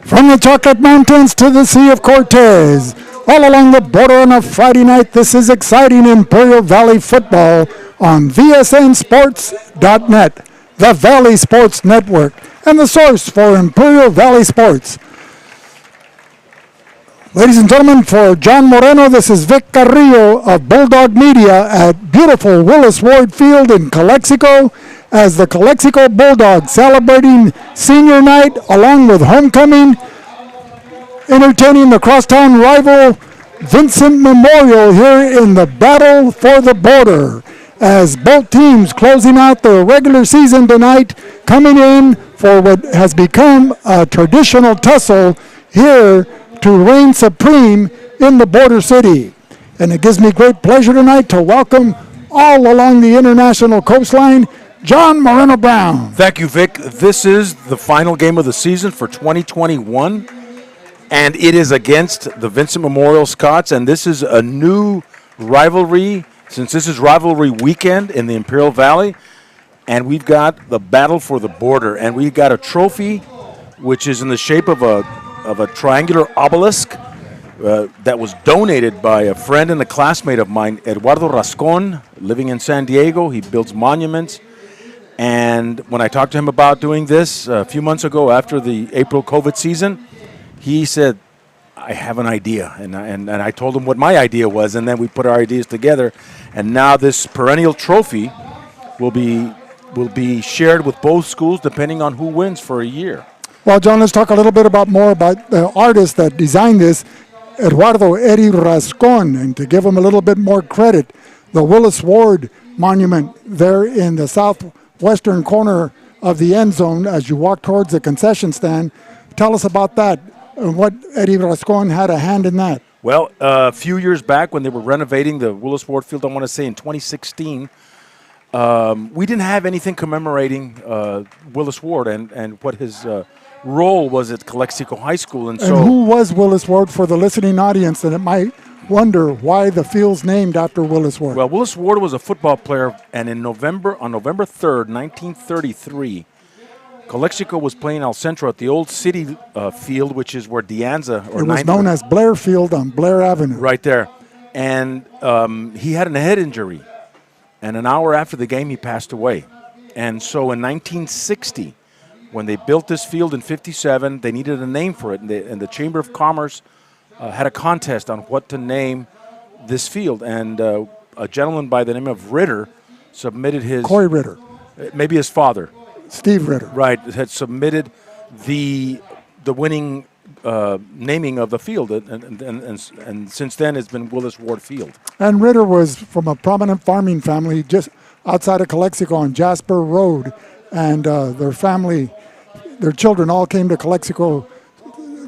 From the Chocolate Mountains to the Sea of Cortez, all along the border on a Friday night, this is exciting Imperial Valley football on VSNSports.net, the Valley Sports Network, and the source for Imperial Valley sports. Ladies and gentlemen, for John Moreno, this is Vic Carrillo of Bulldog Media at beautiful Willis Ward Field in Calexico, as the Calexico Bulldogs celebrating senior night along with homecoming, entertaining the crosstown rival Vincent Memorial here in the battle for the border, as both teams closing out their regular season tonight, coming in for what has become a traditional tussle here to reign supreme in the border city. And it gives me great pleasure tonight to welcome all along the international coastline, John Moreno Brown. Thank you, Vic. This is the final game of the season for 2021, and it is against the Vincent Memorial Scots, and this is a new rivalry, since this is rivalry weekend in the Imperial Valley, and we've got the battle for the border, and we've got a trophy which is in the shape of a triangular obelisk that was donated by a friend and a classmate of mine, Eduardo Rascon, living in San Diego. He builds monuments. And when I talked to him about doing this a few months ago after the April COVID season, he said, I have an idea. And I told him what my idea was, and then we put our ideas together. And now this perennial trophy will be shared with both schools depending on who wins for a year. Well, John, let's talk a little bit more about the artist that designed this, Eduardo Eddie Rascon, and to give him a little bit more credit, the Willis Ward monument there in the southwestern corner of the end zone as you walk towards the concession stand. Tell us about that and what Eddie Rascon had a hand in that. Well, a few years back when they were renovating the Willis Ward Field, I want to say in 2016, we didn't have anything commemorating Willis Ward and what his role was at Calexico High School. And who was Willis Ward for the listening audience that it might wonder why the field's named after Willis Ward? Well, Willis Ward was a football player, and on November 3rd, 1933, Calexico was playing El Centro at the old city field, which is where De Anza, it was known as Blair Field on Blair Avenue. Right there. And he had a head injury. And an hour after the game, he passed away. And so in 1960, when they built this field in 57, they needed a name for it. And the Chamber of Commerce had a contest on what to name this field. And a gentleman by the name of Ritter submitted his... Corey Ritter. Maybe his father. Steve Ritter. Right, had submitted the winning naming of the field, and since then it's been Willis Ward Field. And Ritter was from a prominent farming family just outside of Calexico on Jasper Road, and their children all came to Calexico,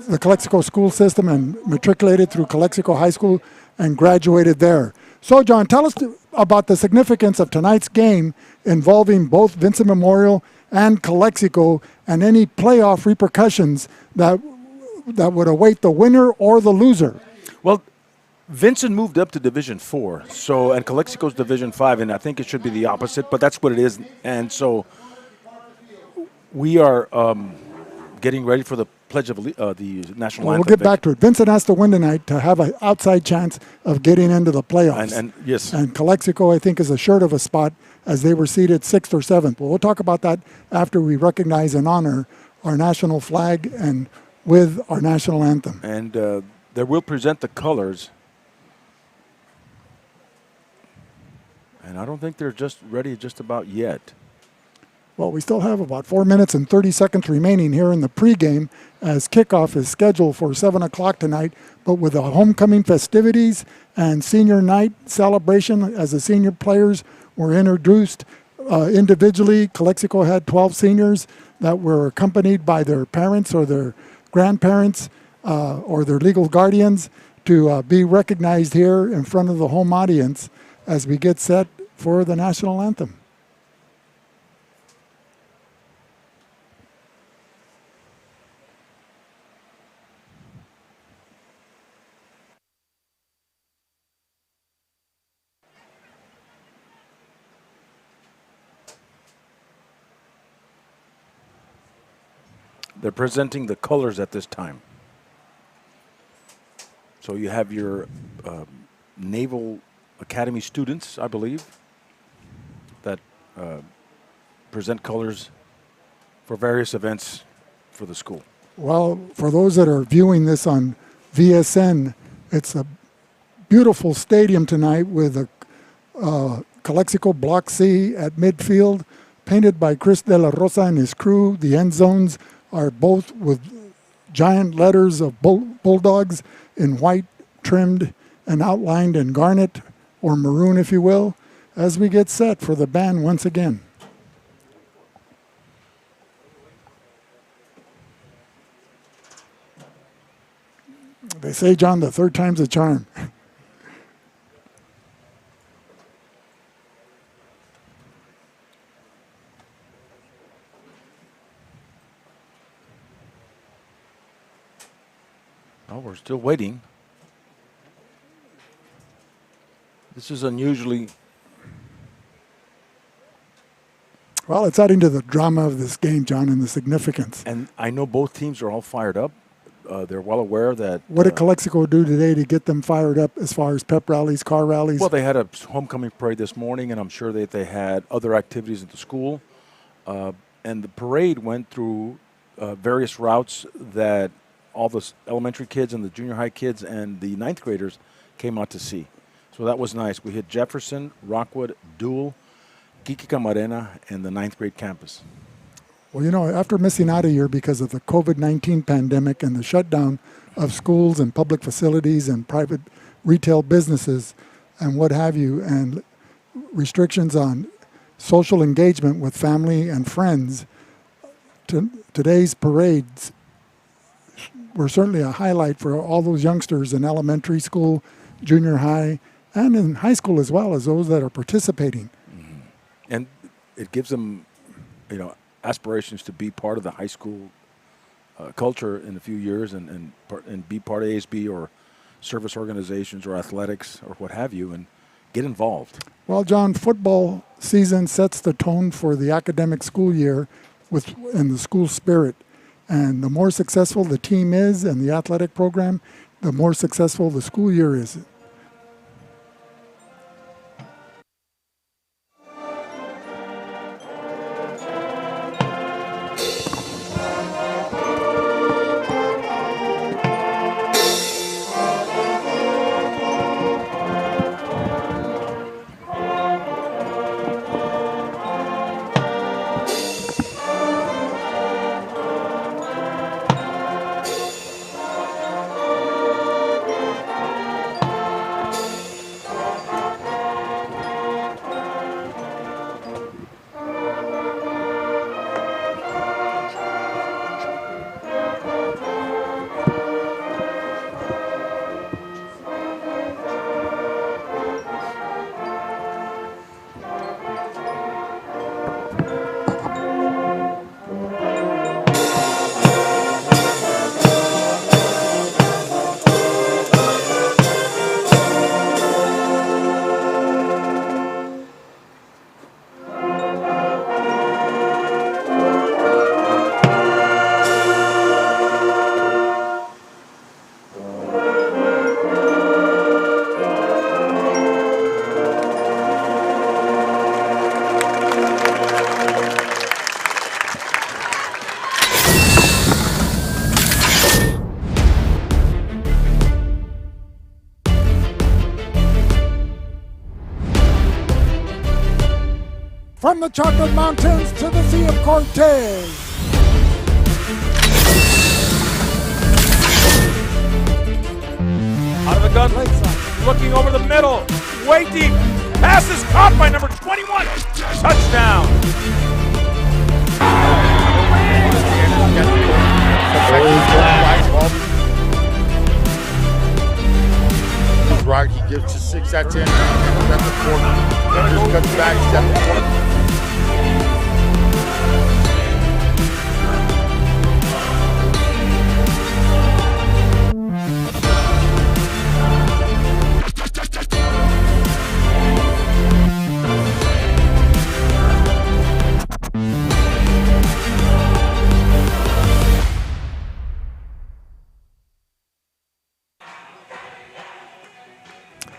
the Calexico school system, and matriculated through Calexico High School and graduated there. So, John, tell us about the significance of tonight's game involving both Vincent Memorial and Calexico, and any playoff repercussions that would await the winner or the loser. Well, Vincent moved up to Division 4, and Calexico's Division 5, and I think it should be the opposite, but that's what it is. And so we are getting ready for the pledge of the national anthem. We'll get back to it. Vincent has to win tonight to have an outside chance of getting into the playoffs. And yes. And Calexico, I think, is assured of a spot as they were seated 6th or 7th. But we'll talk about that after we recognize and honor our national flag and with our national anthem. And they will present the colors. And I don't think they're just ready just about yet. Well, we still have about 4 minutes and 30 seconds remaining here in the pregame, as kickoff is scheduled for 7 o'clock tonight. But with the homecoming festivities and senior night celebration, as the senior players were introduced individually, Calexico had 12 seniors that were accompanied by their parents or their grandparents or their legal guardians to be recognized here in front of the home audience as we get set for the national anthem. they're presenting the colors at this time. So you have your Naval Academy students, I believe, that present colors for various events for the school. Well, for those that are viewing this on VSN, it's a beautiful stadium tonight with a Calexico Block C at midfield, painted by Chris De La Rosa and his crew. The end zones are both with giant letters of Bulldogs in white, trimmed and outlined in garnet or maroon, if you will, as we get set for the band once again. They say, John, the third time's a charm. Oh, we're still waiting. This is unusually... Well, it's adding to the drama of this game, John, and the significance. And I know both teams are all fired up. They're well aware that... What did Calexico do today to get them fired up as far as pep rallies, car rallies? Well, they had a homecoming parade this morning, and I'm sure that they had other activities at the school. And the parade went through various routes that all the elementary kids and the junior high kids and the ninth graders came out to see. So that was nice. We hit Jefferson, Rockwood, Dual, Quiquica Morena, and the ninth grade campus. Well, you know, after missing out a year because of the COVID-19 pandemic and the shutdown of schools and public facilities and private retail businesses and what have you, and restrictions on social engagement with family and friends, today's parades were certainly a highlight for all those youngsters in elementary school, junior high, and in high school as well as those that are participating. Mm-hmm. And it gives them, you know, aspirations to be part of the high school culture in a few years and be part of ASB or service organizations or athletics or what have you and get involved. Well, John, football season sets the tone for the academic school year in the school spirit. And the more successful the team is and the athletic program, the more successful the school year is. From the Chocolate Mountains to the Sea of Cortez. Out of the gun, looking over the middle, way deep. Pass is caught by number 21. Touchdown. Right, he gives to 6 at 10. That's the 4. Just cuts back, he's at the 20.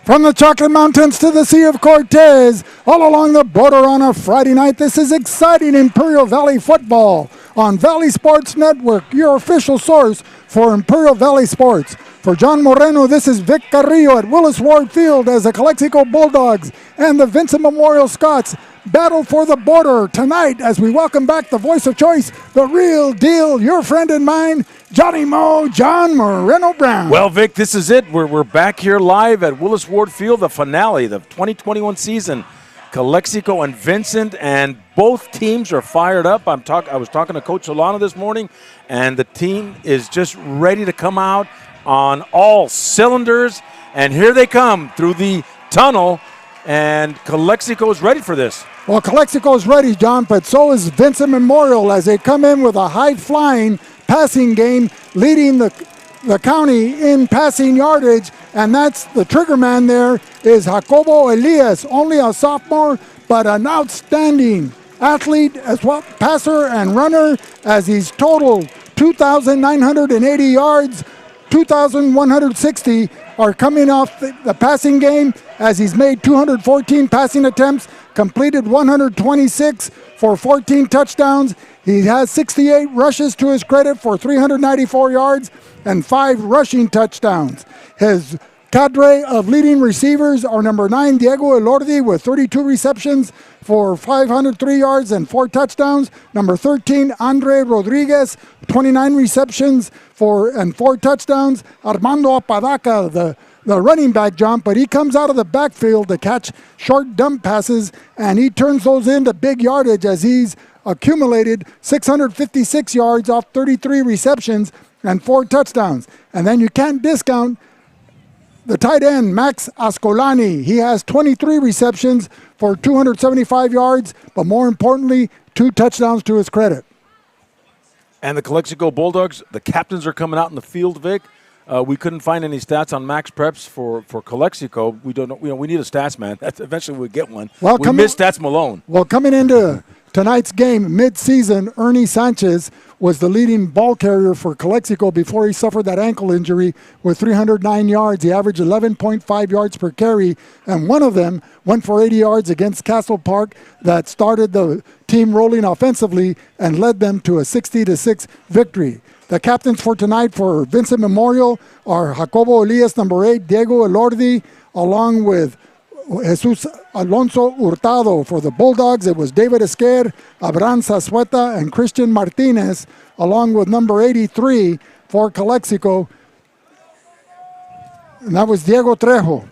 From the Chocolate Mountains to the Sea of Cortez, all along the border on a Friday night, this is exciting Imperial Valley football on Valley Sports Network, your official source for Imperial Valley sports. For John Moreno, this is Vic Carrillo at Willis Ward Field as the Calexico Bulldogs and the Vincent Memorial Scots battle for the border tonight as we welcome back the voice of choice, the real deal, your friend and mine, Johnny Mo, John Moreno Brown. Well, Vic, this is it. We're back here live at Willis Ward Field, the finale, the 2021 season. Calexico and Vincent, and both teams are fired up. I was talking to Coach Solano this morning, and the team is just ready to come out on all cylinders. And here they come through the tunnel, and Calexico is ready for this. Well, Calexico is ready, John, but so is Vincent Memorial as they come in with a high-flying passing game, leading the county in passing yardage, and that's the trigger man there is Jacobo Elias, only a sophomore, but an outstanding athlete as well, passer and runner, as he's totaled 2,980 yards, 2,160 are coming off the passing game, as he's made 214 passing attempts, completed 126 for 14 touchdowns. He has 68 rushes to his credit for 394 yards and 5 rushing touchdowns. His cadre of leading receivers are number 9, Diego Elordi, with 32 receptions for 503 yards and 4 touchdowns. Number 13, Andre Rodriguez, 29 receptions and 4 touchdowns. Armando Apodaca, the running back, John, but he comes out of the backfield to catch short dump passes, and he turns those into big yardage as he's accumulated 656 yards off 33 receptions and 4 touchdowns. And then you can't discount the tight end, Max Ascolani. He has 23 receptions for 275 yards, but more importantly, 2 touchdowns to his credit. And the Calexico Bulldogs, the captains are coming out in the field, Vic. We couldn't find any stats on Max Preps for Calexico. We don't know. We need a stats man. Eventually we'll get one. Well, we missed Stats Malone. Well, coming into tonight's game, mid-season, Ernie Sanchez was the leading ball carrier for Calexico before he suffered that ankle injury with 309 yards. He averaged 11.5 yards per carry, and one of them went for 80 yards against Castle Park that started the team rolling offensively and led them to a 60-6 victory. The captains for tonight for Vincent Memorial are Jacobo Elias, number 8, Diego Elordi, along with Jesus Alonso Hurtado. For the Bulldogs, it was David Esquer, Abraham Zazueta, and Christian Martinez, along with number 83 for Calexico, and that was Diego Trejo.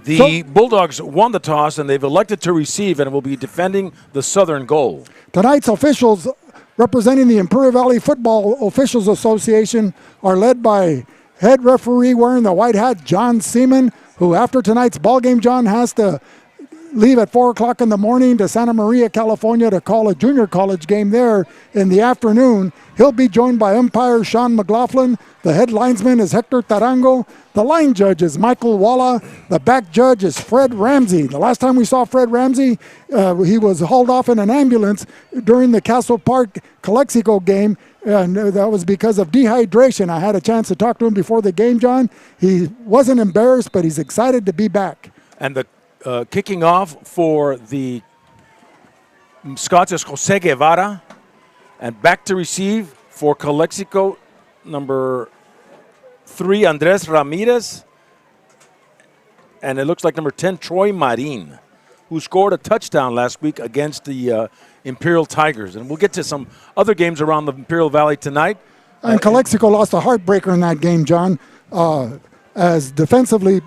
The Bulldogs won the toss, and they've elected to receive and will be defending the southern goal. Tonight's officials representing the Imperial Valley Football Officials Association are led by head referee wearing the white hat, John Seaman, who after tonight's ball game, John, has to leave at 4 o'clock in the morning to Santa Maria, California to call a junior college game there in the afternoon. He'll be joined by umpire Sean McLaughlin. The head linesman is Hector Tarango. The line judge is Michael Walla. The back judge is Fred Ramsey. The last time we saw Fred Ramsey, he was hauled off in an ambulance during the Castle Park Calexico game, and that was because of dehydration. I had a chance to talk to him before the game, John. He wasn't embarrassed, but he's excited to be back. And the kicking off for the Scots is Jose Guevara, and back to receive for Calexico, number 3, Andres Ramirez, and it looks like number 10, Troy Marin, who scored a touchdown last week against the Imperial Tigers. And we'll get to some other games around the Imperial Valley tonight. And Calexico lost a heartbreaker in that game, John, as defensively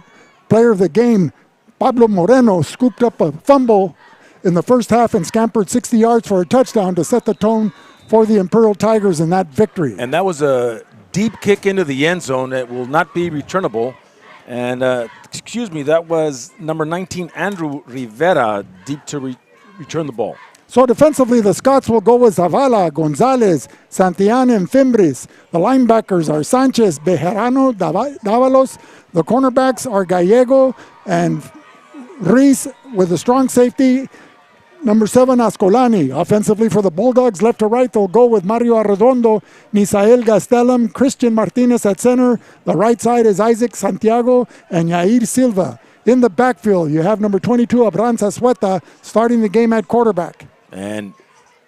player of the game, Pablo Moreno scooped up a fumble in the first half and scampered 60 yards for a touchdown to set the tone for the Imperial Tigers in that victory. And that was a deep kick into the end zone that will not be returnable. And, that was number 19, Andrew Rivera, deep to return the ball. So defensively, the Scots will go with Zavala, Gonzalez, Santillan, and Fimbres. The linebackers are Sanchez, Bejarano, Davalos. The cornerbacks are Gallego and Reese, with a strong safety, number 7, Ascolani. Offensively for the Bulldogs, left to right, they'll go with Mario Arredondo, Misael Gastelum, Christian Martinez at center. The right side is Isaac Santiago and Yair Silva. In the backfield, you have number 22, Abraham Sasueta, starting the game at quarterback. And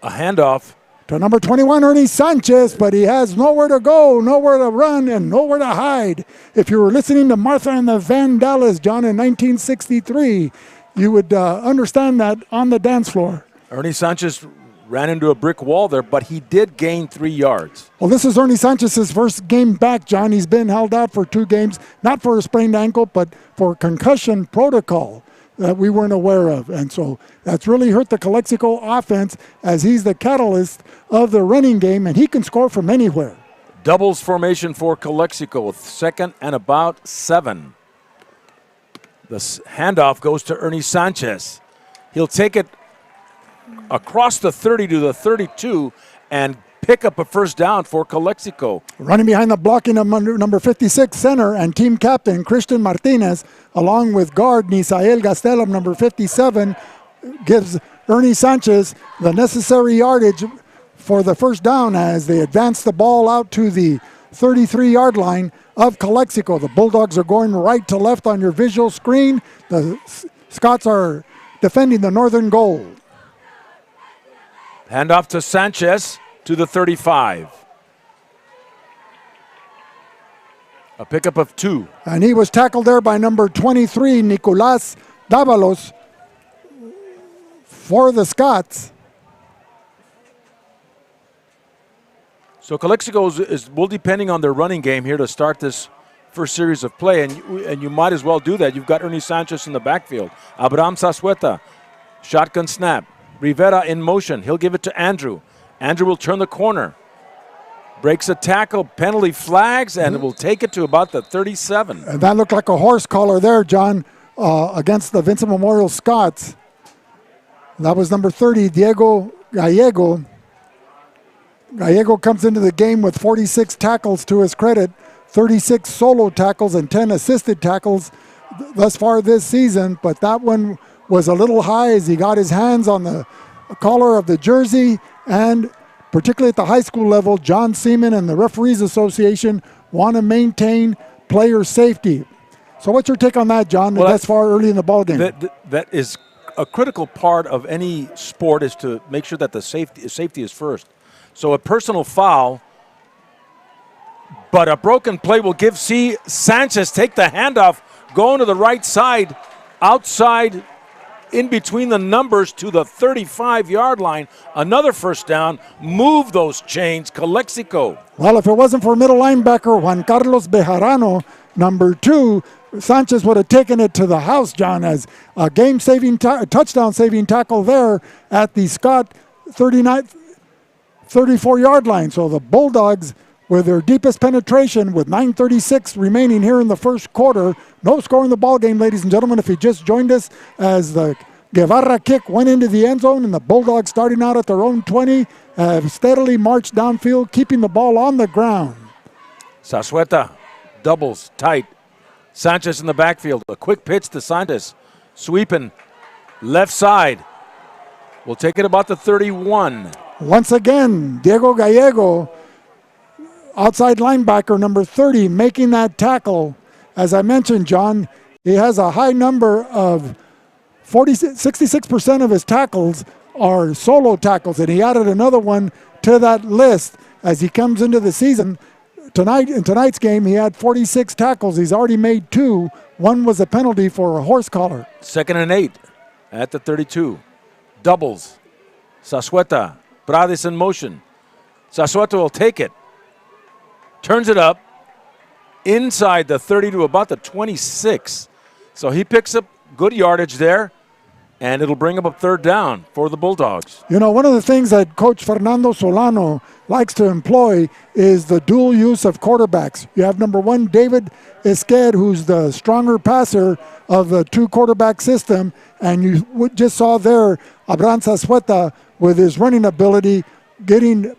a handoff To number 21, Ernie Sanchez, but he has nowhere to go, nowhere to run, and nowhere to hide. If you were listening to Martha and the Vandellas, John, in 1963, you would understand that on the dance floor. Ernie Sanchez ran into a brick wall there, but he did gain 3 yards. Well, this is Ernie Sanchez's first game back, John. He's been held out for 2 games, not for a sprained ankle, but for concussion protocol that we weren't aware of. And so that's really hurt the Calexico offense, as he's the catalyst of the running game, and he can score from anywhere. Doubles formation for Calexico, 2nd and about 7. The handoff goes to Ernie Sanchez. He'll take it across the 30 to the 32 and pick up a first down for Calexico. Running behind the blocking of number 56 center and team captain Christian Martinez, along with guard Nisael Gastel of number 57, gives Ernie Sanchez the necessary yardage for the first down as they advance the ball out to the 33-yard line of Calexico. The Bulldogs are going right to left on your visual screen. The Scots are defending the northern goal. Handoff to Sanchez to the 35. A pickup of 2. And he was tackled there by number 23, Nicolas Davalos, for the Scots. So Calexico is well depending on their running game here to start this first series of play, and you might as well do that. You've got Ernie Sanchez in the backfield. Abraham Sasueta, shotgun snap. Rivera in motion. He'll give it to Andrew. Andrew will turn the corner. Breaks a tackle, penalty flags, and will take it to about the 37. And that looked like a horse collar there, John, against the Vincent Memorial Scots. That was number 30, Diego Gallego. Gallego comes into the game with 46 tackles to his credit, 36 solo tackles and 10 assisted tackles thus far this season, but that one was a little high as he got his hands on the collar of the jersey, and particularly at the high school level, John Seaman and the Referees Association want to maintain player safety. So what's your take on that, John, well, thus far early in the ballgame? That is a critical part of any sport, is to make sure that the safety is first. So a personal foul, but a broken play will give Sanchez take the handoff, going to the right side, outside, in between the numbers to the 35-yard line. Another first down. Move those chains, Calexico. Well, if it wasn't for middle linebacker Juan Carlos Bejarano, number 2, Sanchez would have taken it to the house, John, as a game-saving, touchdown-saving tackle there at the Scott 34-yard line. So the Bulldogs, with their deepest penetration, with 9:36 remaining here in the first quarter. No score in the ball game, ladies and gentlemen. If you just joined us, as the Guevara kick went into the end zone, and the Bulldogs, starting out at their own 20, have steadily marched downfield, keeping the ball on the ground. Sasueta doubles tight. Sanchez in the backfield. A quick pitch to Sanchez. Sweeping left side. We'll take it about the 31. Once again, Diego Gallego, outside linebacker, number 30, making that tackle. As I mentioned, John, he has a high number of 66% of his tackles are solo tackles, and he added another one to that list as he comes into the season. In tonight's game, he had 46 tackles. He's already made 2. One was a penalty for a horse collar. 2nd and 8 at the 32. Doubles. Sasueta. Prades in motion. Sasueta will take it. Turns it up inside the 30 to about the 26. So he picks up good yardage there, and it'll bring up a third down for the Bulldogs. You know, one of the things that Coach Fernando Solano likes to employ is the dual use of quarterbacks. You have number 1, David Esqued, who's the stronger passer of the 2-quarterback system, and you just saw there Abraham Sasueta with his running ability, getting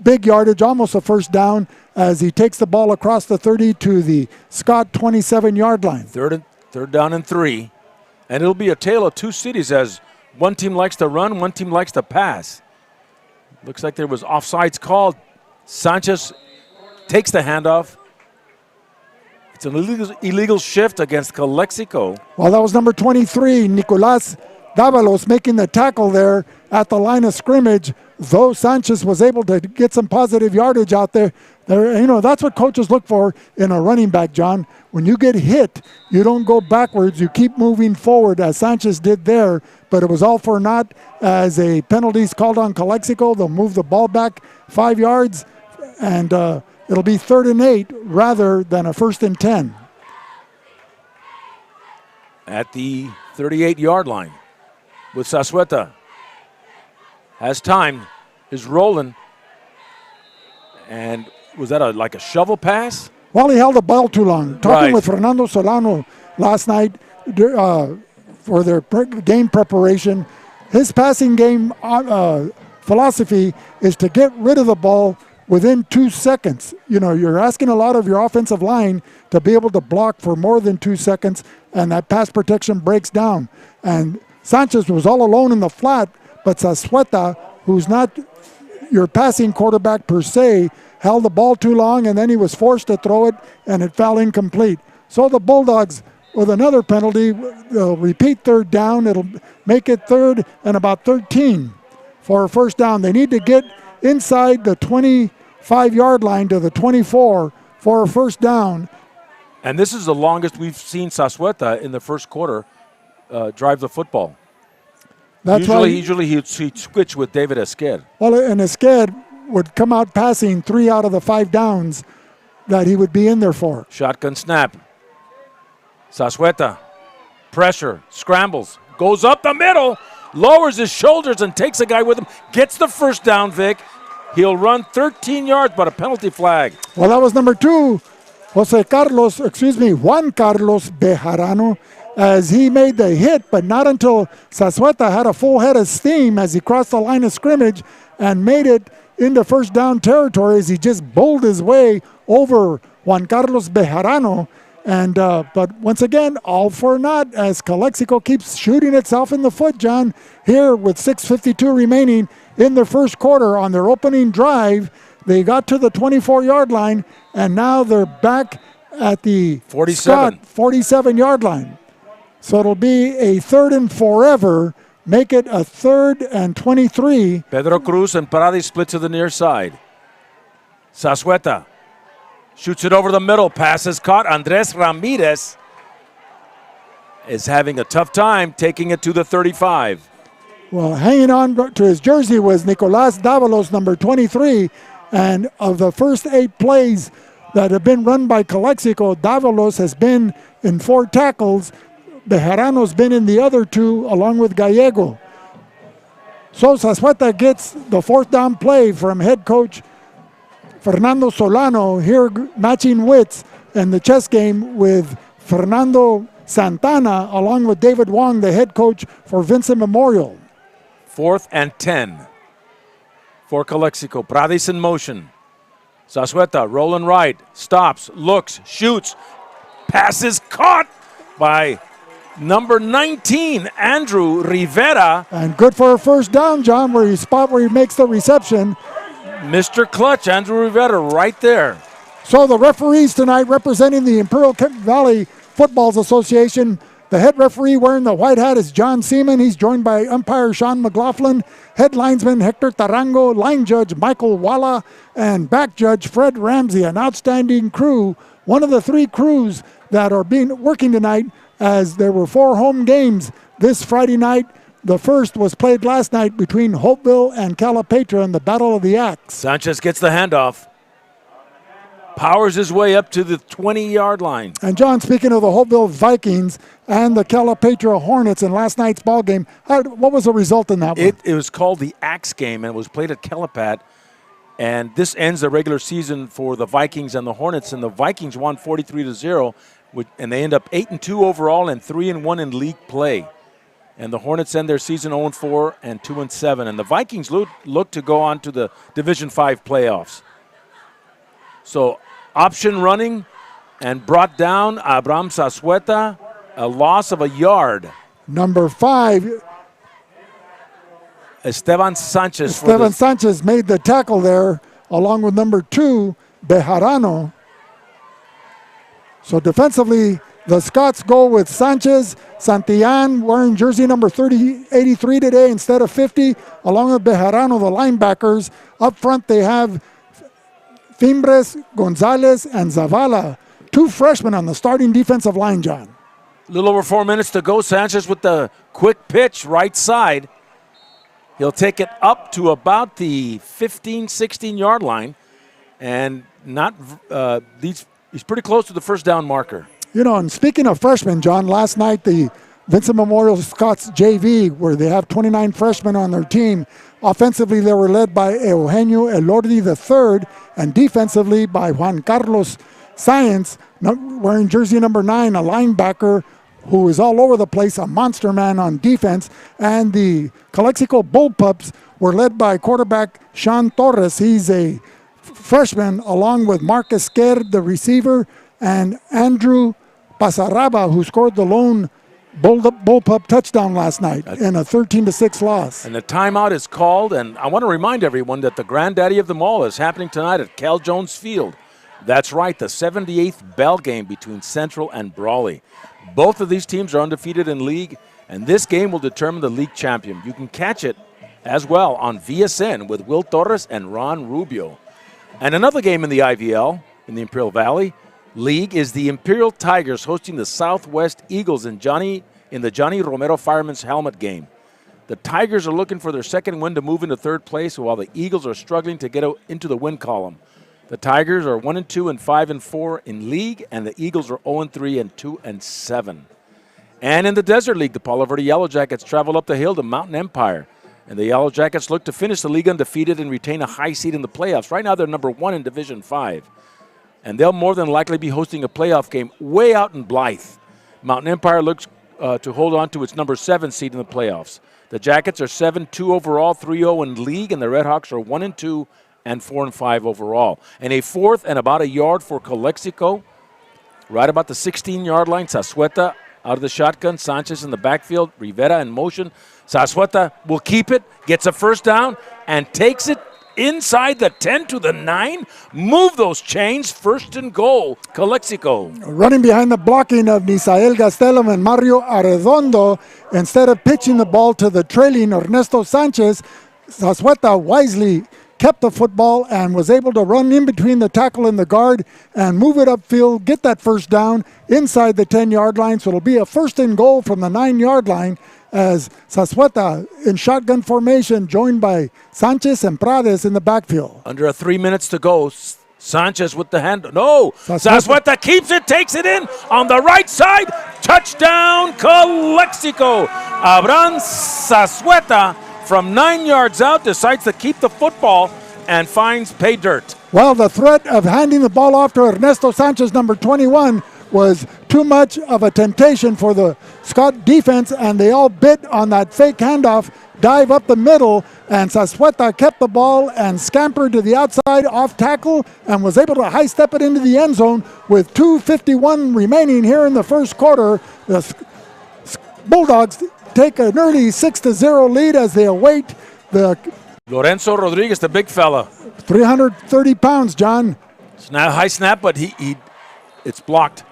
big yardage, almost a first down, as he takes the ball across the 30 to the Scott 27-yard line. Third down and 3. And it'll be a tale of two cities, as one team likes to run, one team likes to pass. Looks like there was offsides called. Sanchez takes the handoff. It's an illegal shift against Calexico. Well, that was number 23, Nicolas Davalos, making the tackle there at the line of scrimmage. Though Sanchez was able to get some positive yardage out there, that's what coaches look for in a running back, John. When you get hit, you don't go backwards. You keep moving forward, as Sanchez did there. But it was all for naught as a penalty's called on Calexico. They'll move the ball back 5 yards, and it'll be 3rd and 8 rather than a 1st and 10. At the 38-yard line with Sassueta. Has time, is rolling. And was that like a shovel pass? Well, he held the ball too long. Talking Right. with Fernando Solano last night for their game preparation, his passing game philosophy is to get rid of the ball within 2 seconds. You're asking a lot of your offensive line to be able to block for more than 2 seconds, and that pass protection breaks down. And Sanchez was all alone in the flat, but Sassueta, who's not your passing quarterback per se, held the ball too long, and then he was forced to throw it, and it fell incomplete. So the Bulldogs, with another penalty, they'll repeat 3rd down. It'll make it 3rd and about 13 for a 1st down. They need to get inside the 25-yard line to the 24 for a 1st down. And this is the longest we've seen Sassueta in the first quarter drive the football. That's Usually he'd switch with David Esquer. Well, and Esquer would come out passing 3 out of the 5 downs that he would be in there for. Shotgun snap. Sassueta. Pressure. Scrambles. Goes up the middle. Lowers his shoulders and takes a guy with him. Gets the 1st down, Vic. He'll run 13 yards, but a penalty flag. Well, that was number 2, Juan Carlos Bejarano, as he made the hit, but not until Sassueta had a full head of steam as he crossed the line of scrimmage and made it into 1st down territory as he just bowled his way over Juan Carlos Bejarano. And but once again, all for naught as Calexico keeps shooting itself in the foot, John. Here with 6:52 remaining in the first quarter on their opening drive, they got to the 24-yard line, and now they're back at the 47-yard line. So it'll be a 3rd and forever, make it a 3rd and 23. Pedro Cruz and Paradis split to the near side. Sassueta shoots it over the middle. Pass is caught. Andres Ramirez is having a tough time taking it to the 35. Well, hanging on to his jersey was Nicolas Davalos, number 23. And of the first 8 plays that have been run by Calexico, Davalos has been in 4 tackles. Bejarano's been in the other 2 along with Gallego. So Sassueta gets the 4th down play from head coach Fernando Solano, here matching wits in the chess game with Fernando Santana, along with David Wong, the head coach for Vincent Memorial. 4th and 10 for Calexico. Paradis in motion. Sassueta rolling right, stops, looks, shoots. Pass is caught by number 19, Andrew Rivera. And good for a 1st down, John, where he makes the reception. Mr. Clutch, Andrew Rivera, right there. So the referees tonight representing the Imperial Valley Football Association. The head referee wearing the white hat is John Seaman. He's joined by umpire Sean McLaughlin, head linesman Hector Tarango, line judge Michael Walla, and back judge Fred Ramsey. An outstanding crew, one of the 3 crews that are working tonight, as there were 4 home games this Friday night. The first was played last night between Hopeville and Calapetra in the Battle of the Axe. Sanchez gets the handoff. Powers his way up to the 20-yard line. And John, speaking of the Hopeville Vikings and the Calapetra Hornets in last night's ball game, what was the result in that one? It was called the Axe game, and it was played at Calapat. And this ends the regular season for the Vikings and the Hornets. And the Vikings won 43-0, and they end up 8-2 overall and 3-1 in league play. And the Hornets end their season 0-4 and 2-7. And the Vikings look to go on to the Division 5 playoffs. So option running and brought down Abraham Sassueta, a loss of a yard. Number 5, Esteban Sanchez. Sanchez made the tackle there, along with number 2, Bejarano. So defensively, the Scots go with Sanchez, Santillan wearing jersey number 83 today instead of 50, along with Bejarano, the linebackers. Up front, they have Fimbres, Gonzalez, and Zavala, 2 freshmen on the starting defensive line, John. A little over 4 minutes to go. Sanchez with the quick pitch, right side. He'll take it up to about the 15, 16-yard line, and he's pretty close to the first down marker. You know, and speaking of freshmen, John, last night the Vincent Memorial Scots JV, where they have 29 freshmen on their team, offensively they were led by Eugenio Elordi III, and defensively by Juan Carlos Sáenz, wearing jersey number 9, a linebacker who is all over the place, a monster man on defense. And the Calexico Bullpups were led by quarterback Sean Torres. He's a freshman, along with Marcus Kerr, the receiver, and Andrew Pasaraba, who scored the lone Bullpup touchdown last night in a 13-6 loss. And the timeout is called, and I want to remind everyone that the granddaddy of them all is happening tonight at Cal Jones Field. That's right, the 78th Bell game between Central and Brawley. Both of these teams are undefeated in league, and this game will determine the league champion. You can catch it as well on VSN with Will Torres and Ron Rubio. And another game in the IVL, in the Imperial Valley League, is the Imperial Tigers hosting the Southwest Eagles in the Johnny Romero Fireman's Helmet game. The Tigers are looking for their second win to move into third place, while the Eagles are struggling to get into the win column. The Tigers are 1-2 and 5-4 in league, and the Eagles are 0-3 and 2-7. And in the Desert League, the Palo Verde Yellow Jackets travel up the hill to Mountain Empire, and the Yellow Jackets look to finish the league undefeated and retain a high seed in the playoffs. Right now, they're number 1 in Division 5, and they'll more than likely be hosting a playoff game way out in Blythe. Mountain Empire looks to hold on to its number 7 seed in the playoffs. The Jackets are 7-2 overall, 3-0 in league, and the Redhawks are 1-2 and 4-5 overall. And a fourth and about a yard for Calexico, right about the 16-yard line. Sassueta out of the shotgun, Sanchez in the backfield, Rivera in motion. Sassueta will keep it, gets a first down, and takes it inside the 10 to the 9. Move those chains, first and goal, Calexico. Running behind the blocking of Nisael Gastelum and Mario Arredondo, instead of pitching the ball to the trailing Ernesto Sanchez, Sassueta wisely kept the football and was able to run in between the tackle and the guard and move it upfield, get that first down inside the 10-yard line. So it'll be a first and goal from the 9-yard line as Sassueta in shotgun formation, joined by Sanchez and Prades in the backfield. Under 3 minutes to go. Sanchez with the hand. No! Sassueta keeps it, takes it in on the right side. Touchdown, Calexico. Abraham Sassueta from 9 yards out decides to keep the football and finds pay dirt. Well, the threat of handing the ball off to Ernesto Sanchez, number 21, was too much of a temptation for the Scott defense, and they all bit on that fake handoff, dive up the middle, and Sassueta kept the ball and scampered to the outside off tackle and was able to high step it into the end zone with 2:51 remaining here in the first quarter. The Bulldogs take an early 6-0 lead as they await the Lorenzo Rodriguez, the big fella. 330 pounds, John. High snap, but it's blocked.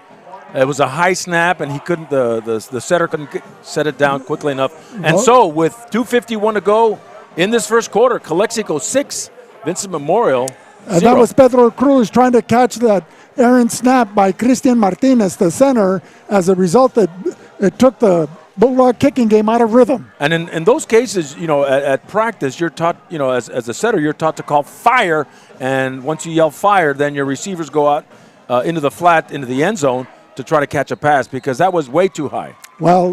It was a high snap, and he couldn't. The setter couldn't set it down quickly enough. And so, with 2:51 to go in this first quarter, Calexico 6, Vincent Memorial 0. And that was Pedro Cruz trying to catch that errant snap by Cristian Martinez, the center. As a result, it took the Bulldog kicking game out of rhythm. And in those cases, at practice, you're taught, as a setter, you're taught to call fire. And once you yell fire, then your receivers go out into the flat, into the end zone to try to catch a pass, because that was way too high. Well,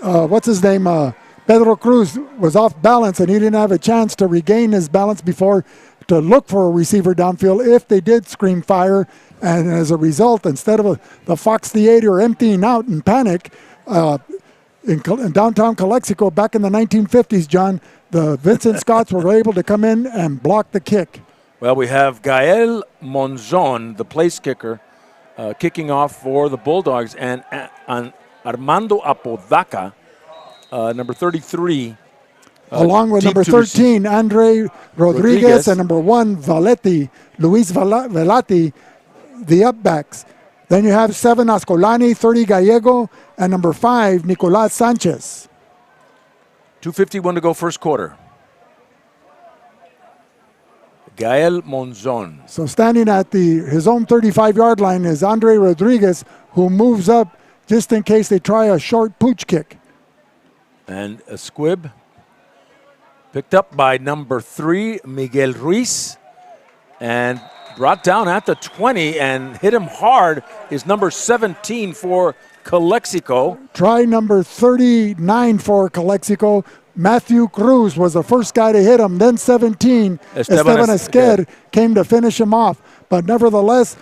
what's his name? Pedro Cruz was off balance, and he didn't have a chance to regain his balance before to look for a receiver downfield if they did scream fire. And as a result, instead of the Fox Theater emptying out in panic, in downtown Calexico back in the 1950s, John, the Vincent Scots were able to come in and block the kick. Well, we have Gael Monzon, the place kicker, kicking off for the Bulldogs, and Armando Apodaca, number 33. Along with number 13, Andre Rodriguez, and number 1, Luis Velati, the upbacks. Then you have 7, Ascolani, 30, Gallego, and number 5, Nicolas Sanchez. 2:51 to go first quarter. Gael Monzon. So standing at his own 35-yard line is Andre Rodriguez, who moves up just in case they try a short pooch kick. And a squib picked up by number 3, Miguel Ruiz, and brought down at the 20 and hit him hard is number 17 for Calexico. Try number 39 for Calexico. Matthew Cruz was the first guy to hit him. Then 17, Esteban Esquer came to finish him off. But nevertheless,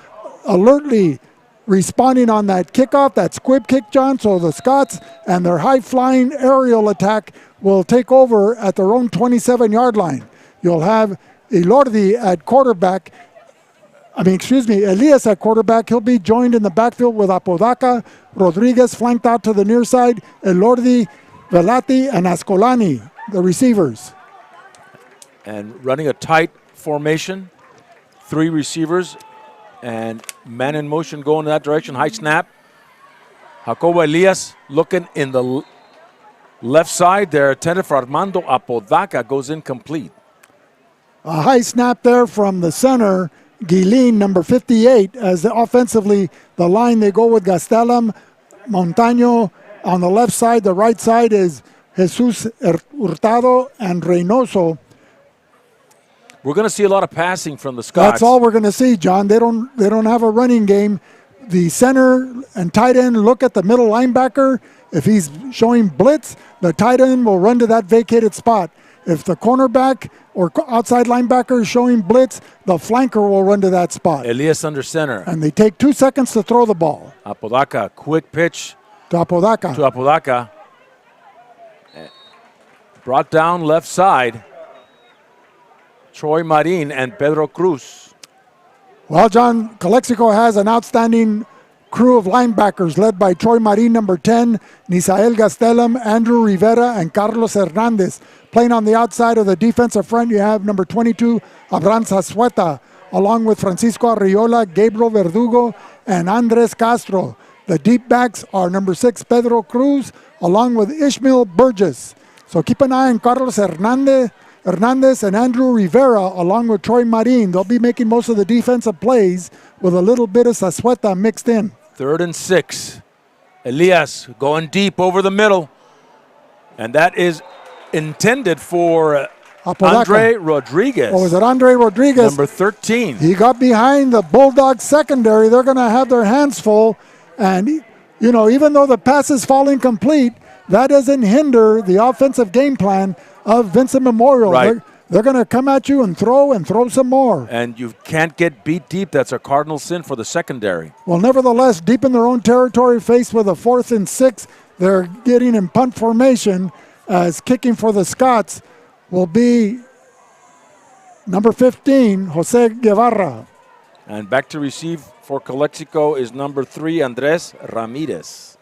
alertly responding on that kickoff, that squib kick, John. So the Scots and their high-flying aerial attack will take over at their own 27-yard line. You'll have Elordi at quarterback. Elias at quarterback. He'll be joined in the backfield with Apodaca, Rodriguez flanked out to the near side, Elordi, Velati, and Ascolani, the receivers. And running a tight formation, 3 receivers, and man in motion going in that direction. High snap. Jacobo Elias looking in the left side there, intended for Armando Apodaca, goes incomplete. A high snap there from the center, Guilin, number 58, as offensively the line they go with Gastelum, Montaño on the left side. The right side is Jesus Hurtado and Reynoso. We're going to see a lot of passing from the Scots. That's all we're going to see, John. They don't have a running game. The center and tight end look at the middle linebacker. If he's showing blitz, the tight end will run to that vacated spot. If the cornerback or outside linebacker is showing blitz, the flanker will run to that spot. Elias under center. And they take 2 seconds to throw the ball. Apodaca, quick pitch to Apodaca. Brought down left side. Troy Marin and Pedro Cruz. Well, John, Calexico has an outstanding crew of linebackers led by Troy Marin, number 10, Nisael Gastelum, Andrew Rivera, and Carlos Hernandez. Playing on the outside of the defensive front, you have number 22, Abraham Zazueta, along with Francisco Arriola, Gabriel Verdugo, and Andres Castro. The deep backs are number 6, Pedro Cruz, along with Ishmael Burgess. So keep an eye on Carlos Hernandez and Andrew Rivera, along with Troy Marin. They'll be making most of the defensive plays with a little bit of Zazueta mixed in. 3rd and 6. Elias going deep over the middle. And that is intended for Andre Rodriguez. Oh, is it Andre Rodriguez? Number 13. He got behind the Bulldogs secondary. They're going to have their hands full. And, even though the pass is falling complete, that doesn't hinder the offensive game plan of Vincent Memorial. Right. They're going to come at you and throw some more. And you can't get beat deep. That's a cardinal sin for the secondary. Well, nevertheless, deep in their own territory, faced with a 4th and 6, they're getting in punt formation, as kicking for the Scots will be number 15, Jose Guevara. And back to receive for Calexico is number 3, Andres Ramirez.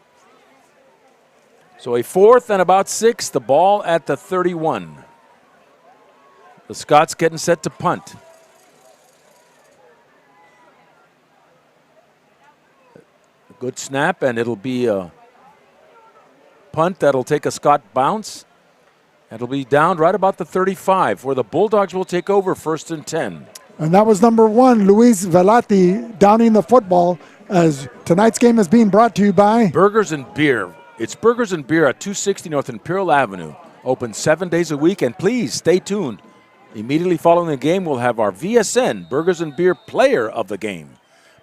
So a 4th and about 6, the ball at the 31. The Scots getting set to punt. A good snap, and it'll be a punt that'll take a Scot bounce. It'll be down right about the 35, where the Bulldogs will take over 1st and 10. And that was number 1, Luis Velati, downing the football, as tonight's game is being brought to you by Burgers and Beer. It's Burgers and Beer at 260 North Imperial Avenue. Open 7 days a week, and please stay tuned. Immediately following the game, we'll have our VSN Burgers and Beer Player of the Game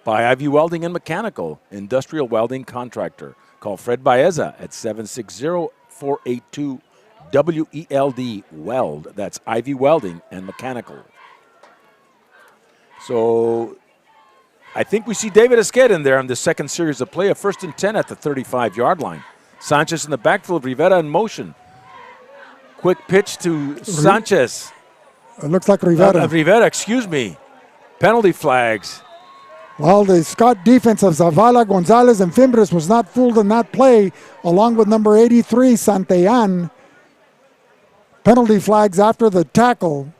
by Ivy Welding and Mechanical, industrial welding contractor. Call Fred Baeza at 760-482-WELD Weld. That's Ivy Welding and Mechanical. So I think we see David Esquet in there on the second series of play. A 1st and 10 at the 35-yard line. Sanchez in the backfield, Rivera in motion. Quick pitch to Sanchez. It looks like Rivera. Rivera, excuse me. Penalty flags. Well, the Scott defense of Zavala, Gonzalez, and Fimbres was not fooled in that play, along with number 83, Santellan. Penalty flags after the tackle.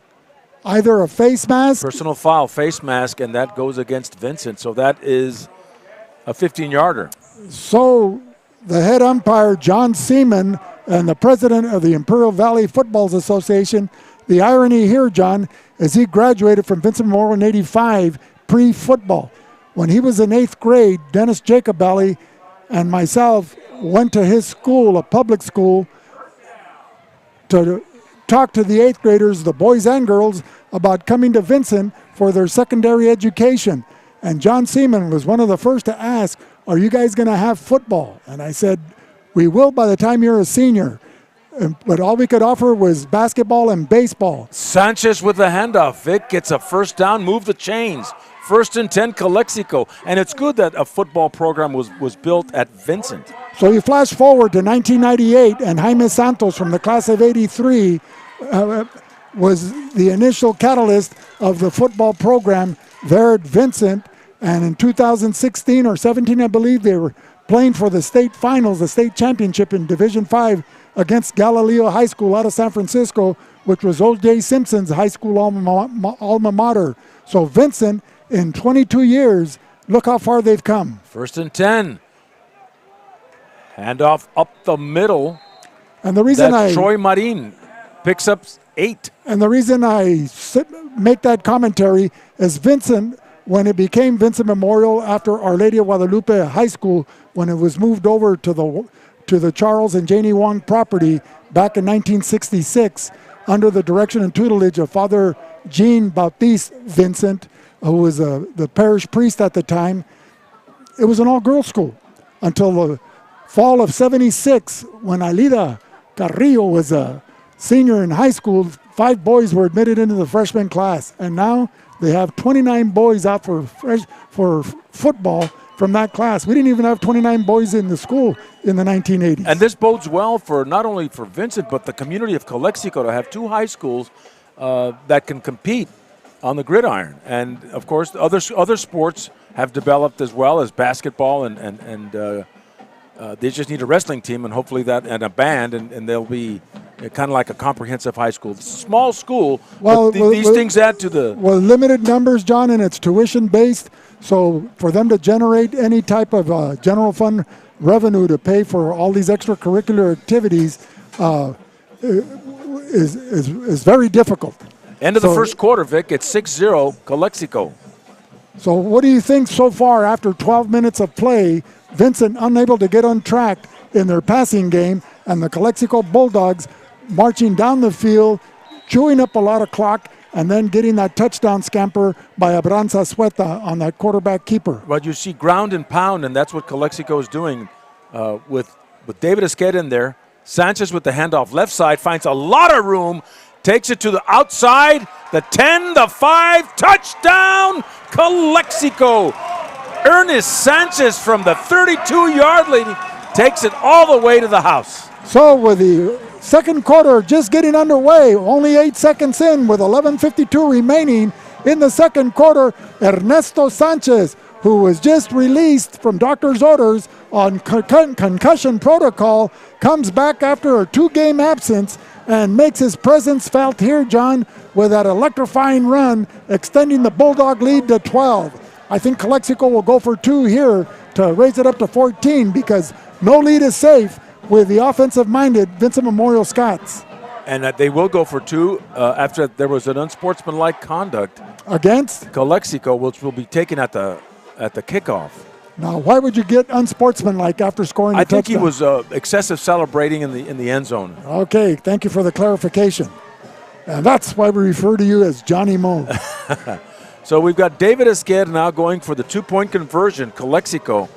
Either a face mask. Personal foul, face mask, and that goes against Vincent. So that is a 15-yarder. So the head umpire, John Seaman, and the president of the Imperial Valley Football Association, the irony here, John, is he graduated from Vincent Memorial in 85 pre-football. When he was in 8th grade, Dennis Jacobelli and myself went to his school, a public school, to talk to the 8th graders, the boys and girls, about coming to Vincent for their secondary education. And John Seaman was one of the first to ask, are you guys going to have football? And I said, we will by the time you're a senior. But all we could offer was basketball and baseball. Sanchez with the handoff. Vic gets a first down, move the chains. 1st and 10, Calexico. And it's good that a football program was built at Vincent. So you flash forward to 1998, and Jaime Santos from the class of 83 was the initial catalyst of the football program there at Vincent. And in 2016 or 17, I believe, they were playing for the state finals, the state championship in Division 5 against Galileo High School out of San Francisco, which was O.J. Simpson's high school alma mater. So Vincent, in 22 years, look how far they've come. 1st and 10. Handoff up the middle. And the reason Troy Marin picks up 8. And the reason I make that commentary is Vincent, when it became Vincent Memorial after Our Lady of Guadalupe High School, when it was moved over to the Charles and Janie Wong property back in 1966, under the direction and tutelage of Father Jean Baptiste Vincent, who was the parish priest at the time, it was an all-girls school until the fall of 76, when Alida Carrillo was a senior in high school. 5 boys were admitted into the freshman class, and now they have 29 boys out for football from that class. We didn't even have 29 boys in the school in the 1980s. And this bodes well for not only for Vincent, but the community of Calexico to have 2 high schools that can compete on the gridiron. And, of course, other sports have developed as well as basketball, and they just need a wrestling team and hopefully that and a band, and they'll be kind of like a comprehensive high school. Small school, but these things add to the... Well, limited numbers, John, and it's tuition-based. So for them to generate any type of general fund revenue to pay for all these extracurricular activities is very difficult. End of the first quarter, Vic. It's 6-0, Calexico. So what do you think so far after 12 minutes of play? Vincent unable to get on track in their passing game, and the Calexico Bulldogs marching down the field, chewing up a lot of clock, and then getting that touchdown scamper by Abranza Sueta on that quarterback keeper. But you see ground and pound, and that's what Calexico is doing with David Esqueda in there. Sanchez with the handoff left side, finds a lot of room, takes it to the outside, the 10, the 5, touchdown, Calexico. Ernest Sanchez from the 32-yard line takes it all the way to the house. So with the second quarter just getting underway, only 8 seconds in with 11:52 remaining in the second quarter, Ernesto Sanchez, who was just released from doctor's orders on concussion protocol, comes back after a 2-game absence and makes his presence felt here, John, with that electrifying run, extending the Bulldog lead to 12. I think Calexico will go for 2 here to raise it up to 14 because no lead is safe with the offensive-minded Vincent Memorial Scots. And they will go for 2 after there was an unsportsmanlike conduct against Calexico, which will be taken at the kickoff. Now, why would you get unsportsmanlike after scoring a touchdown? I think he was excessive celebrating in the end zone. Okay, thank you for the clarification. And that's why we refer to you as Johnny Mo. So we've got David Esqueda now going for the 2-point conversion, Calexico.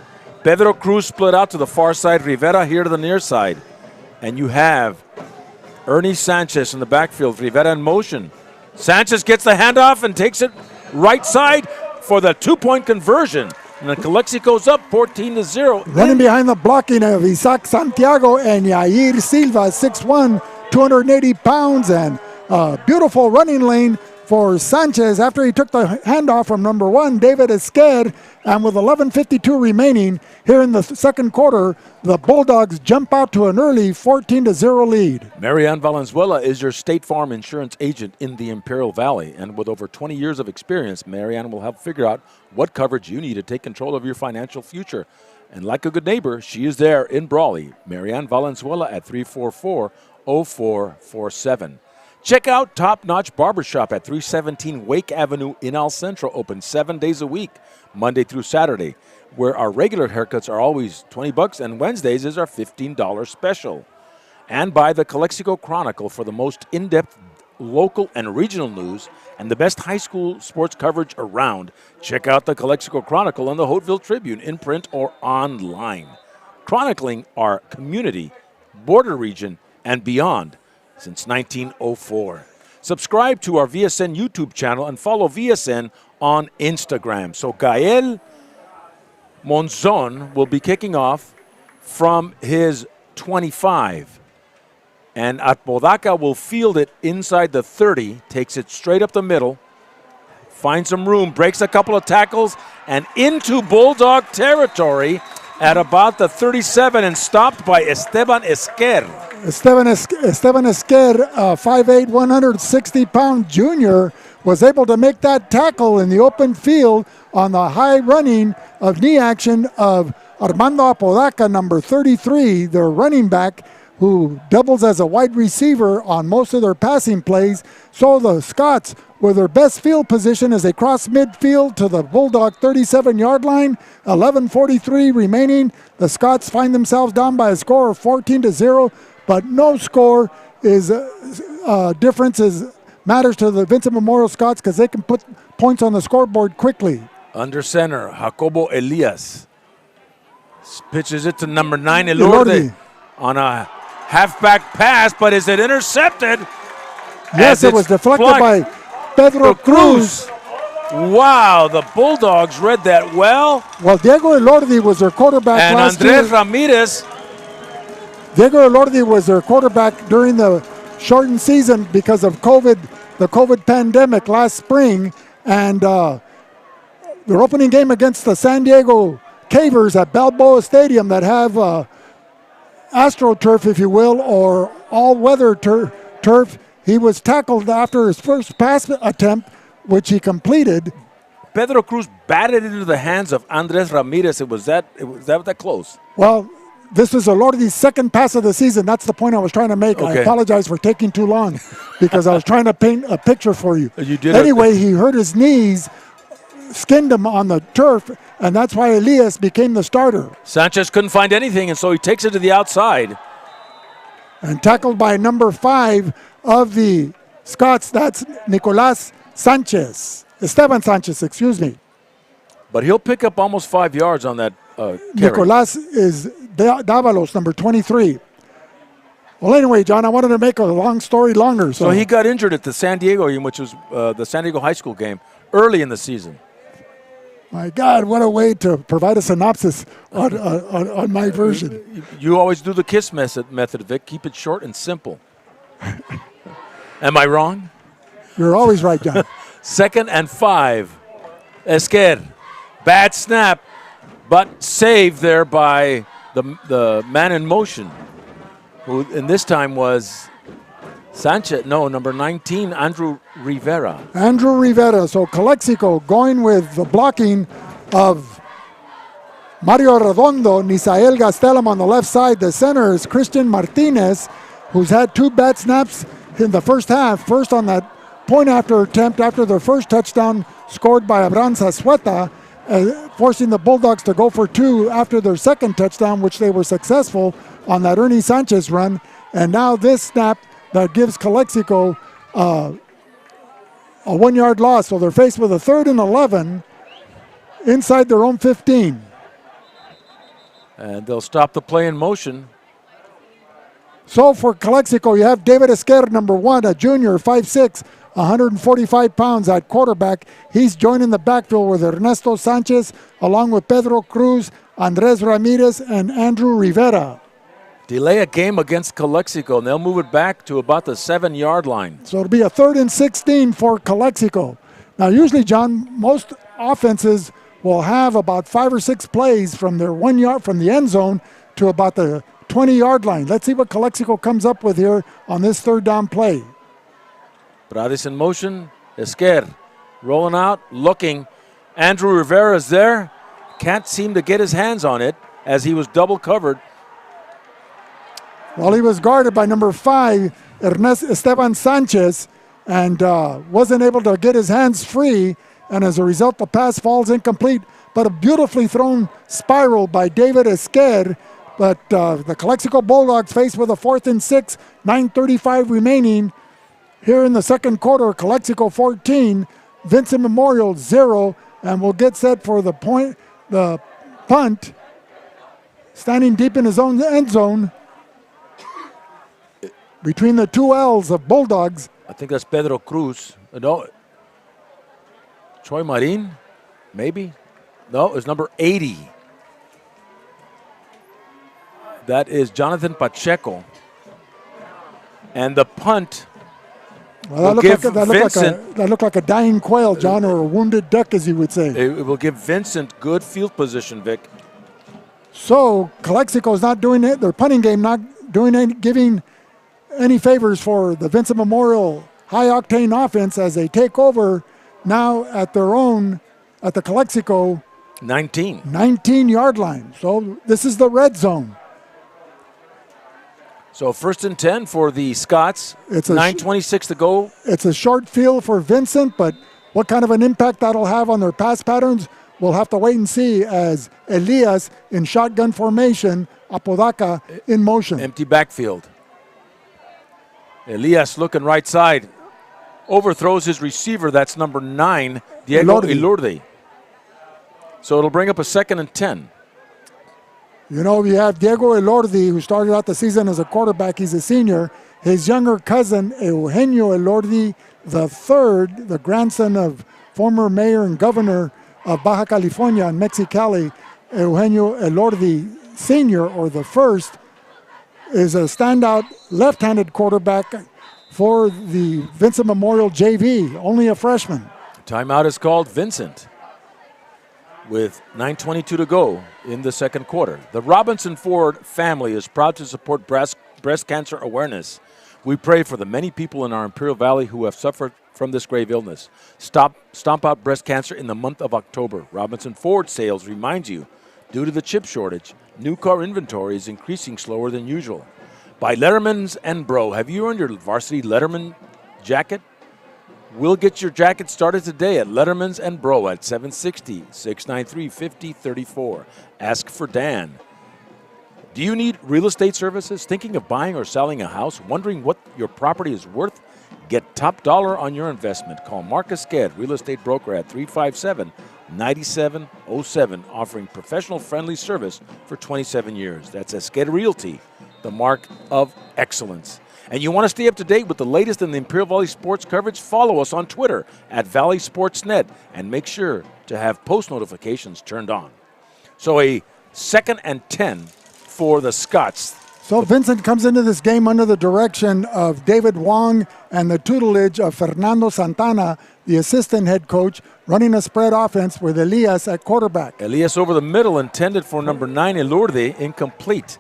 Pedro Cruz split out to the far side, Rivera here to the near side. And you have Ernie Sanchez in the backfield, Rivera in motion. Sanchez gets the handoff and takes it right side for the 2-point conversion. And then Calexico's up 14-0. Running behind the blocking of Isaac Santiago and Yair Silva, 6'1", 280 pounds, and a beautiful running lane for Sanchez after he took the handoff from number 1, David Esquer. And with 11:52 remaining here in the second quarter, the Bulldogs jump out to an early 14-0 lead. Marianne Valenzuela is your State Farm insurance agent in the Imperial Valley. And with over 20 years of experience, Marianne will help figure out what coverage you need to take control of your financial future. And like a good neighbor, she is there in Brawley. Marianne Valenzuela at 344-0447. Check out Top Notch Barbershop at 317 Wake Avenue in El Centro, open 7 days a week, Monday through Saturday, where our regular haircuts are always $20 and Wednesdays is our $15 special. And by the Calexico Chronicle for the most in-depth local and regional news and the best high school sports coverage around. Check out the Calexico Chronicle and the Hauteville Tribune in print or online. Chronicling our community, border region, and beyond since 1904. Subscribe to our VSN YouTube channel and follow VSN on Instagram. So Gael Monzon will be kicking off from his 25. And Atpodaca will field it inside the 30, takes it straight up the middle, finds some room, breaks a couple of tackles, and into Bulldog territory at about the 37 and stopped by Esteban Esquer. Esteban Esquer, 5'8", 160-pound junior, was able to make that tackle in the open field on the high running of knee action of Armando Apodaca, number 33, their running back, who doubles as a wide receiver on most of their passing plays. So the Scots, with their best field position as they cross midfield to the Bulldog 37-yard line, 11:43 remaining. The Scots find themselves down by a score of 14-0, but no score is matters to the Vincent Memorial Scots because they can put points on the scoreboard quickly. Under center, Jacobo Elias pitches it to number 9, Elorde, on a halfback pass, but is it intercepted? Yes, it was deflected by Pedro Cruz. Wow, the Bulldogs read that well. Well, Diego Elorde was their quarterback and last Andres year. Ramirez. Diego Elorde was their quarterback during the shortened season because of the COVID pandemic last spring. And their opening game against the San Diego Cavers at Balboa Stadium that have AstroTurf, if you will, or all-weather turf. He was tackled after his first pass attempt, which he completed. Pedro Cruz batted it into the hands of Andres Ramirez. It was that close. Well, this is Elorde's second pass of the season. That's the point I was trying to make. Okay. I apologize for taking too long because I was trying to paint a picture for you. You did. Anyway, he hurt his knees, skinned him on the turf, and that's why Elias became the starter. Sanchez couldn't find anything, and so he takes it to the outside. And tackled by number 5 of the Scots, that's Esteban Sanchez, excuse me. But he'll pick up almost 5 yards on that carry. Nicolas is Davalos, number 23. Well, anyway, John, I wanted to make a long story longer. So he got injured at the San Diego game, which was the San Diego high school game, early in the season. My God, what a way to provide a synopsis on my version. You always do the KISS method, Vic. Keep it short and simple. Am I wrong? You're always right, John. 2nd and 5. Esquer. Bad snap, but saved there by the man in motion, who in this time was Sanchez. No, number 19, Andrew Rivera. Andrew Rivera. So Calexico going with the blocking of Mario Redondo, Nisael Gastelum on the left side. The center is Christian Martinez, who's had 2 bad snaps in the first half. First on that point after attempt after their first touchdown scored by Abraham Zazueta, forcing the Bulldogs to go for 2 after their second touchdown, which they were successful on that Ernie Sanchez run. And now this snap that gives Calexico a 1-yard loss. So they're faced with a 3rd and 11 inside their own 15. And they'll stop the play in motion. So for Calexico, you have David Esquer, number 1, a junior, 5'6", 145 pounds at quarterback. He's joining the backfield with Ernesto Sanchez, along with Pedro Cruz, Andres Ramirez, and Andrew Rivera. Delay a game against Calexico, and they'll move it back to about the 7-yard line. So it'll be a 3rd and 16 for Calexico. Now, usually, John, most offenses will have about 5 or 6 plays from their 1 yard from the end zone to about the 20-yard line. Let's see what Calexico comes up with here on this 3rd down play. Prades in motion. Esquer rolling out, looking. Andrew Rivera's there. Can't seem to get his hands on it as he was double covered. Well, he was guarded by number 5, Esteban Sanchez, and wasn't able to get his hands free. And as a result, the pass falls incomplete. But a beautifully thrown spiral by David Esquer. But the Calexico Bulldogs faced with a 4th and 6, 9:35 remaining. Here in the second quarter, Calexico 14, Vincent Memorial 0, and will get set for the punt. Standing deep in his own end zone between the 2 L's of Bulldogs. I think that's Pedro Cruz. No. Troy Marin? Maybe? No, it's number 80. That is Jonathan Pacheco. And the punt Well, that looked like a dying quail, John, or a wounded duck, as you would say. It will give Vincent good field position, Vic. So Calexico's not doing it. Their punting game not giving any favors for the Vincent Memorial high-octane offense as they take over now at the Calexico 19-yard line. So this is the red zone. So 1st and 10 for the Scots. It's 9:26 to go. It's a short field for Vincent, but what kind of an impact that'll have on their pass patterns, we'll have to wait and see as Elias in shotgun formation, Apodaca in motion. Empty backfield. Elias looking right side. Overthrows his receiver. That's number 9, Diego Elordi. So it'll bring up a 2nd and 10. You know, we have Diego Elordi, who started out the season as a quarterback. He's a senior. His younger cousin, Eugenio Elordi III, the grandson of former mayor and governor of Baja California and Mexicali, Eugenio Elordi Sr., or the first, is a standout left-handed quarterback for the Vincent Memorial JV, only a freshman. Timeout is called. Vincent with 9:22 to go in the second quarter. The Robinson Ford family is proud to support breast cancer awareness. We pray for the many people in our Imperial Valley who have suffered from this grave illness. Stomp out breast cancer in the month of October. Robinson Ford sales remind you, due to the chip shortage, new car inventory is increasing slower than usual. By Letterman's and Bro, have you earned your varsity Letterman jacket? We'll get your jacket started today at Letterman's and Bro at 760-693-5034. Ask for Dan. Do you need real estate services? Thinking of buying or selling a house? Wondering what your property is worth? Get top dollar on your investment. Call Marcus Sked, real estate broker at 357-9707, offering professional-friendly service for 27 years. That's Sked Realty, the mark of excellence. And you want to stay up to date with the latest in the Imperial Valley sports coverage? Follow us on Twitter at Valley Sportsnet and make sure to have post notifications turned on. So a 2nd and 10 for the Scots. So Vincent comes into this game under the direction of David Wong and the tutelage of Fernando Santana, the assistant head coach, running a spread offense with Elias at quarterback. Elias over the middle, intended for number 9, Elordi, incomplete.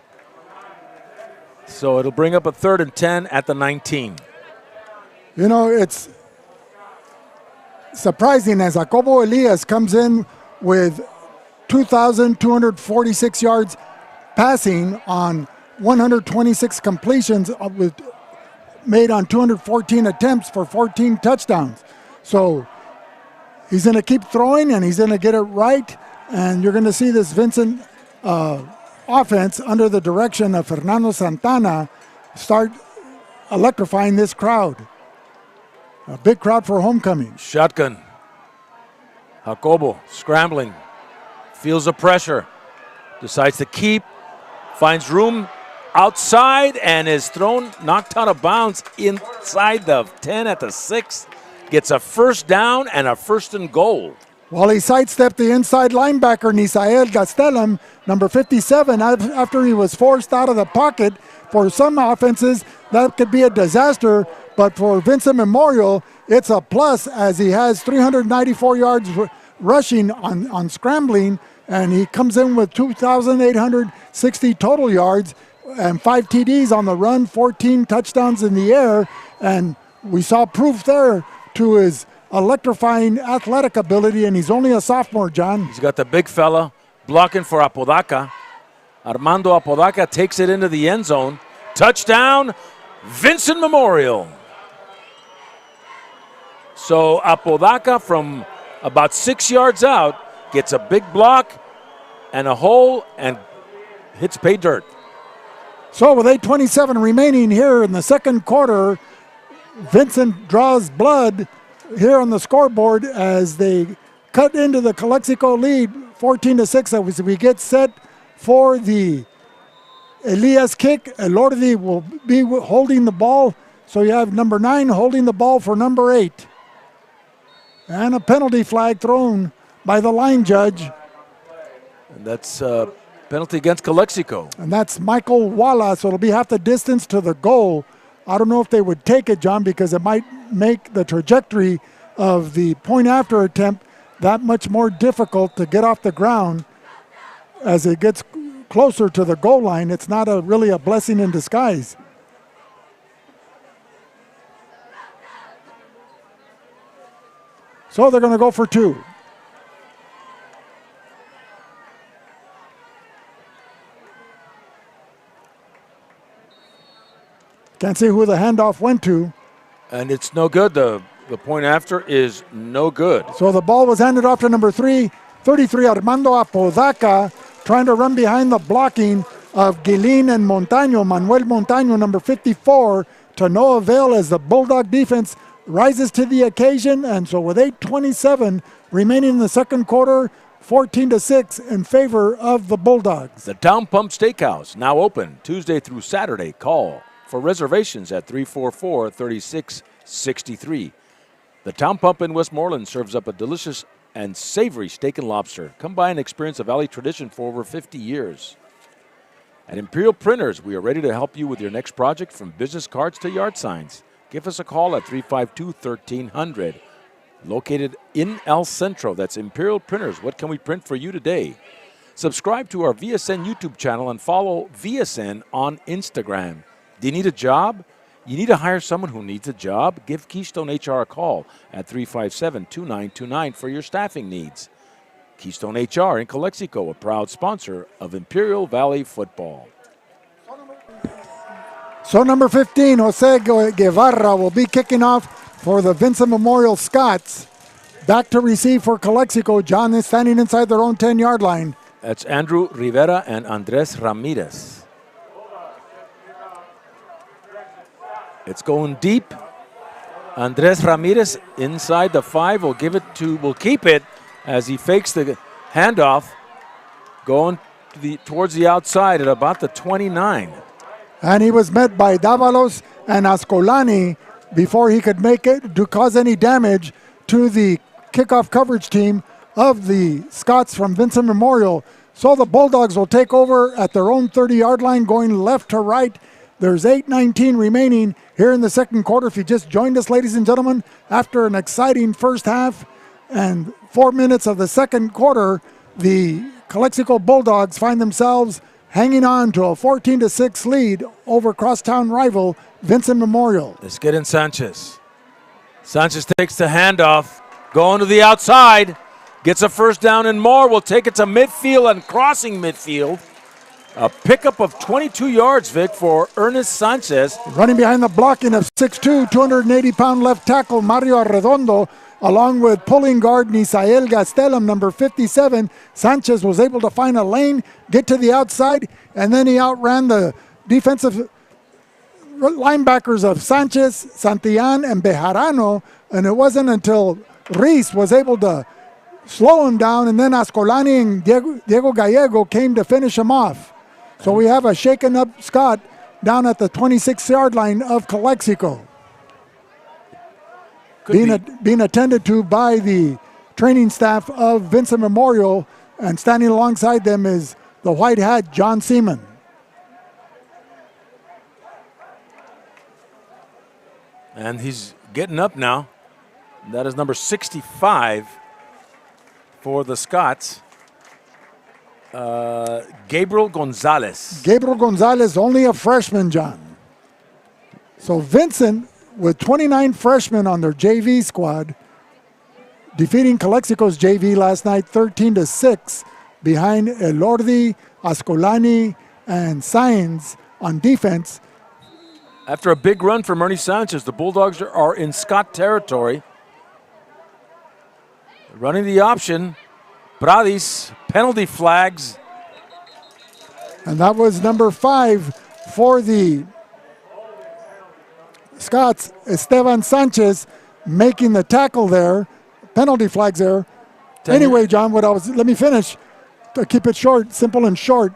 So it'll bring up a 3rd and 10 at the 19. You know, it's surprising as Jacobo Elias comes in with 2,246 yards passing on 126 completions made on 214 attempts for 14 touchdowns. So he's going to keep throwing and he's going to get it right. And you're going to see this Vincent offense under the direction of Fernando Santana start electrifying this crowd. A big crowd for homecoming. Shotgun. Jacobo scrambling. Feels the pressure. Decides to keep. Finds room outside and is knocked out of bounds inside the 10 at the 6. Gets a first down and a 1st and goal. Well, he sidestepped the inside linebacker, Nisael Gastelum, number 57, after he was forced out of the pocket. For some offenses, that could be a disaster, but for Vincent Memorial, it's a plus as he has 394 yards rushing on scrambling, and he comes in with 2,860 total yards and 5 TDs on the run, 14 touchdowns in the air, and we saw proof there to his electrifying athletic ability, and he's only a sophomore, John. He's got the big fella blocking for Apodaca. Armando Apodaca takes it into the end zone. Touchdown, Vincent Memorial. So Apodaca from about 6 yards out gets a big block and a hole and hits pay dirt. So with 8:27 remaining here in the second quarter, Vincent draws blood here on the scoreboard as they cut into the Calexico lead, 14-6, as we get set for the Elias kick. Elordi will be holding the ball, so you have number 9 holding the ball for number 8. And a penalty flag thrown by the line judge. And that's a penalty against Calexico. And that's Michael Walla, so it'll be half the distance to the goal. I don't know if they would take it, John, because it might make the trajectory of the point after attempt that much more difficult to get off the ground as it gets closer to the goal line. It's not really a blessing in disguise. So they're going to go for 2. Can't see who the handoff went to. And it's no good. The point after is no good. So the ball was handed off to number 33, Armando Apodaca, trying to run behind the blocking of Guilin and Montaño, Manuel Montaño, number 54, to no avail as the Bulldog defense rises to the occasion. And so with 8:27 remaining in the second quarter, 14-6 in favor of the Bulldogs. The Town Pump Steakhouse, now open Tuesday through Saturday. Call for reservations at 344-3663. The Town Pump in Westmoreland serves up a delicious and savory steak and lobster. Come by and experience a Valley tradition for over 50 years. At Imperial Printers, we are ready to help you with your next project, from business cards to yard signs. Give us a call at 352-1300. Located in El Centro, that's Imperial Printers. What can we print for you today? Subscribe to our VSN YouTube channel and follow VSN on Instagram. Do you need a job? You need to hire someone who needs a job? Give Keystone HR a call at 357-2929 for your staffing needs. Keystone HR in Calexico, a proud sponsor of Imperial Valley football. So number 15, Jose Guevara, will be kicking off for the Vincent Memorial Scots. Back to receive for Calexico. John is standing inside their own 10-yard line. That's Andrew Rivera and Andres Ramirez. It's going deep. Andres Ramirez inside the 5 will keep it as he fakes the handoff, going towards the outside at about the 29. And he was met by Davalos and Ascolani before he could make it to cause any damage to the kickoff coverage team of the Scots from Vincent Memorial. So the Bulldogs will take over at their own 30-yard line, going left to right. There's 8:19 remaining here in the second quarter. If you just joined us, ladies and gentlemen, after an exciting first half and 4 minutes of the second quarter, the Calexico Bulldogs find themselves hanging on to a 14-6 lead over crosstown rival Vincent Memorial. Let's get in Sanchez. Sanchez takes the handoff, going to the outside, gets a first down and more, will take it to midfield and crossing midfield. A pickup of 22 yards, Vic, for Ernest Sanchez. Running behind the blocking of 6'2", 280-pound left tackle Mario Arredondo, along with pulling guard Nisael Gastelum, number 57. Sanchez was able to find a lane, get to the outside, and then he outran the defensive linebackers of Sanchez, Santillan, and Bejarano, and it wasn't until Reese was able to slow him down, and then Ascolani and Diego Gallego came to finish him off. So we have a shaken up Scott down at the 26-yard line of Calexico. Being attended to by the training staff of Vincent Memorial, and standing alongside them is the white hat, John Seaman. And he's getting up now. That is number 65 for the Scots. Gabriel Gonzalez. Gabriel Gonzalez, only a freshman, John. So Vincent, with 29 freshmen on their JV squad, defeating Calexico's JV last night 13-6 behind Elordi, Ascolani, and Sainz on defense. After a big run for Mernie Sanchez, the Bulldogs are in Scott territory. Running the option, Pradis, penalty flags. And that was number 5 for the Scots, Esteban Sanchez, making the tackle there. Penalty flags there. Anyway, John, let me finish. To keep it short, simple and short.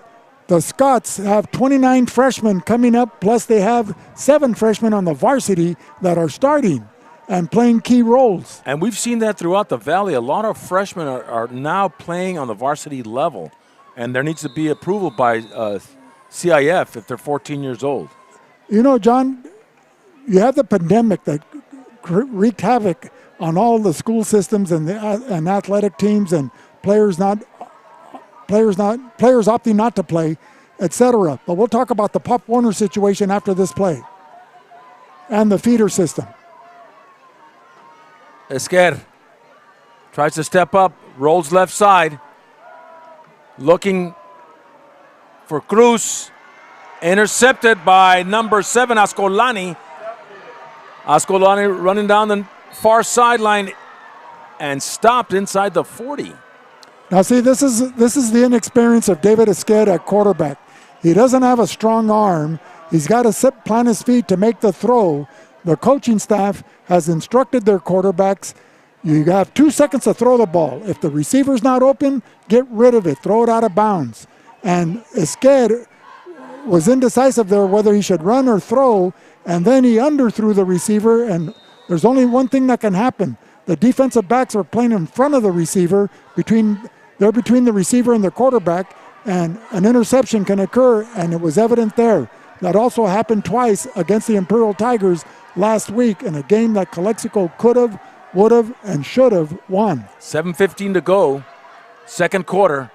The Scots have 29 freshmen coming up, plus they have 7 freshmen on the varsity that are starting and playing key roles. And we've seen that throughout the Valley. A lot of freshmen are now playing on the varsity level, and there needs to be approval by CIF if they're 14 years old. You know, John, you have the pandemic that wreaked havoc on all the school systems and athletic teams, and players opting not to play, etc. But we'll talk about the Pop Warner situation after this play and the feeder system. Esquer tries to step up, rolls left side, looking for Cruz, intercepted by number 7, Ascolani. Ascolani running down the far sideline and stopped inside the 40. Now, see, this is the inexperience of David Esquer at quarterback. He doesn't have a strong arm. He's got to plant his feet to make the throw. The coaching staff has instructed their quarterbacks, you have 2 seconds to throw the ball. If the receiver's not open, get rid of it. Throw it out of bounds. And Esquer was indecisive there whether he should run or throw, and then he underthrew the receiver, and there's only one thing that can happen. The defensive backs are playing in front of the receiver, they're between the receiver and the quarterback, and an interception can occur, and it was evident there. That also happened twice against the Imperial Tigers last week in a game that Calexico could have, would have, and should have won. 7:15 to go, second quarter.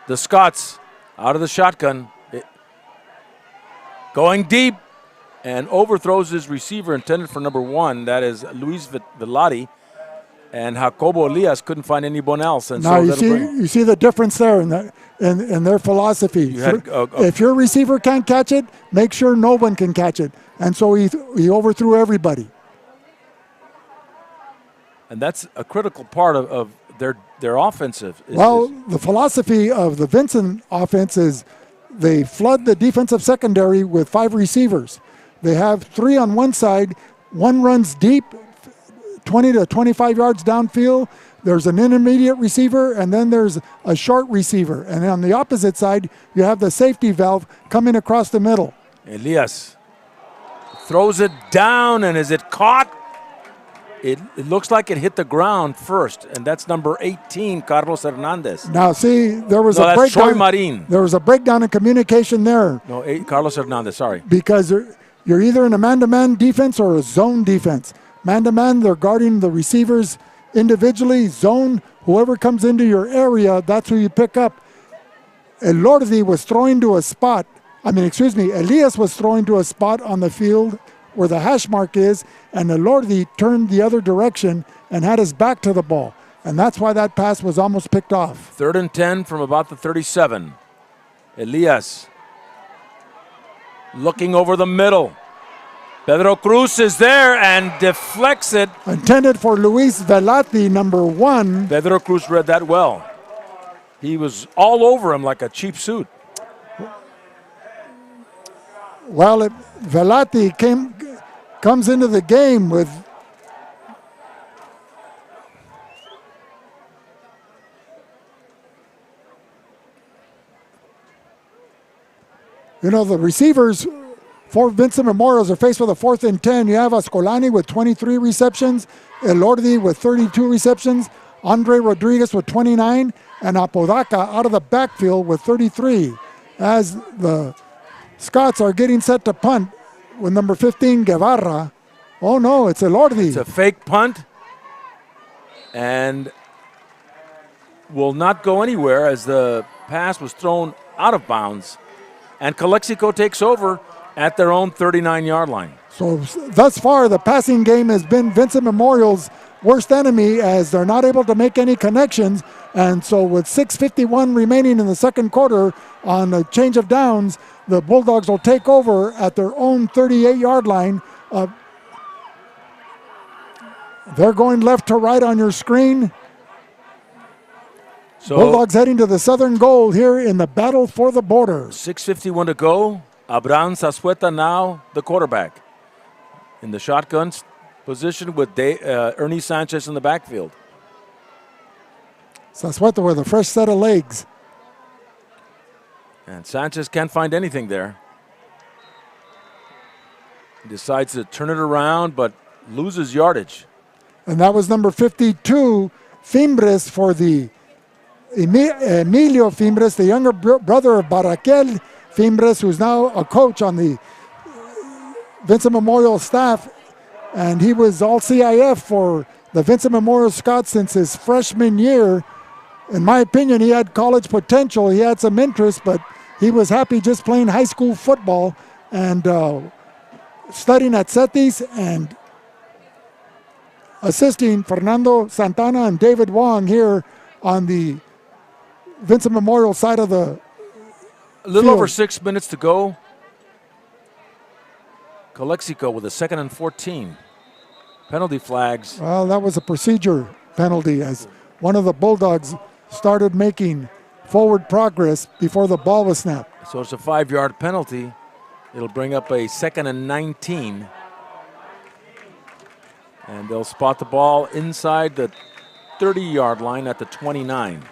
The Scots out of the shotgun, going deep, and overthrows his receiver intended for number 1. That is Luis Velati. And Jacobo Elias couldn't find anyone else. And now so you see the difference there in their philosophy. If your receiver can't catch it, make sure no one can catch it. And so he overthrew everybody. And that's a critical part of their offensive. The philosophy of the Vincent offense is they flood the defensive secondary with 5 receivers. They have 3 on one side. One runs deep, 20 to 25 yards downfield. There's an intermediate receiver, and then there's a short receiver. And on the opposite side, you have the safety valve coming across the middle. Elias throws it down, and is it caught? It looks like it hit the ground first, and that's number 18, Carlos Hernandez. Now, see, there was a that's breakdown. Troy Marin. There was a breakdown in communication there. No, Carlos Hernandez, sorry. Because you're either in a man-to-man defense or a zone defense. Man-to-man, they're guarding the receivers individually. Zone, whoever comes into your area, that's who you pick up. Elordi was throwing to a spot. Elias was throwing to a spot on the field where the hash mark is, and Elordi turned the other direction and had his back to the ball. And that's why that pass was almost picked off. 3rd and 10 from about the 37. Elias looking over the middle. Pedro Cruz is there and deflects it. Intended for Luis Velati, number 1. Pedro Cruz read that well. He was all over him like a cheap suit. Well, Velati comes into the game with the receivers for Vincent Memorials are faced with a 4th and 10. You have Ascolani with 23 receptions, Elordi with 32 receptions, Andre Rodriguez with 29, and Apodaca out of the backfield with 33. As the Scots are getting set to punt with number 15, Guevara. Oh no, it's Elordi. It's a fake punt and will not go anywhere as the pass was thrown out of bounds. And Calexico takes over at their own 39-yard line. So thus far, the passing game has been Vincent Memorial's worst enemy as they're not able to make any connections. And so with 6:51 remaining in the second quarter on a change of downs, the Bulldogs will take over at their own 38-yard line. They're going left to right on your screen. So Bulldogs heading to the southern goal here in the battle for the border. 6:51 to go. Abraham Zazueta now the quarterback in the shotgun position with Ernie Sanchez in the backfield. Zazueta with a fresh set of legs. And Sanchez can't find anything there. He decides to turn it around, but loses yardage. And that was number 52, Fimbres, for the Emilio Fimbres, the younger brother of Baraquel Fimbres, who's now a coach on the Vincent Memorial staff. And he was all CIF for the Vincent Memorial Scots since his freshman year. In my opinion, he had college potential. He had some interest, but he was happy just playing high school football and studying at CETIS and assisting Fernando Santana and David Wong here on the Vincent Memorial side of the A little field. over 6 minutes to go. Calexico with a 2nd and 14. Penalty flags. Well, that was a procedure penalty as one of the Bulldogs started making forward progress before the ball was snapped. So it's a 5-yard penalty. It'll bring up a 2nd and 19. And they'll spot the ball inside the 30-yard line at the 29.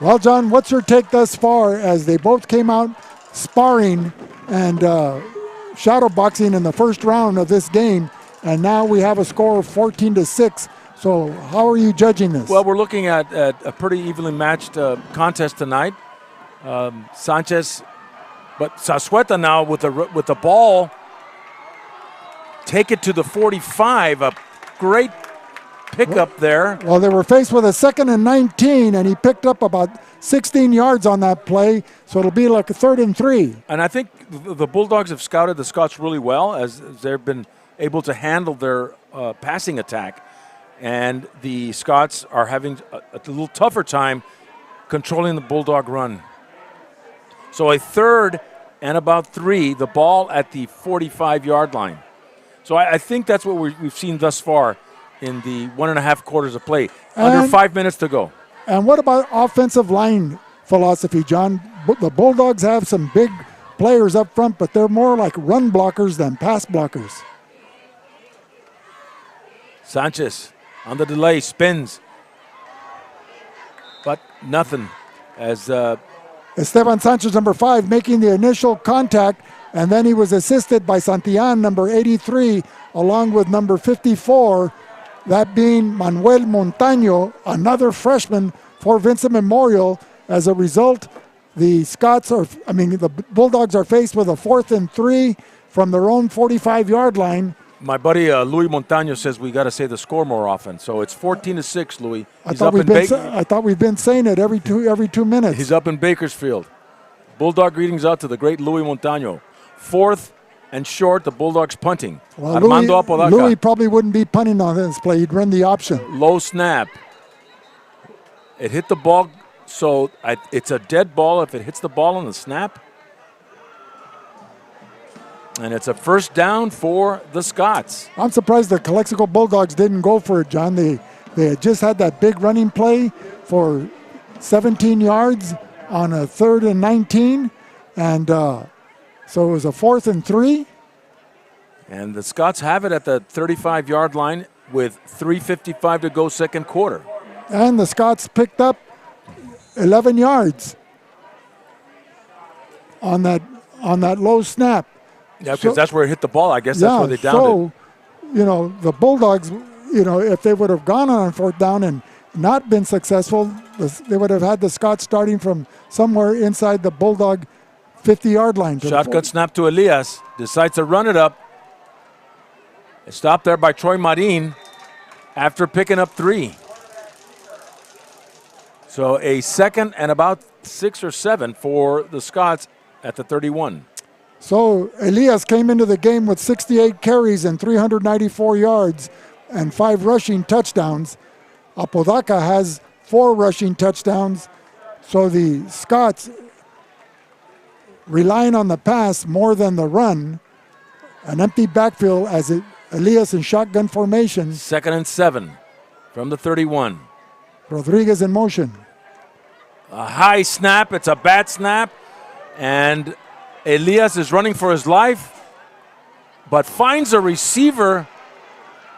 Well, John, what's your take thus far as they both came out sparring and shadowboxing in the first round of this game, and now we have a score of 14-6. So how are you judging this? Well, we're looking at a pretty evenly matched contest tonight. Sanchez, but Zazueta now with the ball, take it to the 45. A great pickup there. Well, they were faced with a 2nd and 19, and he picked up about 16 yards on that play, so it'll be like a 3rd and 3. And I think the Bulldogs have scouted the Scots really well as they've been able to handle their passing attack. And the Scots are having a little tougher time controlling the Bulldog run. So a 3rd and about 3, the ball at the 45-yard line. So I think that's what we've seen thus far in the 1.5 quarters of play. Under 5 minutes to go. And what about offensive line philosophy, John? The Bulldogs have some big players up front, but they're more like run blockers than pass blockers. Sanchez on the delay, spins. But nothing as Esteban Sanchez, number 5, making the initial contact, and then he was assisted by Santillan, number 83, along with number 54, that being Manuel Montaño, another freshman for Vincent Memorial. As a result, the Bulldogs are faced with a 4th and 3 from their own 45-yard line. my buddy Louis Montaño says we got to say the score more often. So it's 14-6, Louis. I thought we've been saying it every 2 minutes. He's up in Bakersfield. Bulldog greetings out to the great Louis Montaño. 4th and short, the Bulldogs punting. Well, Armando Apodaca. Louis probably wouldn't be punting on this play. He'd run the option. Low snap. It hit the ball, so it's a dead ball if it hits the ball on the snap. And it's a first down for the Scots. I'm surprised the Calexico Bulldogs didn't go for it, John. They had just had that big running play for 17 yards on a 3rd and 19. And so it was a 4th and 3. And the Scots have it at the 35-yard line with 3:55 to go second quarter. And the Scots picked up 11 yards on that low snap. Yeah, because that's where it hit the ball. I guess that's where they downed it. So, the Bulldogs, if they would have gone on 4th down and not been successful, they would have had the Scots starting from somewhere inside the Bulldog 50-yard line. Shotgun snap to Elias. Decides to run it up. It's stopped there by Troy Marin after picking up 3. So a second and about 6 or 7 for the Scots at the 31. So Elias came into the game with 68 carries and 394 yards and 5 rushing touchdowns. Apodaca has 4 rushing touchdowns. So the Scots relying on the pass more than the run. An empty backfield as Elias in shotgun formation. 2nd and 7 from the 31. Rodriguez in motion. A high snap. It's a bad snap. And Elias is running for his life, but finds a receiver.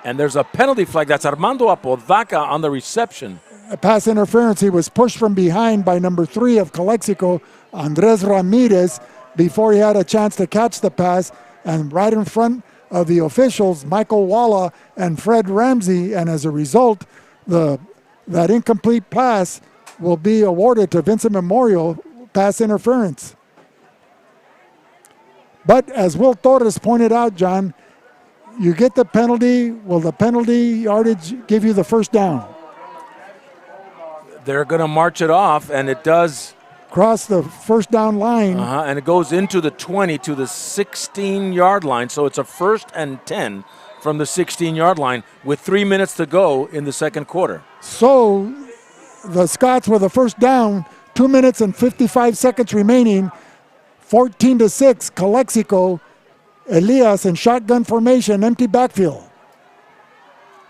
And there's a penalty flag. That's Armando Apodaca on the reception. A pass interference. He was pushed from behind by number 3 of Calexico, Andres Ramirez, before he had a chance to catch the pass. And right in front of the officials, Michael Walla and Fred Ramsey. And as a result, that incomplete pass will be awarded to Vincent Memorial, pass interference. But as Will Torres pointed out, John, you get the penalty. Will the penalty yardage give you the first down? They're going to march it off, and it does. Cross the first down line. And it goes into the 20 to the 16-yard line. So it's a 1st and 10 from the 16-yard line with 3 minutes to go in the second quarter. So the Scots with a first down, 2 minutes and 55 seconds remaining, 14-6, Calexico, Elias in shotgun formation, empty backfield.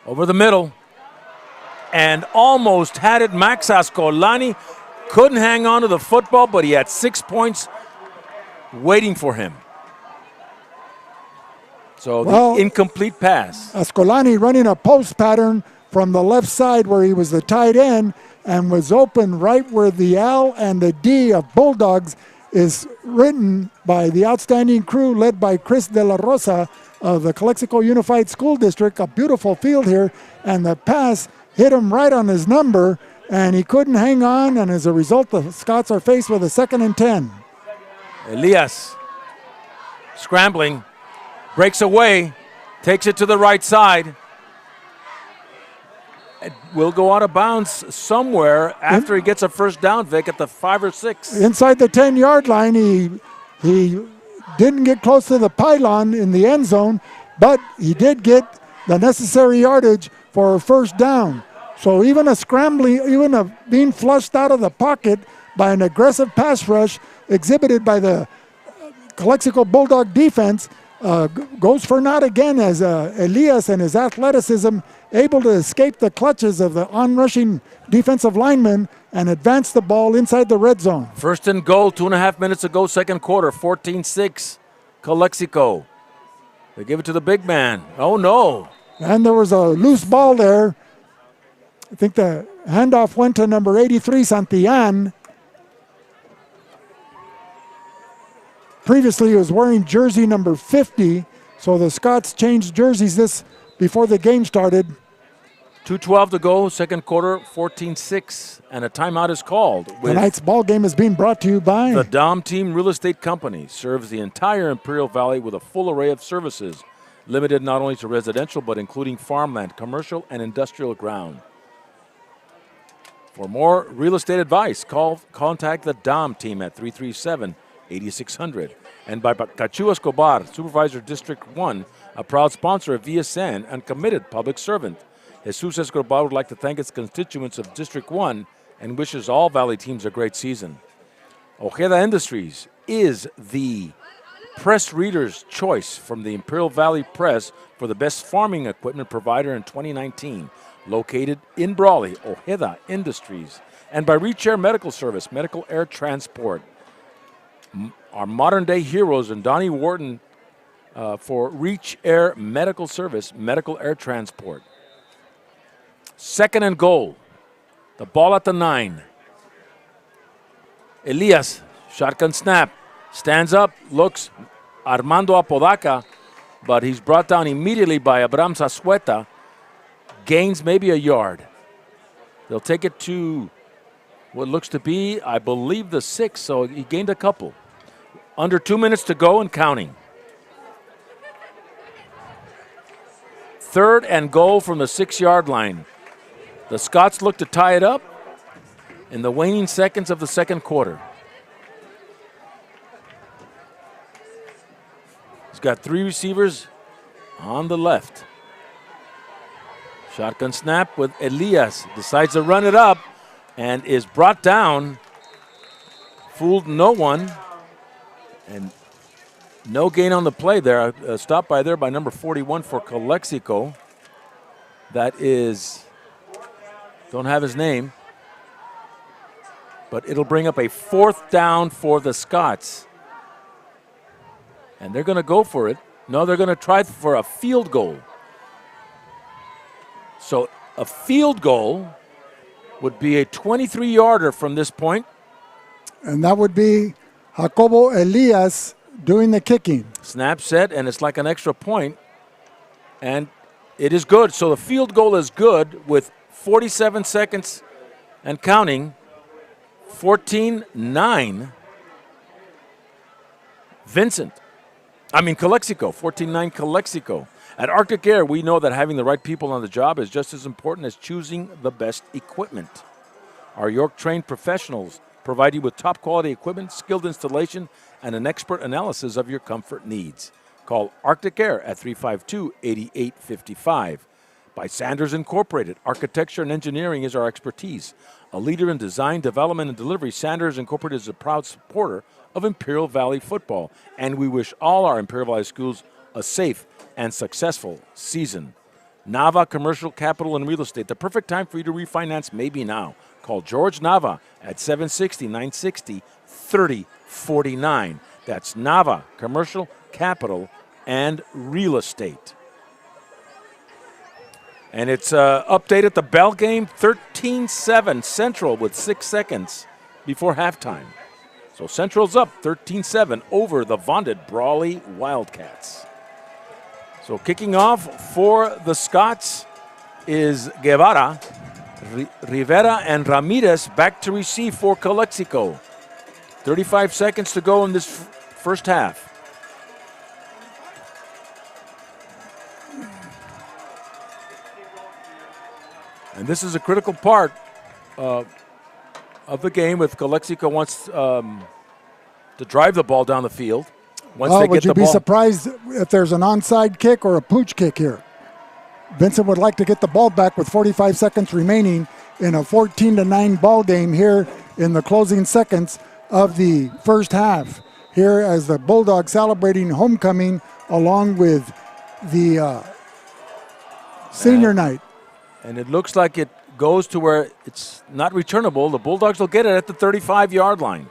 Over the middle, and almost had it. Max Ascolani couldn't hang on to the football, but he had 6 points waiting for him. So the incomplete pass. Ascolani running a post pattern from the left side where he was the tight end and was open right where the L and the D of Bulldogs is written by the outstanding crew led by Chris De La Rosa of the Calexico Unified School District. A beautiful field here, and the pass hit him right on his number, and he couldn't hang on, and as a result, the Scots are faced with a 2nd and 10. Elias scrambling, breaks away, takes it to the right side. It will go out of bounds somewhere after he gets a first down, Vic, at the 5 or 6. Inside the 10-yard line, he didn't get close to the pylon in the end zone, but he did get the necessary yardage for a first down. So even being flushed out of the pocket by an aggressive pass rush exhibited by the Calexico Bulldog defense goes for naught again as Elias and his athleticism able to escape the clutches of the onrushing defensive lineman and advance the ball inside the red zone. 1st and goal, 2.5 minutes to go, second quarter, 14-6, Calexico. They give it to the big man. Oh, no. And there was a loose ball there. I think the handoff went to number 83, Santillan. Previously, he was wearing jersey number 50, so the Scots changed jerseys before the game started. 2:12 to go, second quarter, 14-6, and a timeout is called. Tonight's ball game is being brought to you by the Dom Team Real Estate Company. Serves the entire Imperial Valley with a full array of services, limited not only to residential but including farmland, commercial, and industrial ground. For more real estate advice, contact the Dom Team at 337-8600. And by Cachu Escobar, Supervisor District 1, a proud sponsor of VSN and committed public servant. Jesus Escobar would like to thank its constituents of District 1 and wishes all Valley teams a great season. Ojeda Industries is the press reader's choice from the Imperial Valley Press for the best farming equipment provider in 2019. Located in Brawley, Ojeda Industries. And by Reach Air Medical Service, Medical Air Transport. Our modern-day heroes and Donnie Wharton for Reach Air Medical Service, Medical Air Transport. 2nd and goal. The ball at the 9. Elias, shotgun snap. Stands up, looks Armando Apodaca, but he's brought down immediately by Abraham Zazueta. Gains maybe a yard. They'll take it to what looks to be, I believe, the 6, so he gained a couple. Under 2 minutes to go and counting. 3rd and goal from the 6-yard line. The Scots look to tie it up in the waning seconds of the second quarter. He's got 3 receivers on the left. Shotgun snap with Elias. Decides to run it up and is brought down. Fooled no one. And no gain on the play there. Stopped by there by number 41 for Calexico. That is, don't have his name. But it'll bring up a 4th down for the Scots. And they're going to go for it. No, they're going to try for a field goal. So a field goal would be a 23-yarder from this point. And that would be Jacobo Elias doing the kicking. Snap set, and it's like an extra point. And it is good. So the field goal is good with 47 seconds and counting. 14-9. Calexico. 14-9 Calexico. At Arctic Air, we know that having the right people on the job is just as important as choosing the best equipment. Our York-trained professionals provide you with top-quality equipment, skilled installation, and an expert analysis of your comfort needs. Call Arctic Air at 352-8855. By Sanders Incorporated, architecture and engineering is our expertise. A leader in design, development, and delivery, Sanders Incorporated is a proud supporter of Imperial Valley football, and we wish all our Imperial Valley schools a safe and successful season. Nava Commercial Capital and Real Estate. The perfect time for you to refinance may be now. Call George Nava at 760-960-3049. That's Nava Commercial Capital and Real Estate. And it's updated the bell game, 13-7 Central with 6 seconds before halftime. So Central's up 13-7 over the vaunted Brawley Wildcats. So kicking off for the Scots is Guevara, Rivera, and Ramirez back to receive for Calexico. 35 seconds to go in this first half. And this is a critical part of the game if Calexico wants to drive the ball down the field. Would you be surprised if there's an onside kick or a pooch kick here? Vincent would like to get the ball back with 45 seconds remaining in a 14-9 ball game here in the closing seconds of the first half. Here as the Bulldogs celebrating homecoming along with the senior night. And it looks like it goes to where it's not returnable. The Bulldogs will get it at the 35-yard line.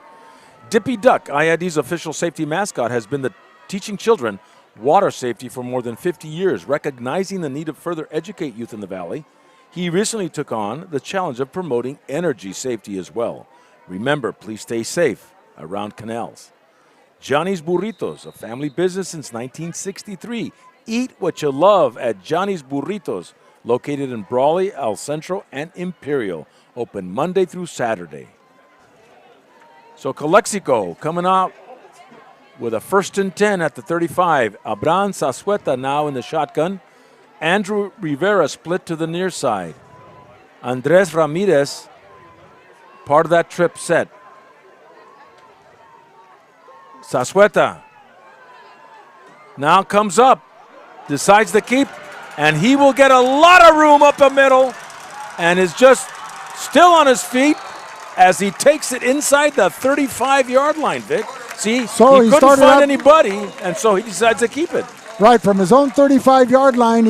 Dippy Duck, IID's official safety mascot, has been teaching children water safety for more than 50 years, recognizing the need to further educate youth in the Valley. He recently took on the challenge of promoting energy safety as well. Remember, please stay safe around canals. Johnny's Burritos, a family business since 1963. Eat what you love at Johnny's Burritos, located in Brawley, El Centro, and Imperial. Open Monday through Saturday. So Calexico coming out with a 1st and 10 at the 35. Abran Sasueta now in the shotgun. Andrew Rivera split to the near side. Andres Ramirez, part of that trip set. Sasueta now comes up, decides to keep, and he will get a lot of room up the middle and is just still on his feet as he takes it inside the 35-yard line, Vic. See, so he couldn't find anybody, and so he decides to keep it. Right, from his own 35-yard line,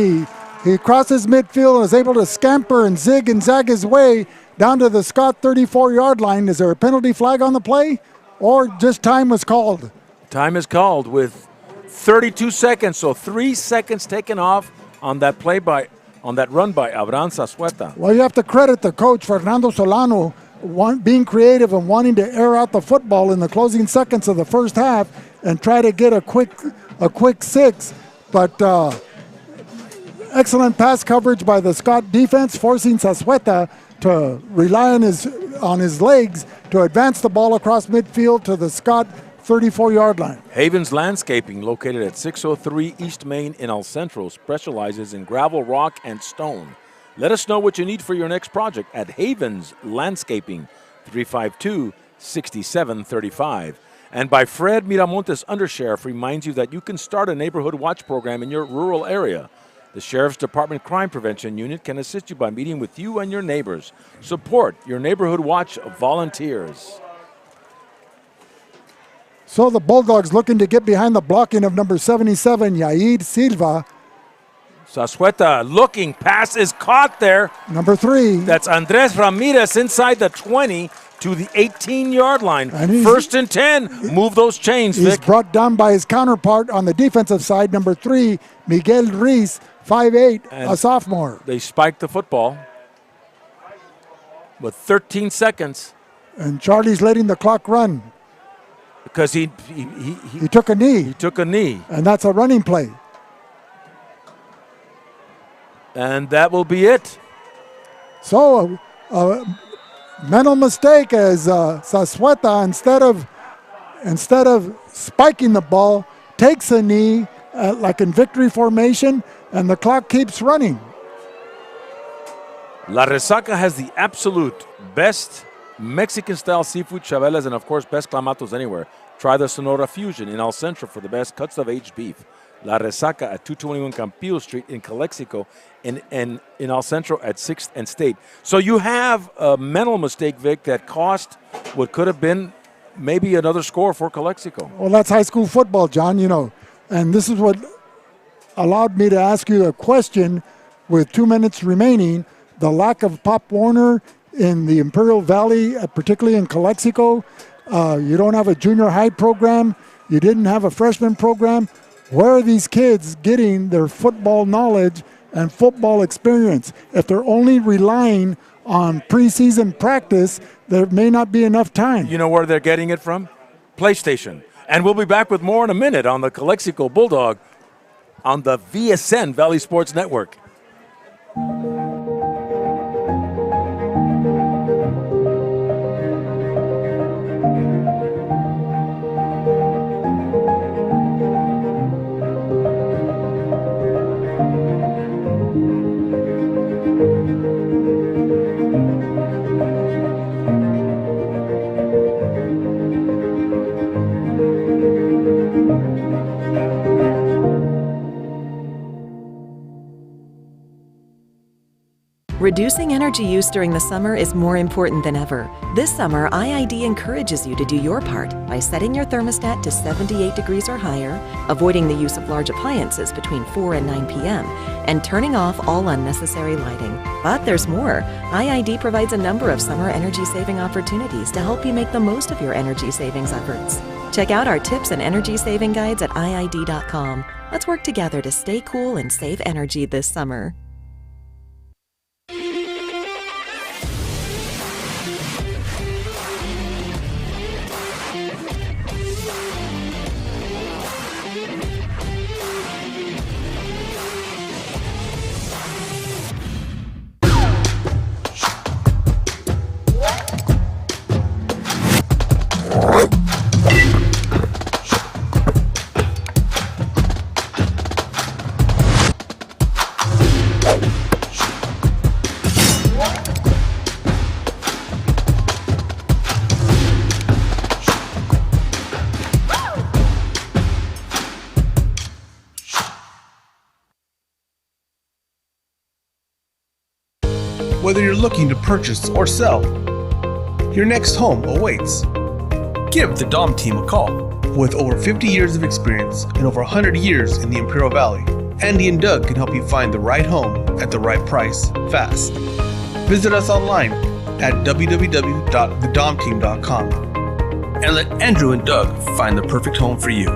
he crosses midfield and is able to scamper and zig and zag his way down to the Scott 34-yard line. Is there a penalty flag on the play, or just time was called? Time is called with 32 seconds, so 3 seconds taken off on that run by Abran Sasueta. Well, you have to credit the coach, Fernando Solano, being creative and wanting to air out the football in the closing seconds of the first half and try to get a quick 6. But excellent pass coverage by the Scott defense, forcing Sasueta to rely on his legs to advance the ball across midfield to the Scott 34-yard line. Havens Landscaping, located at 603 East Main in El Centro, specializes in gravel, rock, and stone. Let us know what you need for your next project at Havens Landscaping, 352-6735. And by Fred Miramontes, Undersheriff, reminds you that you can start a neighborhood watch program in your rural area. The Sheriff's Department Crime Prevention Unit can assist you by meeting with you and your neighbors. Support your neighborhood watch volunteers. So the Bulldogs looking to get behind the blocking of number 77, Yair Silva. Sasueta looking, pass is caught there. Number 3. That's Andres Ramirez inside the 20 to the 18-yard line. First and 10. Move those chains, He's Vic. brought down by his counterpart on the defensive side, number 3, Miguel Reese, 5'8", a sophomore. They spiked the football with 13 seconds. And Charlie's letting the clock run. Because he took a knee. He took a knee. And that's a running play. And that will be it. So, mental mistake as Sasueta, instead of spiking the ball, takes a knee like in victory formation, and the clock keeps running. La Resaca has the absolute best Mexican-style seafood chavelas and, of course, best clamatos anywhere. Try the Sonora Fusion in El Centro for the best cuts of aged beef. La Resaca at 221 Campillo Street in Calexico, and in El Centro at 6th and State. So you have a mental mistake, Vic, that cost what could have been maybe another score for Calexico. Well, that's high school football, John, and this is what allowed me to ask you a question with 2 minutes remaining. The lack of Pop Warner in the Imperial Valley, particularly in Calexico. You don't have a junior high program. You didn't have a freshman program. Where are these kids getting their football knowledge and football experience? If they're only relying on preseason practice, there may not be enough time. You know where they're getting it from? PlayStation. And we'll be back with more in a minute on the Calexico Bulldog on the VSN Valley Sports Network. Reducing energy use during the summer is more important than ever. This summer, IID encourages you to do your part by setting your thermostat to 78 degrees or higher, avoiding the use of large appliances between 4 and 9 p.m., and turning off all unnecessary lighting. But there's more. IID provides a number of summer energy-saving opportunities to help you make the most of your energy savings efforts. Check out our tips and energy saving guides at IID.com. Let's work together to stay cool and save energy this summer. Whether you're looking to purchase or sell, your next home awaits. Give the Dom team a call. With over 50 years of experience and over 100 years in the Imperial Valley, Andy and Doug can help you find the right home at the right price fast. Visit us online at www.thedomteam.com and let Andrew and Doug find the perfect home for you.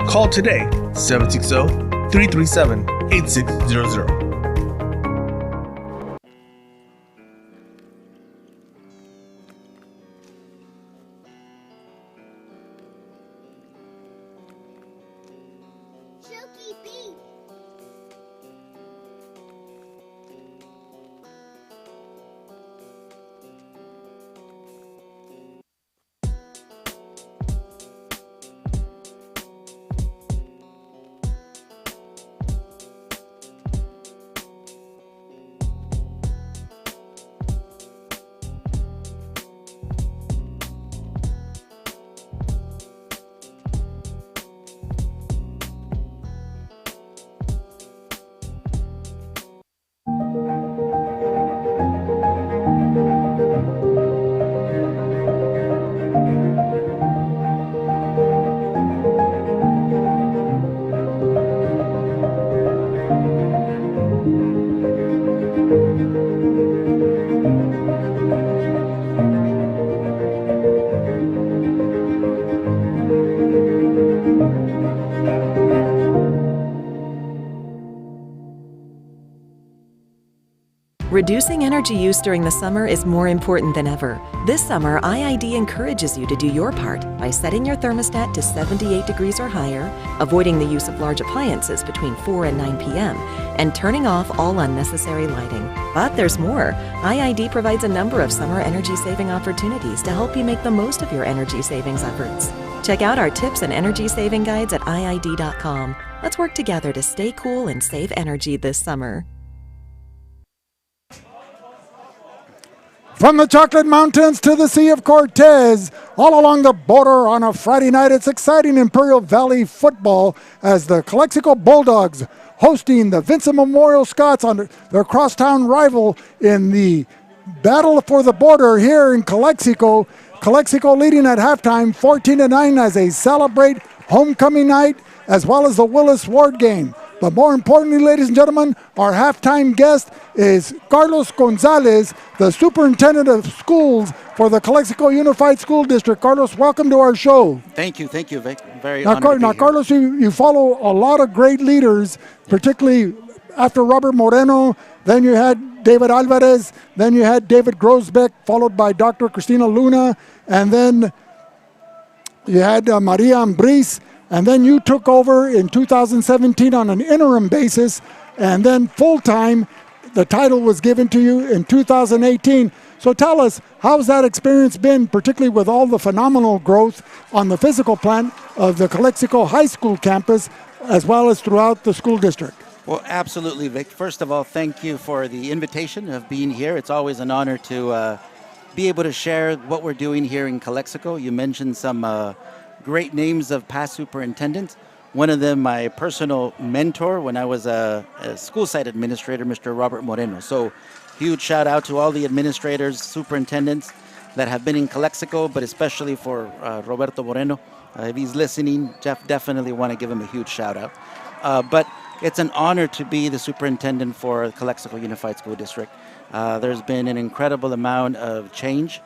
Call today, 760-337-8600. Reducing energy use during the summer is more important than ever. This summer, IID encourages you to do your part by setting your thermostat to 78 degrees or higher, avoiding the use of large appliances between 4 and 9 p.m., and turning off all unnecessary lighting. But there's more. IID provides a number of summer energy-saving opportunities to help you make the most of your energy savings efforts. Check out our tips and energy saving guides at IID.com. Let's work together to stay cool and save energy this summer. From the Chocolate Mountains to the Sea of Cortez, all along the border on a Friday night, it's exciting Imperial Valley football as the Calexico Bulldogs hosting the Vincent Memorial Scots on their crosstown rival in the battle for the border here in Calexico. Calexico leading at halftime 14-9 as they celebrate homecoming night as well as the Willis Ward game. But more importantly, ladies and gentlemen, our halftime guest is Carlos Gonzalez, the Superintendent of Schools for the Calexico Unified School District. Carlos, welcome to our show. Thank you, Vic. Very Now, honored to be here. Carlos, you follow a lot of great leaders, particularly after Robert Moreno. Then you had David Alvarez. Then you had David Grosbeck, followed by Dr. Cristina Luna. And then you had Maria Ambris. And then you took over in 2017 on an interim basis. And then full-time, the title was given to you in 2018. So tell us, how's that experience been, particularly with all the phenomenal growth on the physical plant of the Calexico High School campus, as well as throughout the school district? Well, absolutely, Vic. First of all, thank you for the invitation of being here. It's always an honor to be able to share what we're doing here in Calexico. You mentioned some great names of past superintendents. One of them, my personal mentor when I was a school site administrator, Mr. Robert Moreno. So huge shout out to all the administrators, superintendents that have been in Calexico, but especially for Roberto Moreno. If he's listening, Jeff, definitely want to give him a huge shout out. But it's an honor to be the superintendent for Calexico Unified School District. There's been an incredible amount of change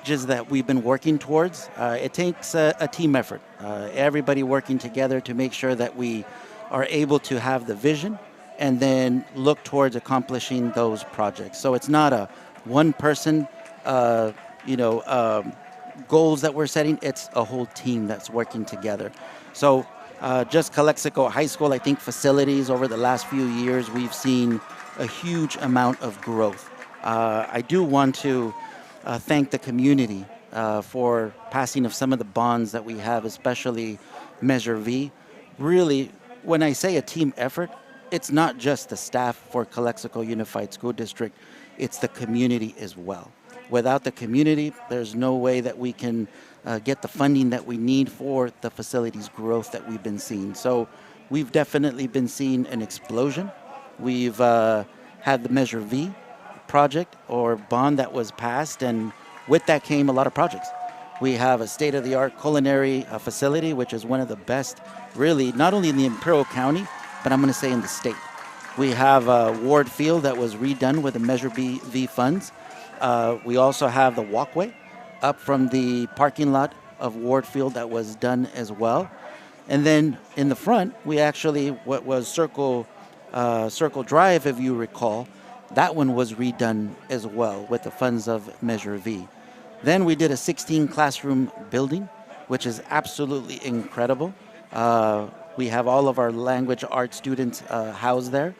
that we've been working towards. It takes a team effort, everybody working together to make sure that we are able to have the vision and then look towards accomplishing those projects. So it's not a one person, goals that we're setting. It's a whole team that's working together. So just Calexico High School, I think facilities over the last few years, we've seen a huge amount of growth. I do want to thank the community for passing of some of the bonds that we have, especially Measure V. Really, when I say a team effort, it's not just the staff for Calexico Unified School District, it's the community as well. Without the community, there's no way that we can get the funding that we need for the facilities growth that we've been seeing. So we've definitely been seeing an explosion. We've had the Measure V project or bond that was passed, and with that came a lot of projects. We have a state-of-the-art culinary facility, which is one of the best, really, not only in the Imperial County, but I'm going to say in the state. We have Ward Field that was redone with the Measure V funds. We also have the walkway up from the parking lot of Ward Field that was done as well. And then in the front, we actually, what was Circle Drive, if you recall, that one was redone as well with the funds of Measure V. Then we did a 16 classroom building, which is absolutely incredible. We have all of our language arts students housed there.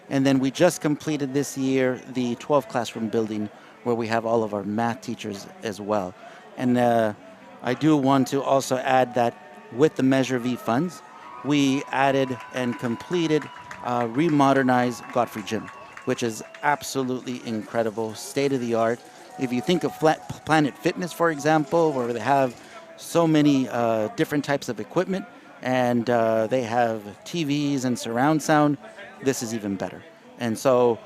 And then we just completed this year the 12 classroom building where we have all of our math teachers as well. And I do want to also add that with the Measure V funds, we added and completed remodernized Godfrey Gym, which is absolutely incredible, state-of-the-art. If you think of Planet Fitness, for example, where they have so many different types of equipment, and they have TVs and surround sound, this is even better. And so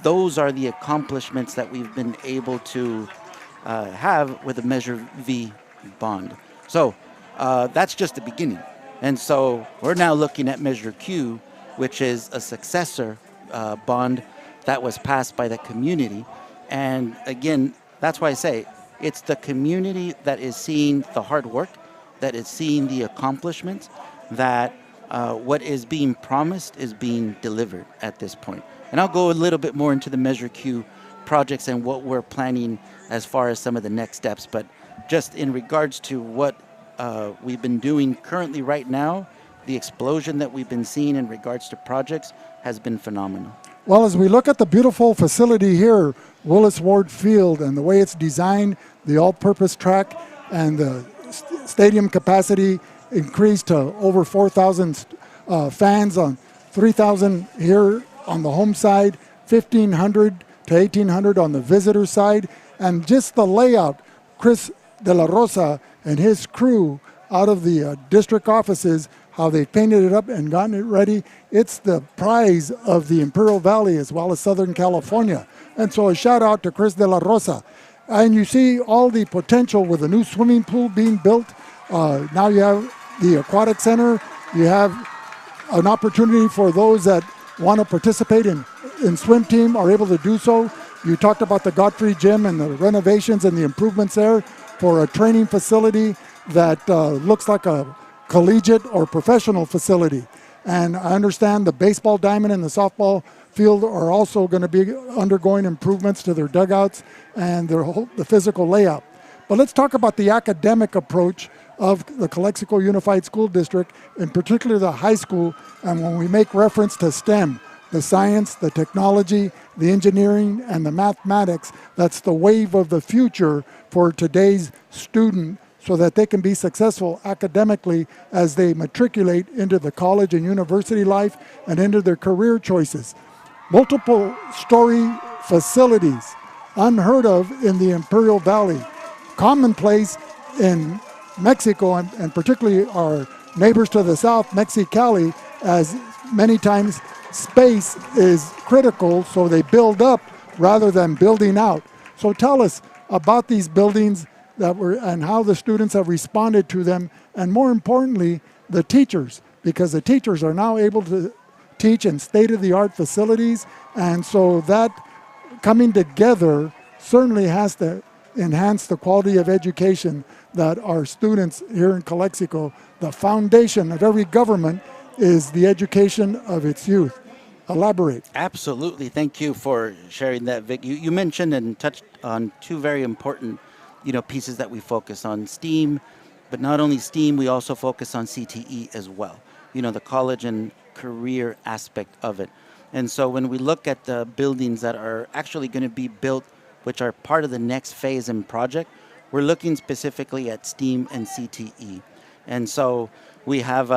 those are the accomplishments that we've been able to have with the Measure V bond. So that's just the beginning. And so we're now looking at Measure Q, which is a successor bond that was passed by the community. And again, that's why I say it's the community that is seeing the hard work, that is seeing the accomplishments, that what is being promised is being delivered at this point. And I'll go a little bit more into the Measure Q projects and what we're planning as far as some of the next steps. But just in regards to what we've been doing currently right now, the explosion that we've been seeing in regards to projects has been phenomenal. Well, as we look at the beautiful facility here, Willis Ward Field, and the way it's designed, the all-purpose track, and the stadium capacity increased to over 4,000 fans, on 3,000 here on the home side, 1,500 to 1,800 on the visitor side, and just the layout. Chris De La Rosa and his crew out of the district offices, how they painted it up and gotten it ready. It's the prize of the Imperial Valley as well as Southern California. And so a shout out to Chris De La Rosa. And you see all the potential with the new swimming pool being built. Now you have the aquatic center. You have an opportunity for those that want to participate in swim team are able to do so. You talked about the Godfrey Gym and the renovations and the improvements there for a training facility that looks like a collegiate or professional facility. And I understand the baseball diamond and the softball field are also going to be undergoing improvements to their dugouts and the physical layout. But let's talk about the academic approach of the Calexico Unified School District, in particular the high school. And when we make reference to STEM, the science, the technology, the engineering, and the mathematics, that's the wave of the future for today's student, so that they can be successful academically as they matriculate into the college and university life and into their career choices. Multiple story facilities, unheard of in the Imperial Valley, commonplace in Mexico, and particularly our neighbors to the south, Mexicali, as many times space is critical, so they build up rather than building out. So tell us about these buildings and how the students have responded to them, and more importantly, the teachers, because the teachers are now able to teach in state-of-the-art facilities, and so that coming together certainly has to enhance the quality of education that our students here in Calexico, the foundation of every government is the education of its youth. Elaborate. Absolutely. Thank you for sharing that, Vic. You mentioned and touched on two very important pieces that we focus on: STEAM, but not only STEAM, we also focus on CTE as well, the college and career aspect of it. And so when we look at the buildings that are actually going to be built, which are part of the next phase and project, we're looking specifically at STEAM and CTE. And so we have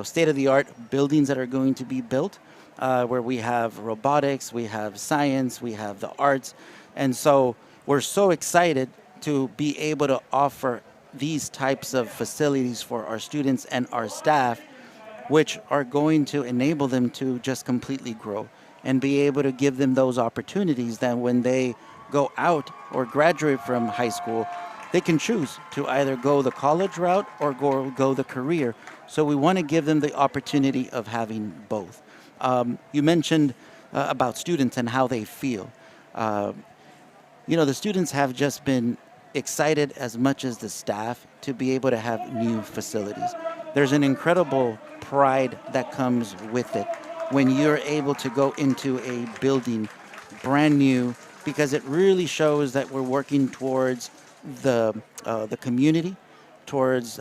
state-of-the-art buildings that are going to be built, where we have robotics, we have science, we have the arts. And so we're so excited to be able to offer these types of facilities for our students and our staff, which are going to enable them to just completely grow and be able to give them those opportunities that when they go out or graduate from high school, they can choose to either go the college route or go the career. So we want to give them the opportunity of having both. You mentioned about students and how they feel. The students have just been excited as much as the staff to be able to have new facilities. There's an incredible pride that comes with it when you're able to go into a building brand new, because it really shows that we're working towards the community, towards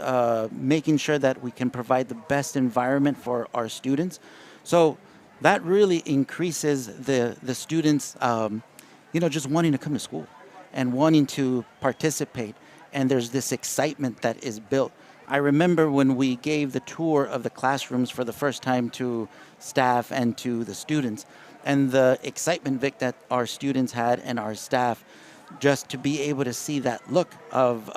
making sure that we can provide the best environment for our students. So that really increases the students, just wanting to come to school and wanting to participate. And there's this excitement that is built. I remember when we gave the tour of the classrooms for the first time to staff and to the students, and the excitement, Vic, that our students had and our staff, just to be able to see that look of,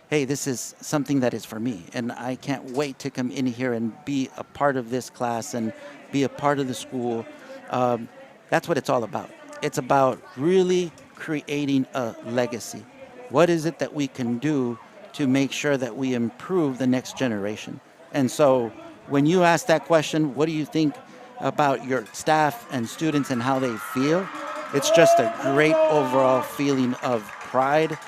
hey, this is something that is for me, and I can't wait to come in here and be a part of this class and be a part of the school. That's what it's all about. It's about really creating a legacy. What is it that we can do to make sure that we improve the next generation? And so when you ask that question, what do you think about your staff and students and how they feel? It's just a great overall feeling of pride,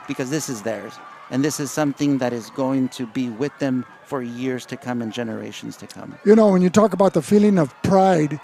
because this is theirs. And this is something that is going to be with them for years to come and generations to come. When you talk about the feeling of pride,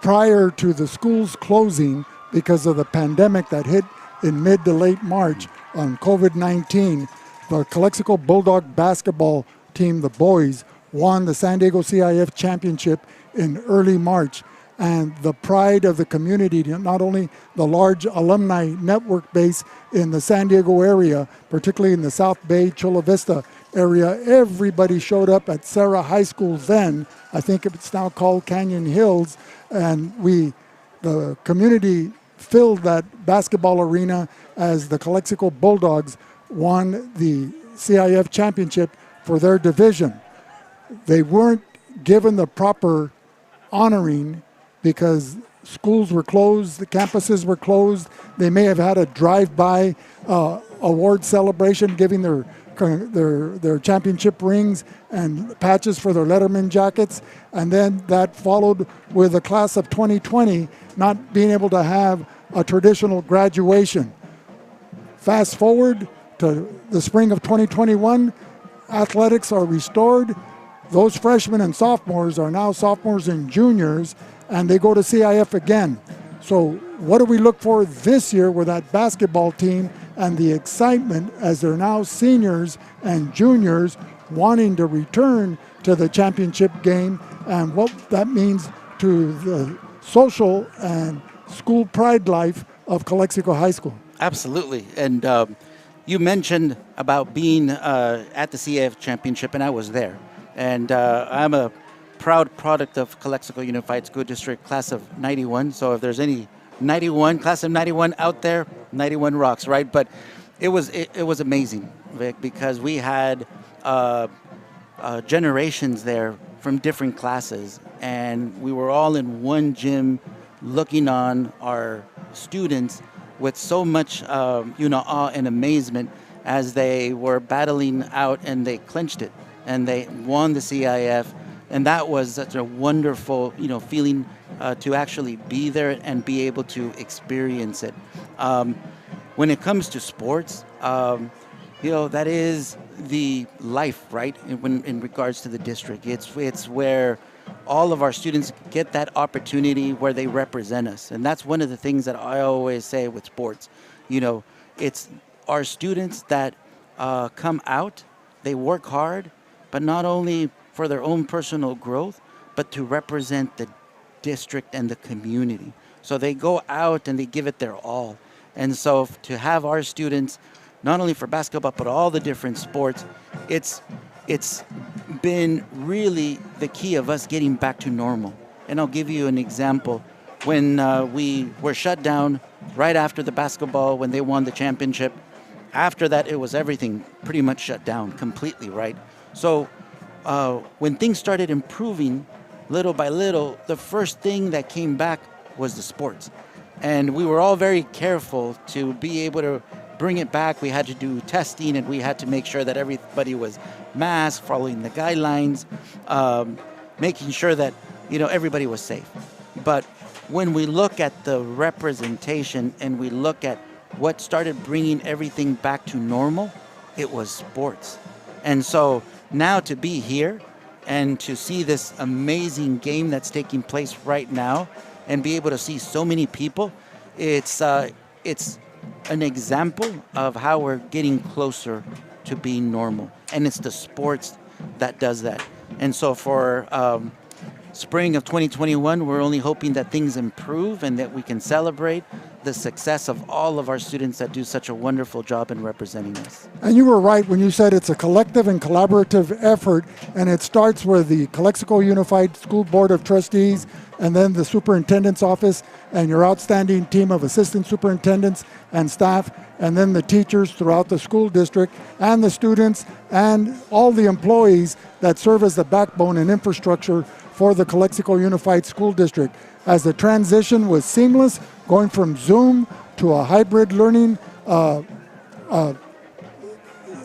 prior to the schools closing because of the pandemic that hit in mid to late March on COVID-19, the Calexico Bulldog basketball team, the boys, won the San Diego CIF championship in early March. And the pride of the community, not only the large alumni network base in the San Diego area, particularly in the South Bay, Chula Vista area, everybody showed up at Serra High School then. I think it's now called Canyon Hills. And the community filled that basketball arena as the Calexico Bulldogs won the CIF championship for their division. They weren't given the proper honoring because schools were closed, the campuses were closed. They may have had a drive-by award celebration, giving their championship rings and patches for their Letterman jackets, and then that followed with the class of 2020 not being able to have a traditional graduation. Fast forward to the spring of 2021, athletics are restored. Those freshmen and sophomores are now sophomores and juniors, and they go to CIF again. So what do we look for this year with that basketball team and the excitement as they're now seniors and juniors wanting to return to the championship game, and what that means to the social and school pride life of Calexico High School? Absolutely. And you mentioned about being at the CIF championship, and I was there. And I'm a proud product of Calexico Unified School District class of 91. So if there's any class of 91 out there, 91 rocks, right? But it was amazing, Vic, because we had generations there from different classes, and we were all in one gym looking on our students with so much awe and amazement as they were battling out, and they clinched it and they won the CIF. And that was such a wonderful, feeling to actually be there and be able to experience it. When it comes to sports, that is the life, right? In regards to the district, it's where all of our students get that opportunity where they represent us, and that's one of the things that I always say with sports. It's our students that come out, they work hard, but not only for their own personal growth, but to represent the district and the community. So they go out and they give it their all. And so to have our students, not only for basketball, but all the different sports, it's been really the key of us getting back to normal. And I'll give you an example. When we were shut down right after the basketball, when they won the championship, after that, it was everything pretty much shut down completely, right? So when things started improving little by little, the first thing that came back was the sports. And we were all very careful to be able to bring it back. We had to do testing, and we had to make sure that everybody was masked, following the guidelines, making sure that everybody was safe. But when we look at the representation and we look at what started bringing everything back to normal, it was sports. And so now to be here and to see this amazing game that's taking place right now and be able to see so many people, it's an example of how we're getting closer to being normal. And it's the sports that does that. And so for spring of 2021, we're only hoping that things improve and that we can celebrate the success of all of our students that do such a wonderful job in representing us. And you were right when you said it's a collective and collaborative effort, and it starts with the Calexico Unified School Board of Trustees, and then the superintendent's office, and your outstanding team of assistant superintendents and staff, and then the teachers throughout the school district, and the students, and all the employees that serve as the backbone and infrastructure for the Calexico Unified School District. As the transition was seamless, going from Zoom to a hybrid learning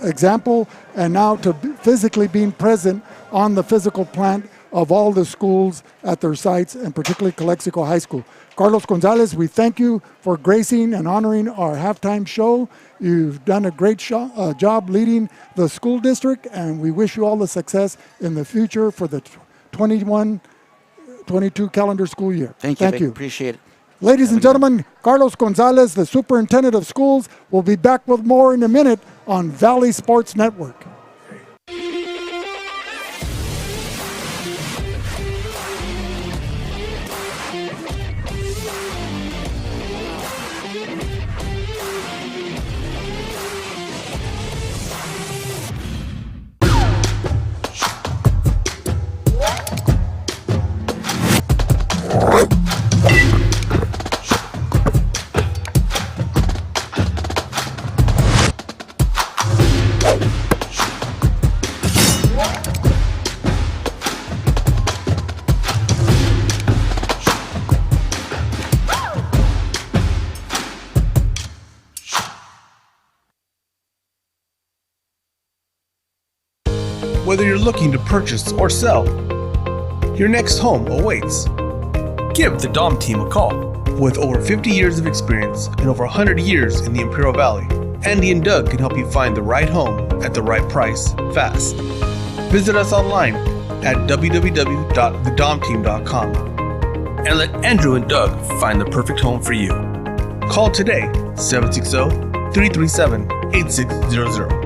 example, and now to physically being present on the physical plant of all the schools at their sites, and particularly Calexico High School. Carlos Gonzalez, we thank you for gracing and honoring our halftime show. You've done a great job leading the school district, and we wish you all the success in the future for the 2022 calendar school year. Thank you, Vic. Appreciate it. Ladies and gentlemen, Carlos Gonzalez, the Superintendent of Schools, will be back with more in a minute on Valley Sports Network. Whether you're looking to purchase or sell, your next home awaits. Give the Dom team a call. With over 50 years of experience and over 100 years in the Imperial Valley, Andy and Doug can help you find the right home at the right price fast. Visit us online at www.thedomteam.com and let Andrew and Doug find the perfect home for you. Call today, 760-337-8600.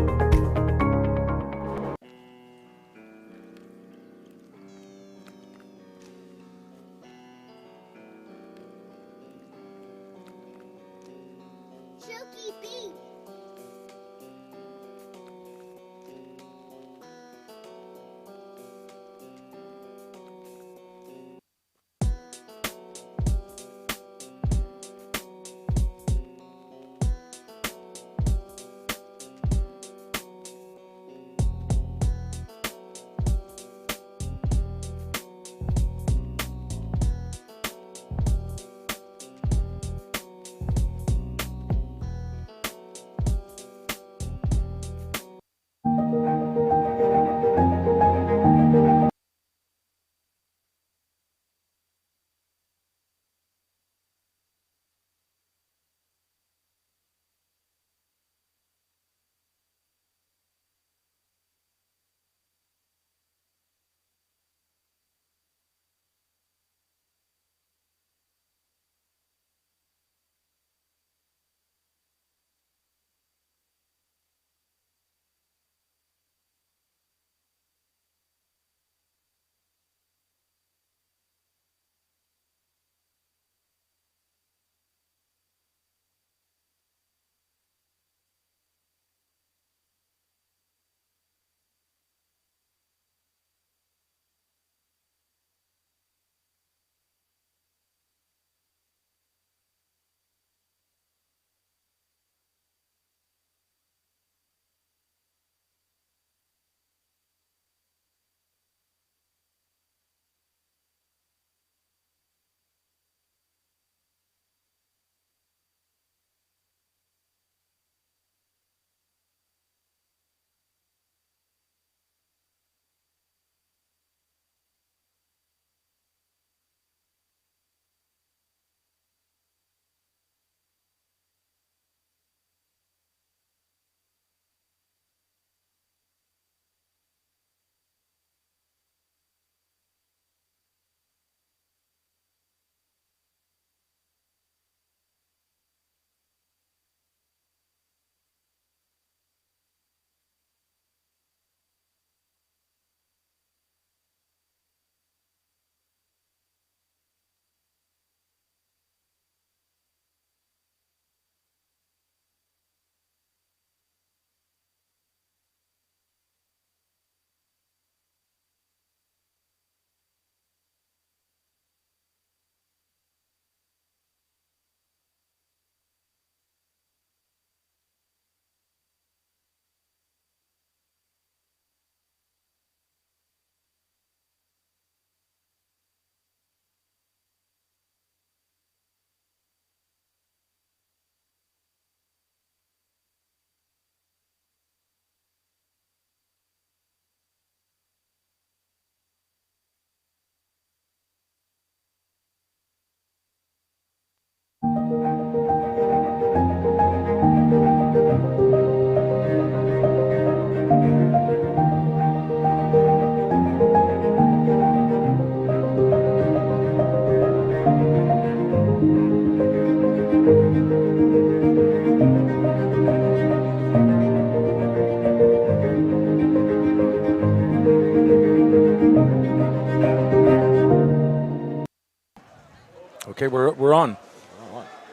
we're on.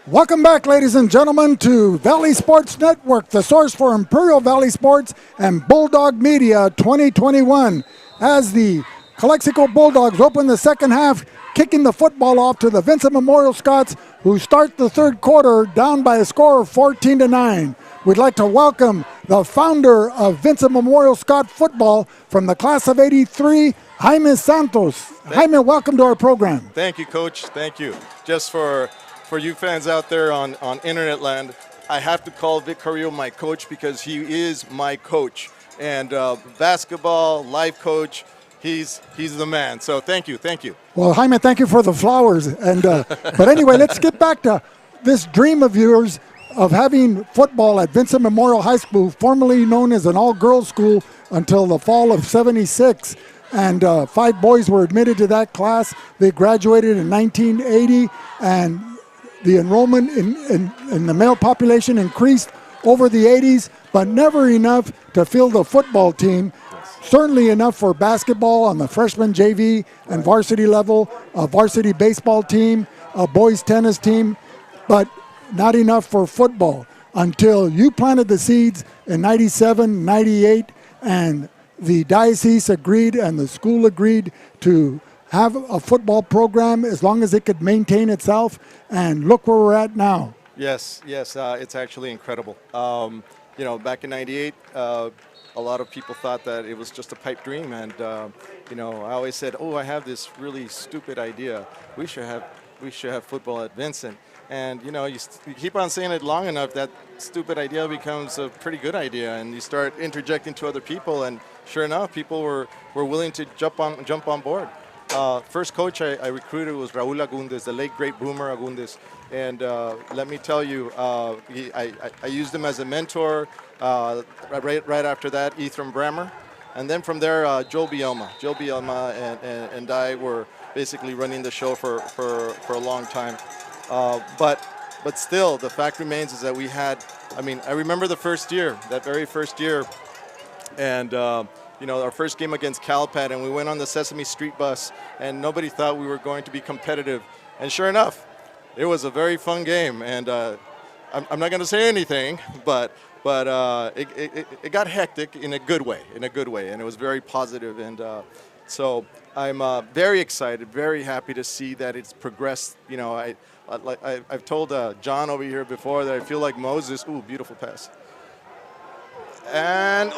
Welcome back, ladies and gentlemen, to Valley Sports Network, the source for Imperial Valley Sports and Bulldog Media 2021. As the Calexico Bulldogs open the second half, kicking the football off to the Vincent Memorial Scots, who start the third quarter down by a score of 14-9. We'd like to welcome the founder of Vincent Memorial Scott football from the class of '83, Jaime Santos. Jaime, welcome to our program. Thank you, Coach. Thank you. Just for you fans out there on internet land, I have to call Vic Carrillo my coach because he is my coach. And basketball, life coach, he's the man. So thank you. Well, Jaime, thank you for the flowers. And but anyway, let's get back to this dream of yours of having football at Vincent Memorial High School, formerly known as an all-girls school until the fall of '76. And 5 boys were admitted to that class. They graduated in 1980, and the enrollment in the male population increased over the 80s, but never enough to field a football team. Certainly enough for basketball on the freshman JV and varsity level, a varsity baseball team, a boys tennis team, but not enough for football until you planted the seeds in '97, '98, and the diocese agreed and the school agreed to have a football program as long as it could maintain itself, and look where we're at now. Yes, it's actually incredible. Back in '98, a lot of people thought that it was just a pipe dream, and I always said, I have this really stupid idea. We should have football at Vincent. And you keep on saying it long enough, that stupid idea becomes a pretty good idea, and you start interjecting to other people, and sure enough, people were willing to jump on board. First coach I recruited was Raul Agundes, the late great Boomer Agundes, and let me tell you, I used him as a mentor. Right after that, Ethan Brammer, and then from there, Joe Bielma and I were basically running the show for a long time. But still, the fact remains is that we had, I remember that very first year, and our first game against Calpat, and we went on the Sesame Street bus, and nobody thought we were going to be competitive. And sure enough, it was a very fun game, and I'm not going to say anything, but it got hectic in a good way, and it was very positive, and so I'm very excited, very happy to see that it's progressed. I've told John over here before that I feel like Moses. Ooh, beautiful pass. And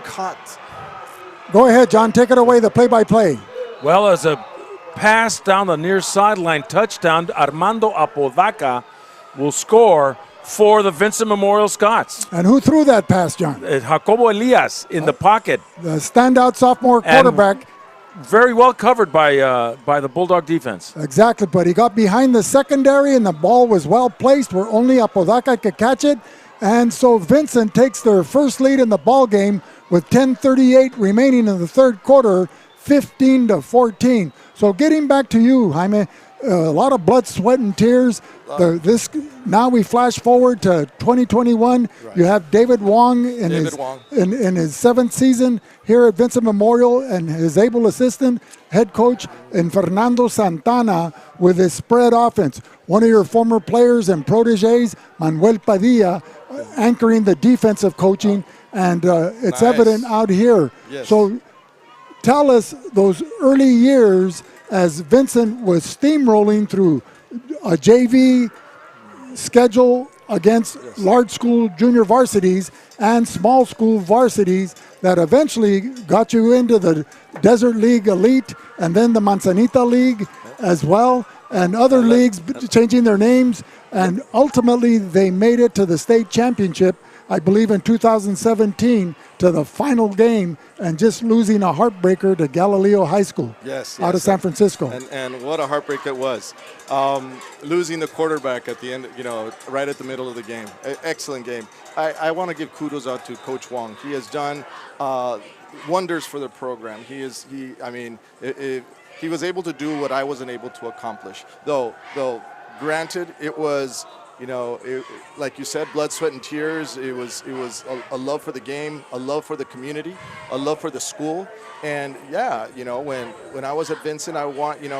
caught. Go ahead, John. Take it away, the play-by-play. Well, as a pass down the near sideline, touchdown, Armando Apodaca will score for the Vincent Memorial Scots. And who threw that pass, John? Jacobo Elias in the pocket. The standout sophomore quarterback. Very well covered by the Bulldog defense. Exactly, but he got behind the secondary and the ball was well placed where only Apodaca could catch it. And so Vincent takes their first lead in the ball game with 10:38 remaining in the third quarter, 15-14. So getting back to you, Jaime, a lot of blood, sweat, and tears. Now we flash forward to 2021. Right. You have David Wong in his 7th season here at Vincent Memorial, and his able assistant, head coach, and Fernando Santana with his spread offense. One of your former players and proteges, Manuel Padilla, anchoring the defensive coaching, and it's evident out here. Yes. So tell us those early years as Vincent was steamrolling through a JV schedule against large school junior varsities and small school varsities that eventually got you into the Desert League Elite and then the Manzanita League as well, and other leagues changing their names, and ultimately they made it to the state championship, I believe in 2017, to the final game, and just losing a heartbreaker to Galileo High School out of San Francisco. And what a heartbreak it was. Losing the quarterback at the end, right at the middle of the game. Excellent game. I want to give kudos out to Coach Wong. He has done wonders for the program. He was able to do what I wasn't able to accomplish. Though granted, it was, like you said, blood, sweat, and tears. It was a love for the game, a love for the community, a love for the school. And when I was at Vincent,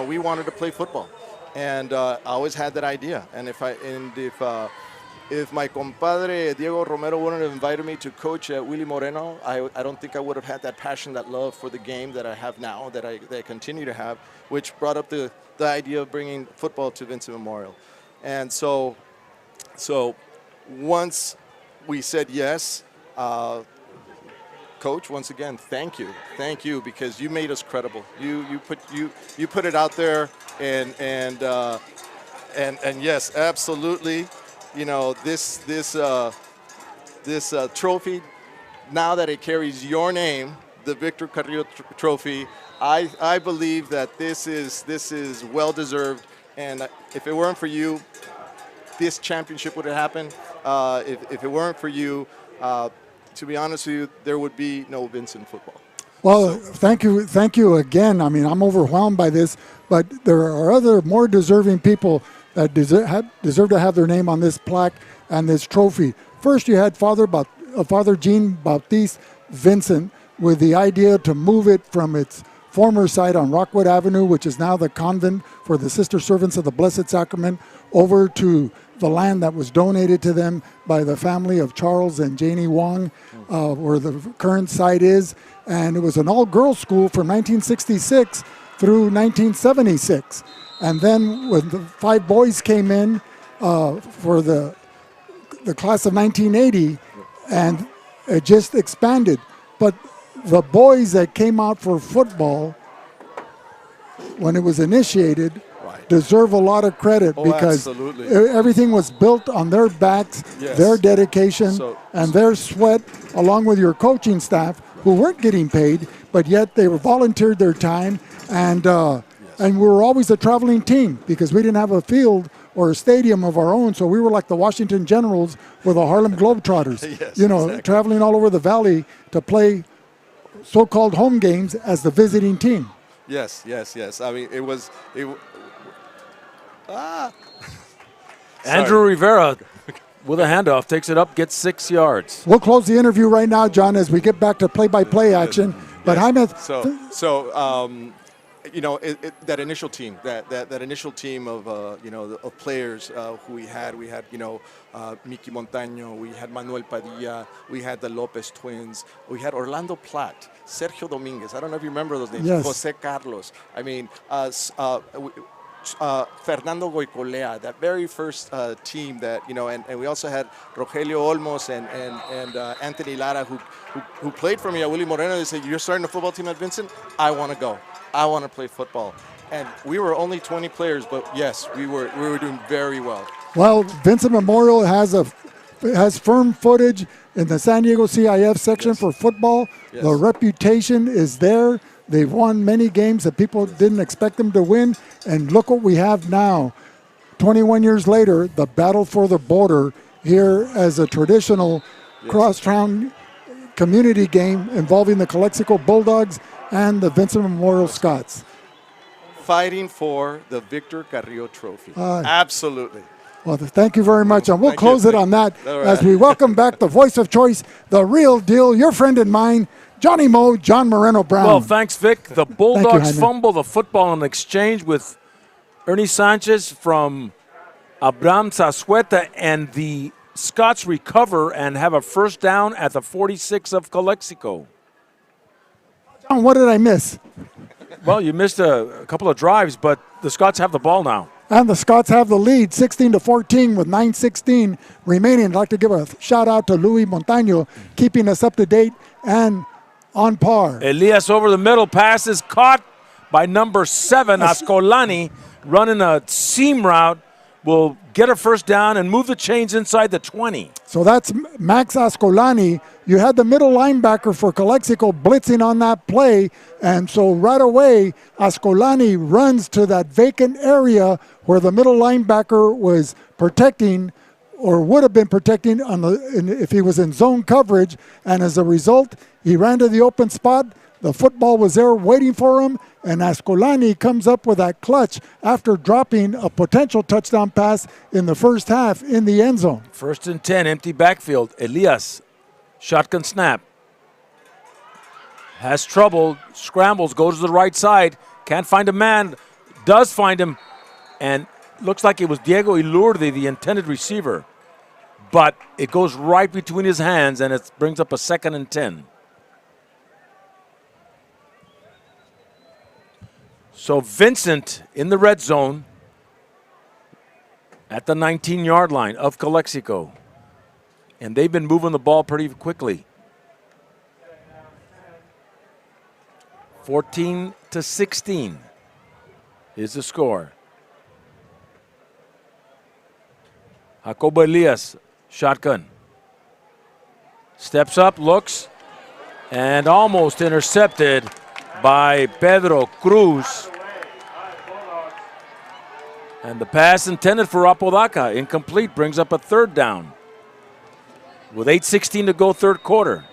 we wanted to play football. And I always had that idea. And if my compadre Diego Romero wouldn't have invited me to coach at Willie Moreno, I don't think I would have had that passion, that love for the game that I have now, that I continue to have, which brought up the idea of bringing football to Vincent Memorial. And so once we said yes, Coach, once again, thank you, because you made us credible. You put it out there, and yes, absolutely. You know, this trophy, now that it carries your name, the Victor Carrillo Trophy, I believe that this is well deserved. And if it weren't for you, this championship would have happened. If it weren't for you, to be honest with you, there would be no Vincent football. Well, thank you again. I mean, I'm overwhelmed by this, but there are other more deserving people that deserve to have their name on this plaque and this trophy. First, you had Father Jean Baptiste Vincent with the idea to move it from its former site on Rockwood Avenue, which is now the convent for the Sister Servants of the Blessed Sacrament, over to the land that was donated to them by the family of Charles and Janie Wong, where the current site is. And it was an all-girls school from 1966 through 1976. And then when the 5 boys came in for the class of 1980, and it just expanded. But the boys that came out for football when it was initiated deserve a lot of credit, because everything was built on their backs, their dedication, and their sweat, along with your coaching staff, who weren't getting paid, but yet they were volunteered their time, and we were always a traveling team because we didn't have a field or a stadium of our own, so we were like the Washington Generals with the Harlem Globetrotters, traveling all over the valley to play so-called home games as the visiting team. Yes. I mean, it was. Andrew Rivera with a handoff takes it up, gets 6 yards. We'll close the interview right now, John, as we get back to play-by-play action. But Jaime, that initial team, that initial team of of players who we had Mickey Montaño, we had Manuel Padilla, we had the Lopez twins, we had Orlando Platt, Sergio Dominguez. I don't know if you remember those names. Yes. Jose Carlos. I mean, Fernando Goicolea, that very first team that, and we also had Rogelio Olmos and Anthony Lara, who played for me at Willie Moreno. They said, "You're starting a football team at Vincent? I want to go. I want to play football." And we were only 20 players, but yes, we were doing very well. Well, Vincent Memorial has firm footage in the San Diego CIF section for football. Yes. The reputation is there. They've won many games that people didn't expect them to win. And look what we have now. 21 years later, the battle for the border here as a traditional cross-town community game involving the Calexico Bulldogs and the Vincent Memorial Scots. Fighting for the Victor Carrillo Trophy. Absolutely. Well, thank you very much. And we'll close it on that as we welcome back the voice of choice, the real deal, your friend and mine, Johnny Moe, John Moreno Brown. Well, thanks, Vic. The Bulldogs fumble the football in exchange with Ernie Sanchez from Abraham Zazueta, and the Scots recover and have a first down at the 46 of Calexico. John, what did I miss? Well, you missed a couple of drives, but the Scots have the ball now. And the Scots have the lead, 16-14 with 9:16 remaining. I'd like to give a shout-out to Luis Montaño, keeping us up to date and on par. Elias over the middle, pass is caught by number 7, Ascolani, running a seam route, will get a first down and move the chains inside the 20. So that's Max Ascolani. You had the middle linebacker for Calexico blitzing on that play, and so right away, Ascolani runs to that vacant area where the middle linebacker was protecting, or would have been protecting if he was in zone coverage, and as a result, he ran to the open spot. The football was there waiting for him, and Ascolani comes up with that clutch after dropping a potential touchdown pass in the first half in the end zone. 1st and 10, empty backfield. Elias, shotgun snap. Has trouble, scrambles, goes to the right side. Can't find a man, does find him. And looks like it was Diego Ilurde, the intended receiver. But it goes right between his hands, and it brings up a 2nd and 10. So Vincent in the red zone at the 19-yard line of Calexico. And they've been moving the ball pretty quickly. 14-16 is the score. Jacobo Elias, shotgun. Steps up, looks, and almost intercepted by Pedro Cruz. And the pass intended for Apodaca, incomplete, brings up a 3rd down. With 8:16 to go, 3rd quarter.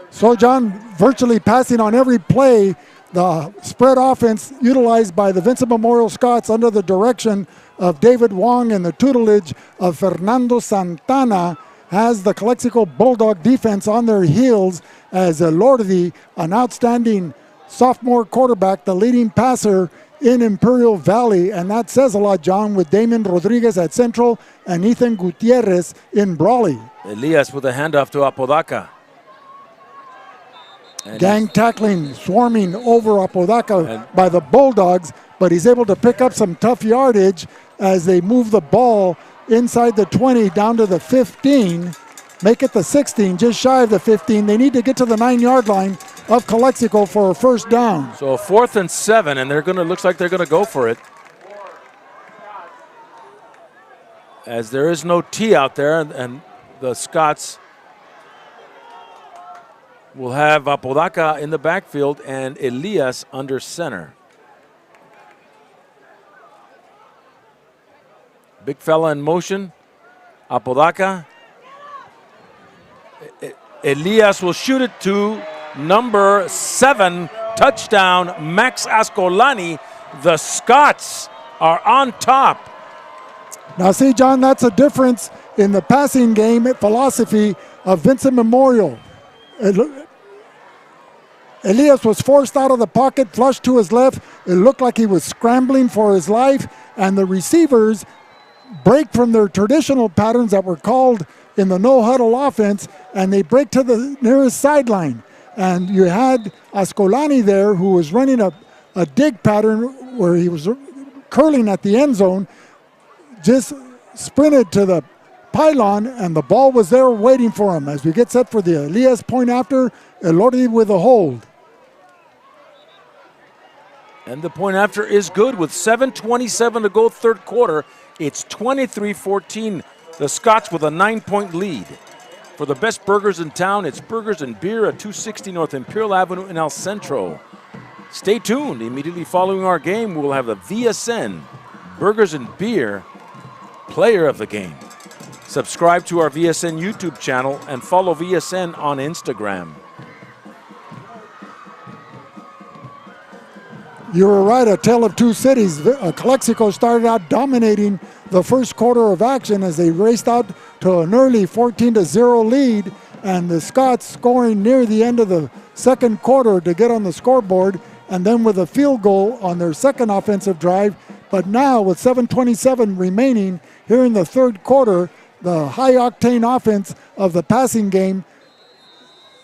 So, John, virtually passing on every play, the spread offense utilized by the Vincent Memorial Scots under the direction of David Wong and the tutelage of Fernando Santana has the Calexico Bulldog defense on their heels as Elordi, an outstanding sophomore quarterback, the leading passer in Imperial Valley. And that says a lot, John, with Damon Rodriguez at Central and Ethan Gutierrez in Brawley. Elias with a handoff to Apodaca. And gang tackling, swarming over Apodaca by the Bulldogs, but he's able to pick up some tough yardage as they move the ball inside the 20 down to the 15, make it the 16, just shy of the 15. They need to get to the 9-yard line of Calexico for a 1st down. So 4th and 7, and looks like they're gonna go for it. As there is no T out there, and the Scots will have Apodaca in the backfield and Elias under center. Big fella in motion. Apodaca. Elias will shoot it to number 7. Touchdown, Max Ascolani. The Scots are on top. Now see, John, that's a difference in the passing game philosophy of Vincent Memorial. Elias was forced out of the pocket, flushed to his left. It looked like he was scrambling for his life, and the receivers break from their traditional patterns that were called in the no-huddle offense, and they break to the nearest sideline. And you had Ascolani there, who was running a dig pattern where he was curling at the end zone, just sprinted to the pylon, and the ball was there waiting for him. As we get set for the Elias point after, Elordi with a hold. And the point after is good with 7:27 to go, 3rd quarter. It's 23-14. The Scots with a 9-point lead. For the best burgers in town, it's Burgers and Beer at 260 North Imperial Avenue in El Centro. Stay tuned. Immediately following our game, we'll have the VSN Burgers and Beer Player of the Game. Subscribe to our VSN YouTube channel and follow VSN on Instagram. You were right, a tale of two cities. Calexico started out dominating the 1st quarter of action as they raced out to an early 14-0 lead, and the Scots scoring near the end of the 2nd quarter to get on the scoreboard, and then with a field goal on their 2nd offensive drive. But now with 7:27 remaining here in the 3rd quarter, the high-octane offense of the passing game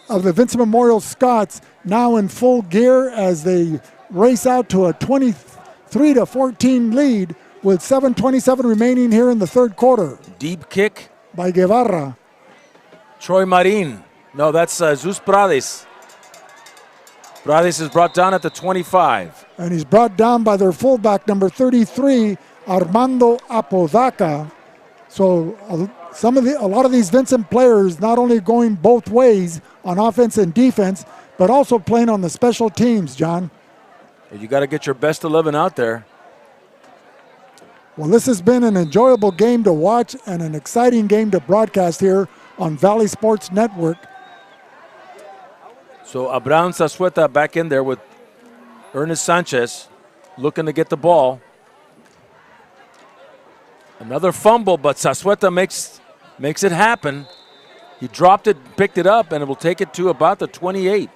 of the Vincent Memorial Scots now in full gear as they race out to a 23-14 lead with 7:27 remaining here in the 3rd quarter. Deep kick by Guevara. Troy Marin. No, that's Zeus Prades. Prades is brought down at the 25. And he's brought down by their fullback, number 33, Armando Apodaca. So a lot of these Vincent players not only going both ways on offense and defense, but also playing on the special teams, John. You got to get your best 11 out there. Well, this has been an enjoyable game to watch and an exciting game to broadcast here on Valley Sports Network. So Abraham Sasueta back in there with Ernest Sanchez looking to get the ball. Another fumble, but Sasueta makes it happen. He dropped it, picked it up, and it will take it to about the 28.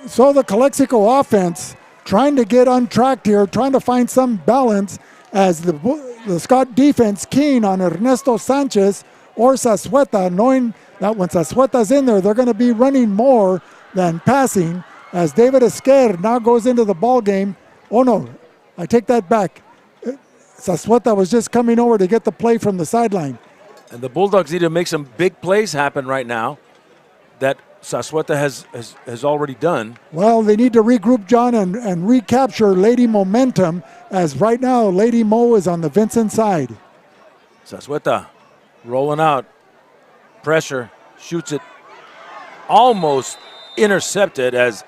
So the Calexico offense trying to get untracked here, trying to find some balance as the Scott defense keen on Ernesto Sanchez or Sassueta, knowing that when Sassueta's in there, they're going to be running more than passing, as David Esquer now goes into the ball game. Oh no, I take that back. Sassueta was just coming over to get the play from the sideline. And the Bulldogs need to make some big plays happen right now that Sassueta has already done. Well, they need to regroup, John, and recapture Lady momentum, as right now Lady Mo is on the Vincent side. Sassueta rolling out. Pressure. Shoots it. Almost intercepted, as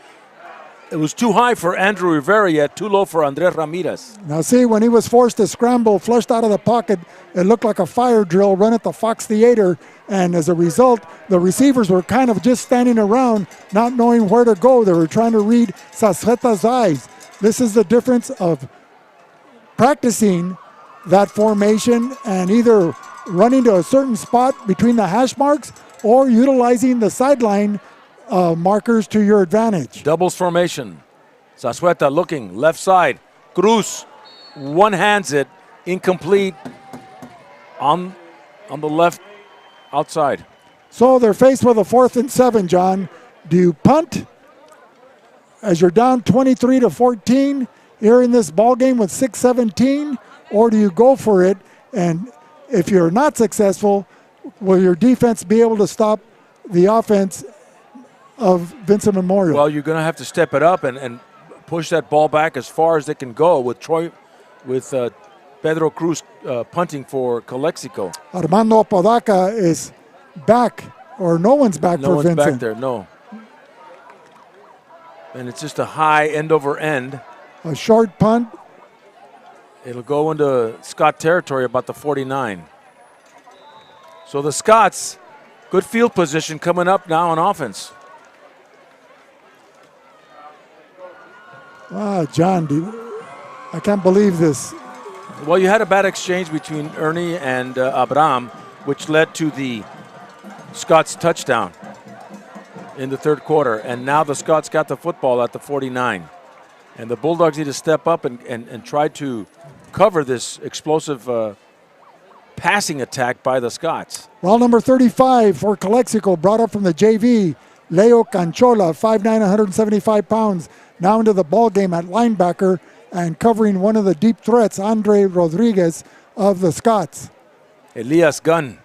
it was too high for Andrew Rivera, yet too low for Andres Ramirez. Now see, when he was forced to scramble, flushed out of the pocket, it looked like a fire drill run at the Fox Theater, and as a result, the receivers were kind of just standing around, not knowing where to go. They were trying to read Sassueta's eyes. This is the difference of practicing that formation and either running to a certain spot between the hash marks or utilizing the sideline markers to your advantage. Doubles formation. Sassueta looking left side. Cruz one-hands it, incomplete on the left outside. So they're faced with a 4th and 7, John. Do you punt as you're down 23-14 here in this ball game with 6:17, or do you go for it? And if you're not successful, will your defense be able to stop the offense of Vincent Memorial? Well, you're going to have to step it up and push that ball back as far as they can go with Pedro Cruz punting for Calexico. Armando Apodaca is back, or no one's back No for one's Vincent. back there, no. And it's just a high end over end. A short punt. It'll go into Scott territory about the 49. So the Scots, good field position coming up now on offense. John, I can't believe this. Well, you had a bad exchange between Ernie and Abraham, which led to the Scots touchdown in the third quarter. And now the Scots got the football at the 49. And the Bulldogs need to step up and try to cover this explosive passing attack by the Scots. Well, number 35 for Calexico, brought up from the JV, Leo Canchola, 5'9", 175 pounds, now into the ball game at linebacker and covering one of the deep threats, Andre Rodriguez of the Scots. Elias Gunn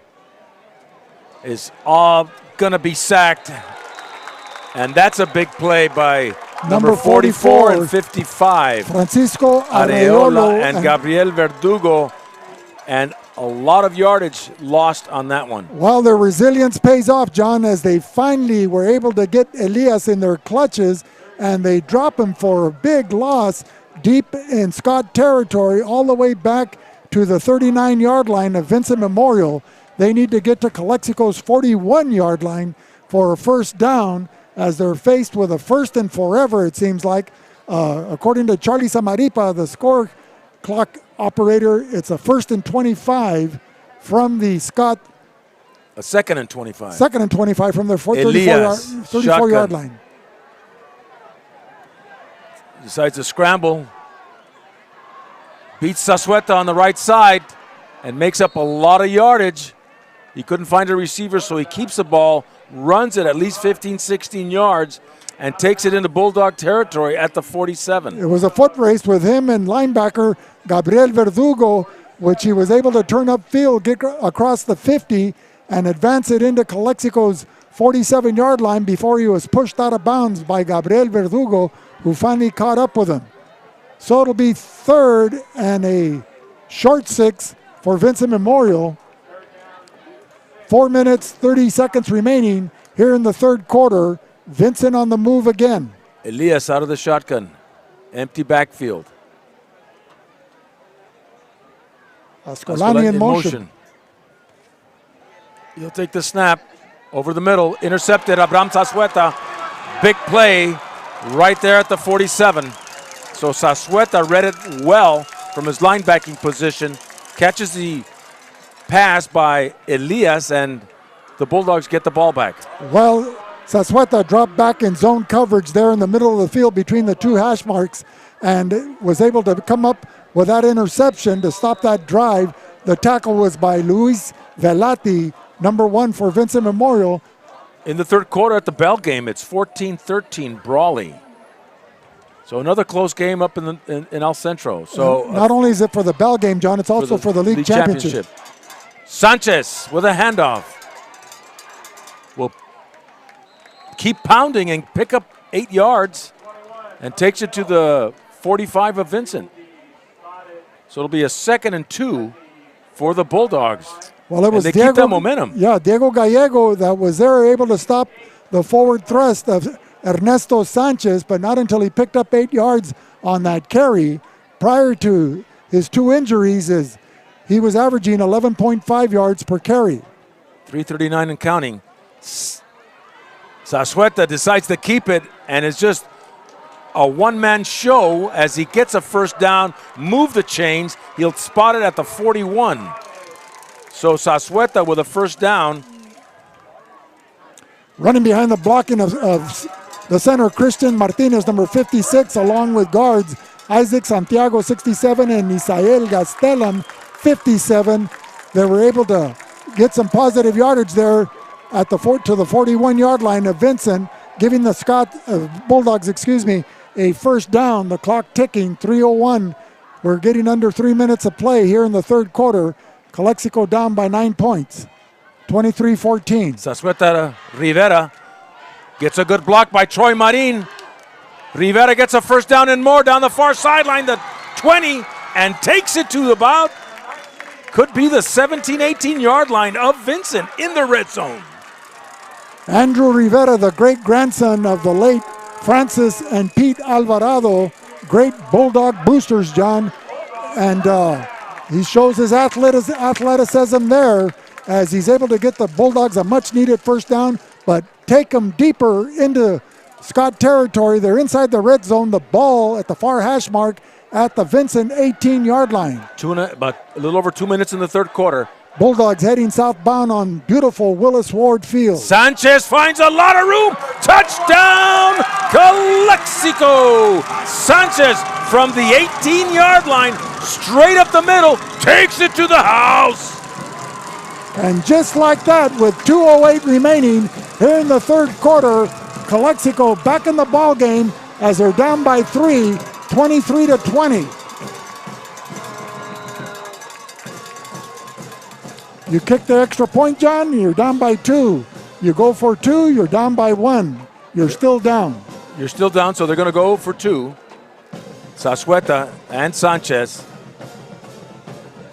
is all going to be sacked. And that's a big play by number 44 and 55. Francisco Areola and Gabriel Verdugo. And a lot of yardage lost on that one. Well, their resilience pays off, John, as they finally were able to get Elias in their clutches, and they drop him for a big loss deep in Scott territory, all the way back to the 39-yard line of Vincent Memorial. They need to get to Calexico's 41-yard line for a first down, as they're faced with a first and forever, it seems like. According to Charlie Samaripa, the score clock operator, it's a 1st and 25 from the Scott. A 2nd and 25. 2nd and 25 from their 34-yard line. Decides to scramble. Beats Sassueta on the right side and makes up a lot of yardage. He couldn't find a receiver, so he keeps the ball, runs it at least 15, 16 yards, and takes it into Bulldog territory at the 47. It was a foot race with him and linebacker Gabriel Verdugo, which he was able to turn upfield, get across the 50, and advance it into Calexico's 47-yard line before he was pushed out of bounds by Gabriel Verdugo, who finally caught up with him. So it'll be 3rd and a short 6 for Vincent Memorial. 4 minutes, 30 seconds remaining here in the third quarter. Vincent on the move again. Elias out of the shotgun. Empty backfield. Ascolani in motion. He'll take the snap over the middle. Intercepted. Abraham Sassueta. Big play right there at the 47. So Sassueta read it well from his linebacking position. Catches the pass by Elias, and the Bulldogs get the ball back. Well, Sassueta dropped back in zone coverage there in the middle of the field between the two hash marks and was able to come up with that interception to stop that drive. The tackle was by Luis Velati, number 1 for Vincent Memorial. In the third quarter at the Bell game, it's 14-13 Brawley. So another close game up in El Centro. So not only is it for the Bell game, John, it's also for the league championship. Sanchez with a handoff. Will keep pounding and pick up 8 yards and takes it to the 45 of Vincent. So it'll be a 2nd and 2 for the Bulldogs. Well, it was they Diego, keep that momentum. Yeah, Diego Gallego that was there able to stop the forward thrust of Ernesto Sanchez, but not until he picked up 8 yards on that carry. Prior to his 2 injuries, he was averaging 11.5 yards per carry. 3:39 and counting. Sassueta decides to keep it, and it's just a one-man show as he gets a first down, move the chains. He'll spot it at the 41. So Sassueta with a first down. Running behind the blocking of the center, Christian Martinez, number 56, along with guards Isaac Santiago, 67, and Isael Gastelum, 57. They were able to get some positive yardage there at the to the 41-yard line of Vincent, giving the Bulldogs, a first down. The clock ticking, 3:01. We're getting under 3 minutes of play here in the third quarter. Calexico down by 9 points, 23-14. Sassueta Rivera gets a good block by Troy Marin. Rivera gets a first down and more down the far sideline, the 20, and takes it to about, could be the 17, 18-yard line of Vincent in the red zone. Andrew Rivera, the great-grandson of the late Francis and Pete Alvarado, great Bulldog boosters, John. And he shows his athleticism there as he's able to get the Bulldogs a much-needed first down, but take them deeper into Scott territory. They're inside the red zone, the ball at the far hash mark at the Vincent 18-yard line. About a little over 2 minutes in the third quarter. Bulldogs heading southbound on beautiful Willis Ward Field. Sanchez finds a lot of room. Touchdown, Calexico. Sanchez from the 18-yard line, straight up the middle, takes it to the house. And just like that, with 2:08 remaining here in the third quarter, Calexico back in the ball game as they're down by 3, 23-20. You kick the extra point, John, you're down by 2. You go for 2, you're down by 1. You're still down. You're still down, so they're going to go for 2. Sassueta and Sanchez.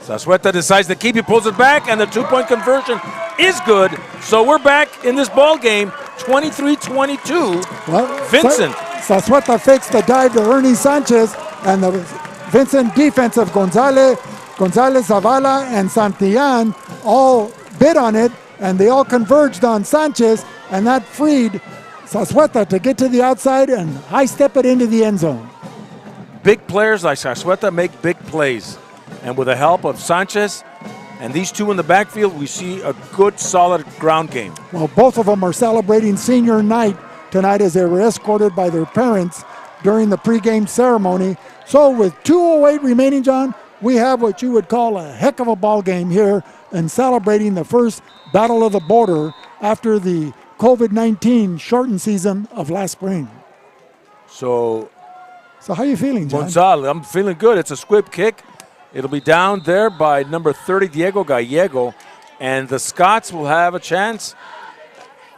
Sassueta decides to keep, he pulls it back, and the 2-point conversion is good. So we're back in this ball game, 23-22. Well, Vincent. Sassueta fakes the dive to Ernie Sanchez, and the Vincent defense of Gonzalez Zavala, and Santillan all bid on it, and they all converged on Sanchez, and that freed Sassueta to get to the outside and high-step it into the end zone. Big players like Sassueta make big plays. And with the help of Sanchez and these two in the backfield, we see a good, solid ground game. Well, both of them are celebrating senior night tonight as they were escorted by their parents during the pregame ceremony. So with 2:08 remaining, John, we have what you would call a heck of a ball game here and celebrating the first Battle of the Border after the COVID-19 shortened season of last spring. So how are you feeling, John? Gonzalez, I'm feeling good. It's a squib kick. It'll be down there by number 30, Diego Gallego, and the Scots will have a chance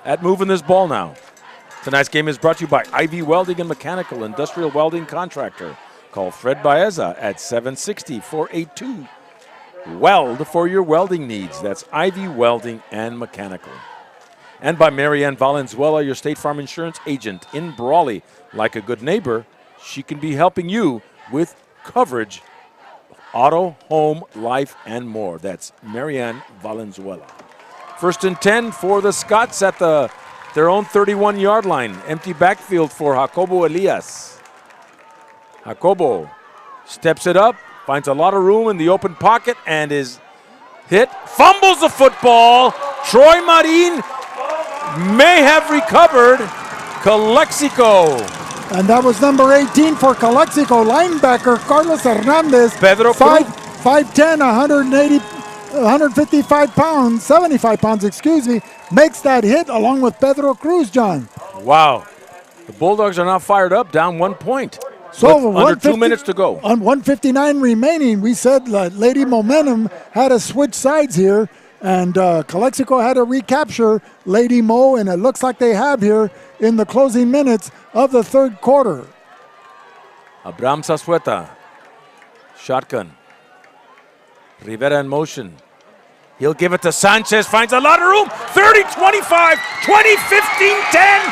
at moving this ball now. Tonight's game is brought to you by Ivy Welding and Mechanical, industrial welding contractor. Call Fred Baeza at 760-482-WELD for your welding needs. That's Ivy Welding and Mechanical. And by Marianne Valenzuela, your State Farm insurance agent in Brawley. Like a good neighbor, she can be helping you with coverage, auto, home, life, and more. That's Marianne Valenzuela. 1st and 10 for the Scots at their own 31-yard line. Empty backfield for Jacobo Elias. Jacobo steps it up, finds a lot of room in the open pocket, and is hit. Fumbles the football. Troy Marin may have recovered Calexico. And that was number 18 for Calexico, linebacker Carlos Hernandez. Pedro Cruz. 5'10", 155 pounds, 75 pounds, excuse me, makes that hit along with Pedro Cruz, John. Wow. The Bulldogs are now fired up, down 1 point. So under 2 minutes to go. On 1:59 remaining, we said Lady Momentum had to switch sides here, and Calexico had to recapture Lady Mo, and it looks like they have here in the closing minutes of the third quarter. Abraham Sasueta. Shotgun. Rivera in motion. He'll give it to Sanchez, finds a lot of room. 30, 25, 20, 15, 10.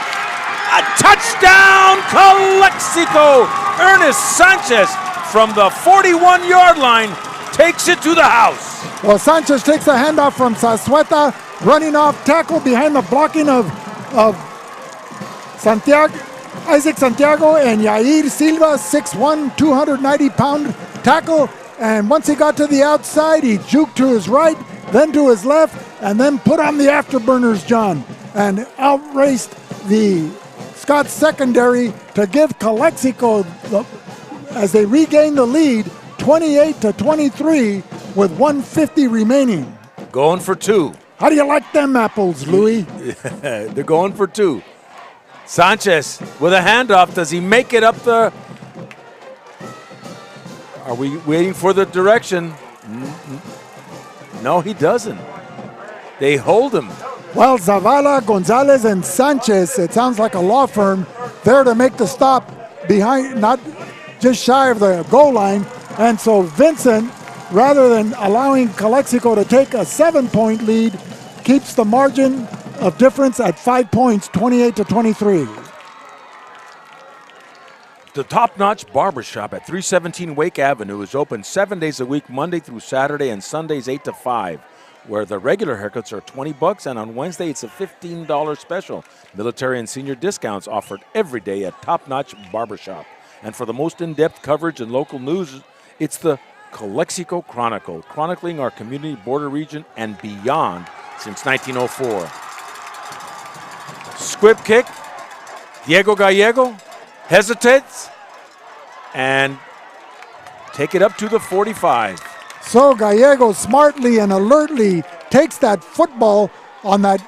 A touchdown, Calexico. Ernest Sanchez from the 41-yard line takes it to the house. Well, Sanchez takes the handoff from Sasueta, running off tackle behind the blocking of Isaac Santiago and Yair Silva, 6'1", 290-pound tackle. And once he got to the outside, he juked to his right, then to his left, and then put on the afterburners, John, and outraced the Scots secondary to give Calexico, as they regain the lead, 28-23 with 1:50 remaining. Going for two. How do you like them apples, Louis? They're going for two. Sanchez with a handoff. Does he make it up the... Are we waiting for the direction? No, he doesn't. They hold him. Well, Zavala, Gonzalez, and Sanchez, it sounds like a law firm, there to make the stop behind, not just shy of the goal line. And so Vincent, rather than allowing Calexico to take a 7-point lead, keeps the margin of difference at 5 points, 28-23. The Top Notch Barbershop at 317 Wake Avenue is open 7 days a week, Monday through Saturday, and Sundays 8 to 5, where the regular haircuts are $20, and on Wednesday it's a $15 special. Military and senior discounts offered every day at Top Notch Barbershop. And for the most in-depth coverage and local news, it's the Calexico Chronicle, chronicling our community border region and beyond since 1904. Squib kick, Diego Gallego hesitates and take it up to the 45. So Gallego smartly and alertly takes that football on that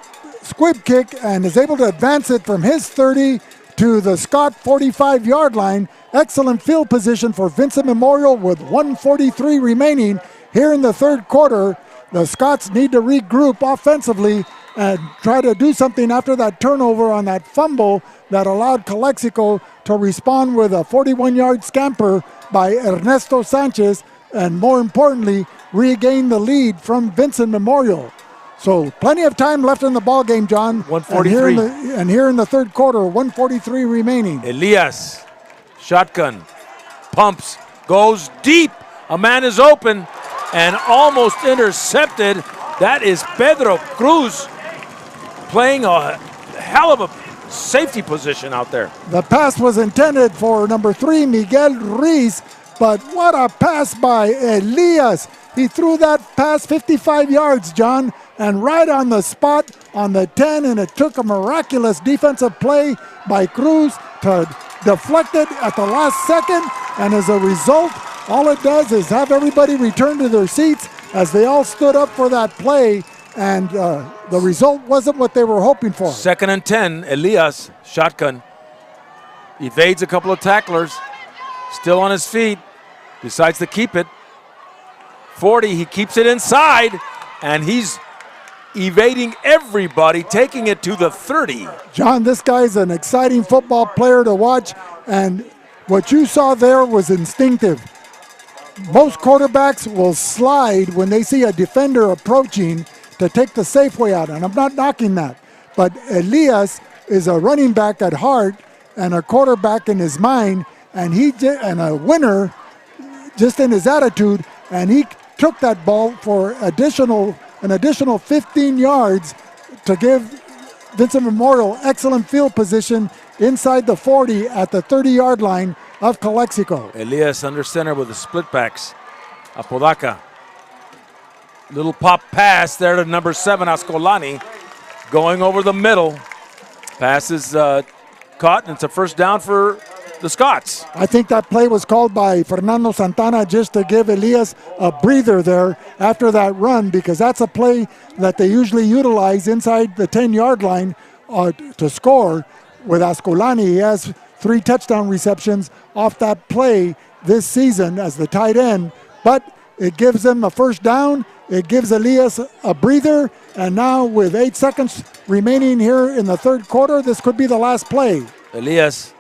squib kick and is able to advance it from his 30 to the Scott 45-yard line. Excellent field position for Vincent Memorial with 1:43 remaining here in the third quarter. The Scots need to regroup offensively and try to do something after that turnover on that fumble that allowed Calexico to respond with a 41-yard scamper by Ernesto Sanchez, and more importantly, regain the lead from Vincent Memorial. So plenty of time left in the ball game, John. 143. And here in the third quarter, 1:43 remaining. Elias, shotgun, pumps, goes deep. A man is open and almost intercepted. That is Pedro Cruz playing a hell of a safety position out there. The pass was intended for number 3, Miguel Ruiz, but what a pass by Elias. He threw that pass 55 yards, John, and right on the spot on the 10, and it took a miraculous defensive play by Cruz to deflect it at the last second, and as a result, all it does is have everybody return to their seats as they all stood up for that play, and the result wasn't what they were hoping for. 2nd and 10, Elias, shotgun, evades a couple of tacklers, still on his feet, decides to keep it. 40, he keeps it inside, and he's evading everybody, taking it to the 30. John, this guy's an exciting football player to watch, and what you saw there was instinctive. Most quarterbacks will slide when they see a defender approaching to take the safe way out, and I'm not knocking that. But Elias is a running back at heart and a quarterback in his mind, and and a winner just in his attitude, and he took that ball for an additional 15 yards to give Vincent Memorial excellent field position inside the 40 at the 30-yard line of Calexico. Elias under center with the split backs. Apodaca. Little pop pass there to number 7, Ascolani. going over the middle. Pass is caught, and it's a first down for the Scots. I think that play was called by Fernando Santana just to give Elias a breather there after that run, because that's a play that they usually utilize inside the 10-yard line to score. With Ascolani, he has 3 touchdown receptions off that play this season as the tight end, but it gives them a first down. It gives Elias a breather, and now with 8 seconds remaining here in the third quarter, this could be the last play. Elias.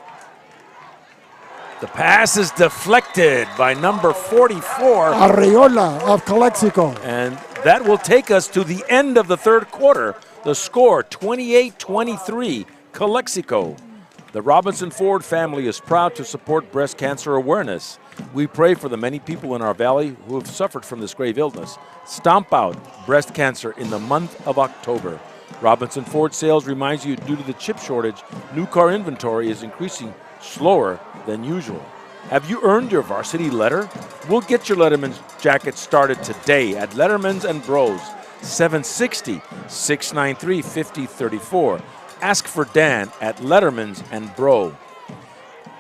The pass is deflected by number 44. Arriola of Calexico. And that will take us to the end of the third quarter. The score, 28-23, Calexico. The Robinson Ford family is proud to support breast cancer awareness. We pray for the many people in our valley who have suffered from this grave illness. Stomp out breast cancer in the month of October. Robinson Ford Sales reminds you, due to the chip shortage, new car inventory is increasing slower than usual. Have you earned your varsity letter? We'll get your Letterman's jacket started today at Letterman's and Bros, 760-693-5034. Ask for Dan at Letterman's and Bro.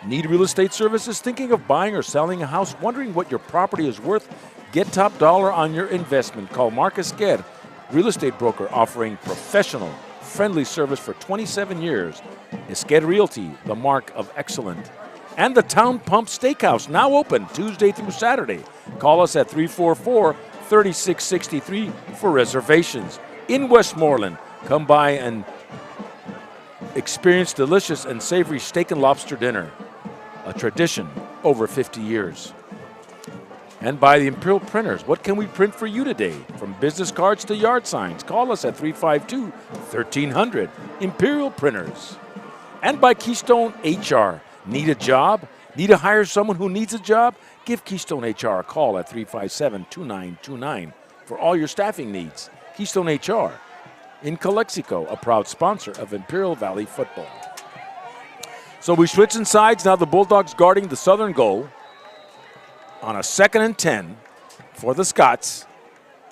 Need real estate services? Thinking of buying or selling a house? Wondering what your property is worth? Get top dollar on your investment. Call Marcus Ged, real estate broker offering professional, friendly service for 27 years. Esqued Realty, the mark of excellent. And the Town Pump Steakhouse, now open Tuesday through Saturday. Call us at 344-3663 for reservations. In Westmoreland, come by and experience delicious and savory steak and lobster dinner, a tradition over 50 years. And by the Imperial Printers, what can we print for you today? From business cards to yard signs, call us at 352-1300, Imperial Printers. And by Keystone HR, need a job? Need to hire someone who needs a job? Give Keystone HR a call at 357-2929 for all your staffing needs. Keystone HR in Calexico, a proud sponsor of Imperial Valley football. So we switch in sides. Now the Bulldogs guarding the southern goal on a 2nd and 10 for the Scots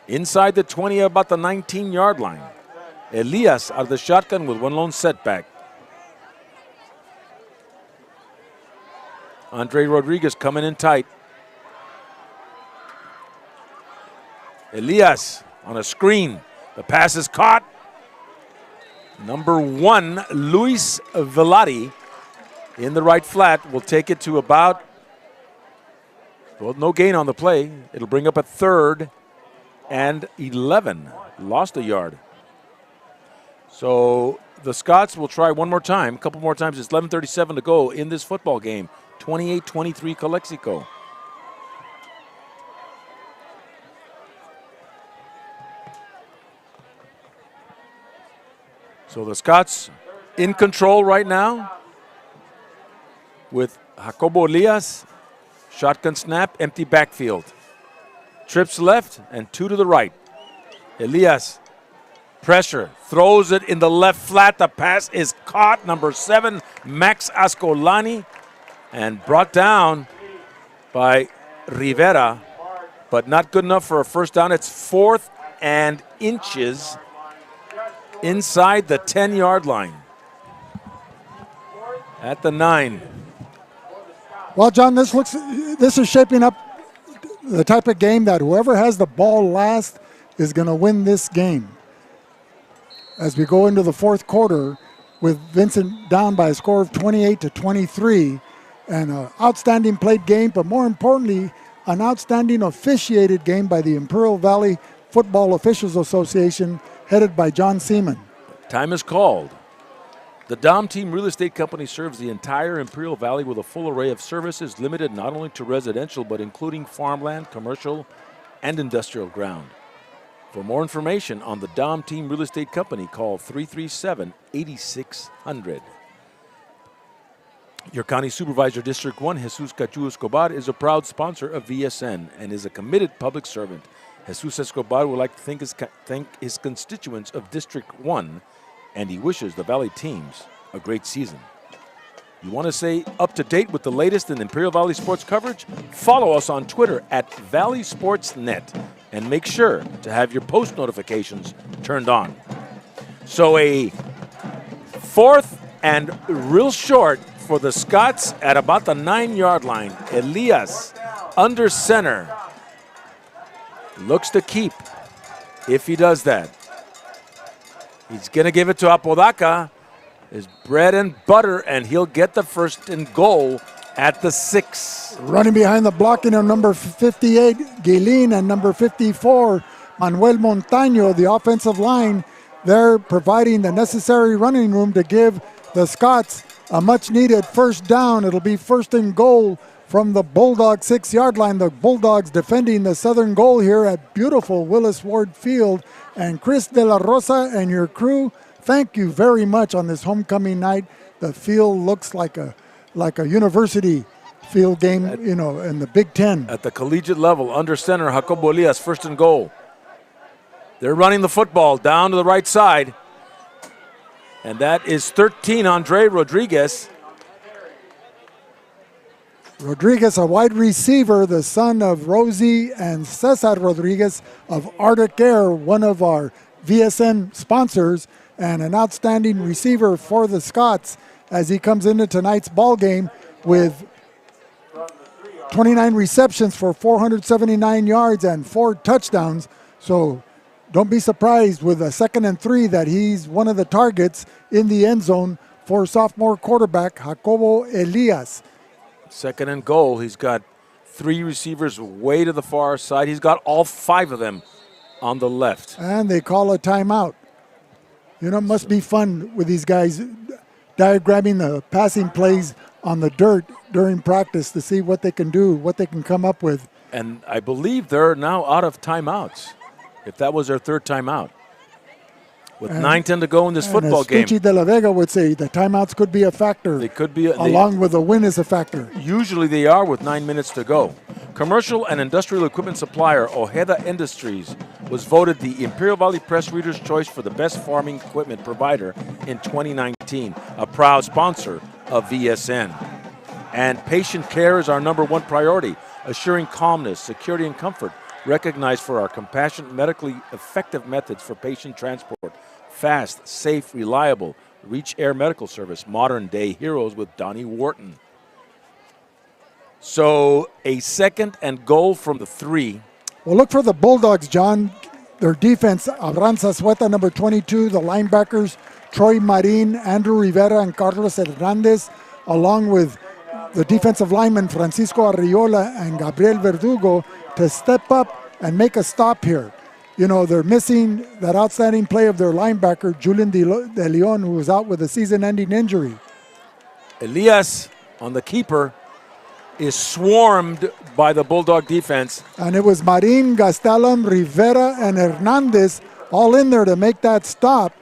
inside the 20, about the 19-yard line. Elias out of the shotgun with one lone setback. Andre Rodriguez coming in tight. Elias on a screen. The pass is caught. Number 1, Luis Velati in the right flat will take it to about, well, no gain on the play. It'll bring up a 3rd and 11. Lost a yard. So the Scots will try one more time, a couple more times. It's 11:37 to go in this football game. 28-23 Calexico. So the Scots in control right now with Jacobo Elias. Shotgun snap, empty backfield. Trips left and 2 to the right. Elias, pressure, throws it in the left flat. The pass is caught. Number 7, Max Ascolani, and brought down by Rivera, but not good enough for a first down. It's 4th and inches inside the 10-yard line at the 9. Well, John, this is shaping up the type of game that whoever has the ball last is going to win this game. As we go into the fourth quarter with Vincent down by a score of 28-23, and an outstanding played game, but more importantly, an outstanding officiated game by the Imperial Valley Football Officials Association, headed by John Seaman. Time is called. The Dom Team Real Estate Company serves the entire Imperial Valley with a full array of services limited not only to residential, but including farmland, commercial, and industrial ground. For more information on the Dom Team Real Estate Company, call 337-8600. Your County Supervisor, District 1, Jesus Cachu Escobar, is a proud sponsor of VSN and is a committed public servant. Jesus Escobar would like to thank his constituents of District 1, and he wishes the Valley teams a great season. You want to stay up to date with the latest in Imperial Valley sports coverage? Follow us on Twitter at Valley Sports Net, and make sure to have your post notifications turned on. So a 4th and real short for the Scots at about the 9-yard line. Elias under center. Looks to keep if he does that. He's going to give it to Apodaca, his bread and butter, and he'll get the 1st and goal at the 6. Running behind the blocking of number 58, Guilin, and number 54, Manuel Montaño, the offensive line. They're providing the necessary running room to give the Scots a much-needed 1st down. It'll be 1st and goal from the Bulldogs 6-yard line. The Bulldogs defending the southern goal here at beautiful Willis Ward Field. And Chris De La Rosa and your crew, thank you very much on this homecoming night. The field looks like a university field game, in the Big Ten. At the collegiate level, under center, Jacobo Elias, 1st and goal. They're running the football down to the right side. And that is 13, Andre Rodriguez. Rodriguez, a wide receiver, the son of Rosie and Cesar Rodriguez of Arctic Air, one of our VSN sponsors, and an outstanding receiver for the Scots as he comes into tonight's ball game with 29 receptions for 479 yards and 4 touchdowns. So don't be surprised with a 2nd and 3 that he's one of the targets in the end zone for sophomore quarterback Jacobo Elias. 2nd and goal. He's got 3 receivers way to the far side. He's got all 5 of them on the left. And they call a timeout. It must be fun with these guys diagramming the passing plays on the dirt during practice to see what they can do, what they can come up with. And I believe they're now out of timeouts, if that was their 3rd timeout. With 9:10 to go in this football game. Stucci de la Vega would say the timeouts could be a factor. They could be. Along with the win is a factor. Usually they are with 9 minutes to go. Commercial and industrial equipment supplier Ojeda Industries was voted the Imperial Valley Press Reader's Choice for the best farming equipment provider in 2019, a proud sponsor of VSN. And patient care is our #1 priority, assuring calmness, security, and comfort, recognized for our compassionate, medically effective methods for patient transport. Fast, safe, reliable, Reach Air Medical Service, modern day heroes with Donnie Wharton. So a 2nd and goal from the 3. Well, look for the Bulldogs, John. Their defense, Abraham Zazueta, number 22, the linebackers, Troy Marin, Andrew Rivera, and Carlos Hernandez, along with the defensive linemen, Francisco Arriola and Gabriel Verdugo, to step up and make a stop here. They're missing that outstanding play of their linebacker, Julian De Leon, who was out with a season-ending injury. Elias, on the keeper, is swarmed by the Bulldog defense. And it was Marin, Gastelum, Rivera, and Hernandez all in there to make that stop.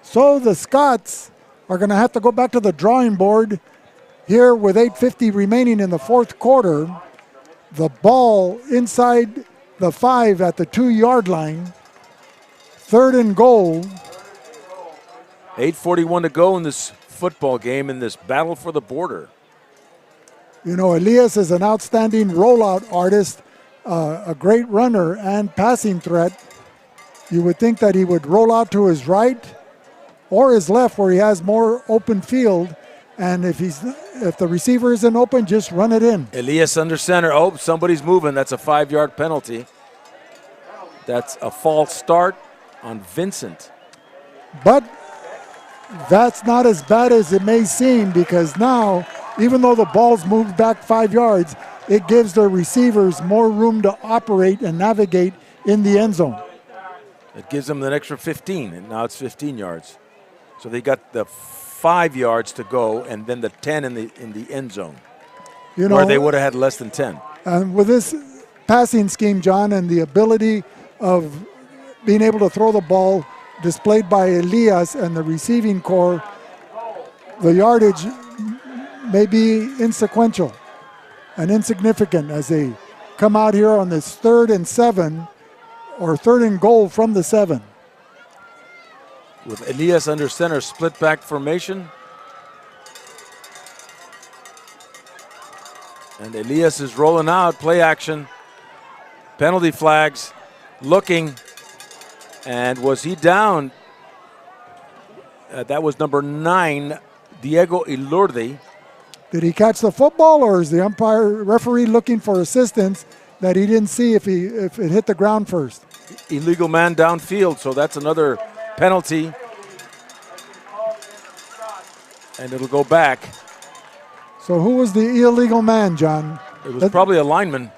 So the Scots are going to have to go back to the drawing board here with 8:50 remaining in the 4th quarter. The ball inside the 5 at the 2-yard line. 3rd and goal. 8:41 to go in this football game, in this battle for the border. Elias is an outstanding rollout artist, a great runner and passing threat. You would think that he would roll out to his right or his left where he has more open field. And if the receiver isn't open, just run it in. Elias under center. Oh, somebody's moving. That's a 5-yard penalty. That's a false start on Vincent. But that's not as bad as it may seem, because now, even though the ball's moved back 5 yards, it gives the receivers more room to operate and navigate in the end zone. It gives them an extra 15, and now it's 15 yards. So they got the 5 yards to go, and then the 10 in the end zone, where they would have had less than 10. And with this passing scheme, John, and the ability of being able to throw the ball displayed by Elias and the receiving core, the yardage may be insequential and insignificant as they come out here on this 3rd and 7 or 3rd and goal from the 7. With Elias under center, split back formation. And Elias is rolling out, play action. Penalty flags, looking. And was he down? That was number 9, Diego Ilurdi. Did he catch the football, or is the referee looking for assistance that he didn't see if it hit the ground first? Illegal man downfield, so that's another penalty. And it'll go back. So who was the illegal man, John? It was probably a lineman.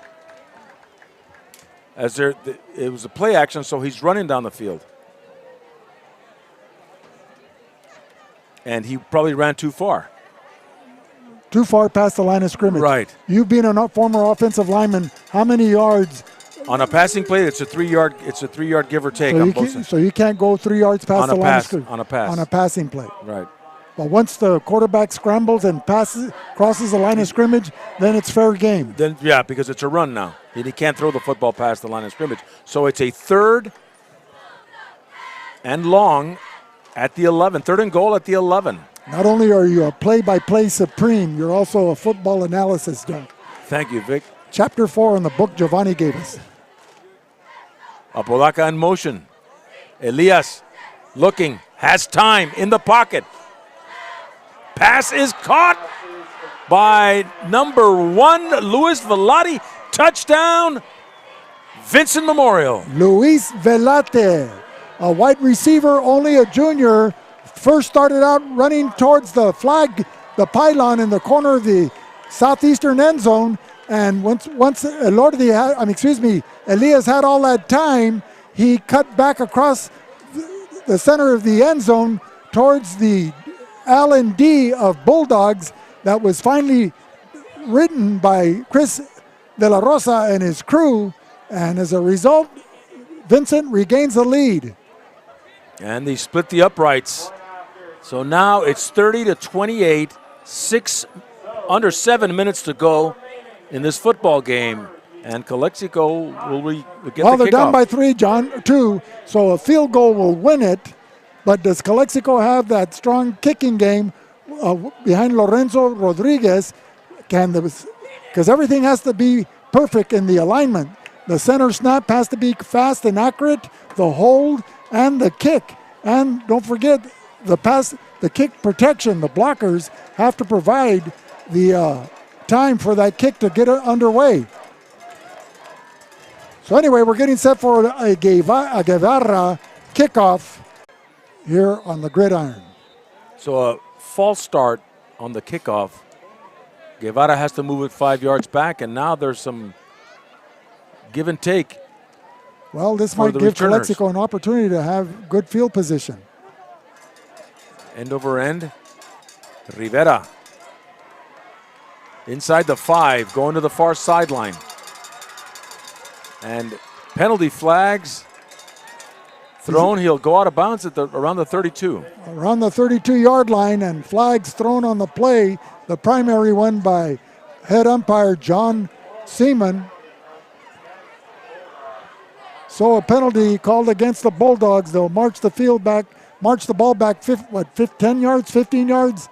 It was a play action, so he's running down the field. And he probably ran too far. Too far past the line of scrimmage. Right. You being a former offensive lineman, how many yards? On a passing play, it's a 3 yard. It's a 3 yard give or take on both sides. So you can't go 3 yards past the line of scrimmage. On a pass. On a passing play. Right. But once the quarterback scrambles and crosses the line of scrimmage, then it's fair game. Then yeah, because it's a run now. He can't throw the football past the line of scrimmage. So it's a 3rd and long at the 11. 3rd and goal at the 11. Not only are you a play-by-play supreme, you're also a football analysis doc. Thank you, Vic. Chapter 4 in the book Giovanni gave us. Apodaca in motion. Elias looking, has time in the pocket. Pass is caught by number 1, Luis Velati. Touchdown, Vincent Memorial. Luis Velate, a wide receiver, only a junior, first started out running towards the pylon in the corner of the southeastern end zone. And once Elias had all that time, he cut back across the center of the end zone towards the L&D of Bulldogs that was finally written by Chris De La Rosa and his crew. And as a result, Vincent regains the lead. And they split the uprights. So now it's 30-28, under 7 minutes to go in this football game. And Calexico will get the kickoff. Well, they're down by 2, so a field goal will win it. But does Calexico have that strong kicking game behind Lorenzo Rodriguez? Because everything has to be perfect in the alignment. The center snap has to be fast and accurate, the hold, and the kick. And don't forget, the kick protection, the blockers have to provide the time for that kick to get underway. So anyway, we're getting set for a Guevara kickoff here on the gridiron. So a false start on the kickoff. Guevara has to move it 5 yards back, and now there's some give and take. Well, this might give Calexico an opportunity to have good field position. End over end. Rivera. Inside the 5, going to the far sideline. And penalty flags thrown. He'll go out of bounds at around the 32. Around the 32-yard line, and flags thrown on the play. The primary one by head umpire John Seaman. So a penalty called against the Bulldogs. They'll march the ball back 10 yards, 15 yards?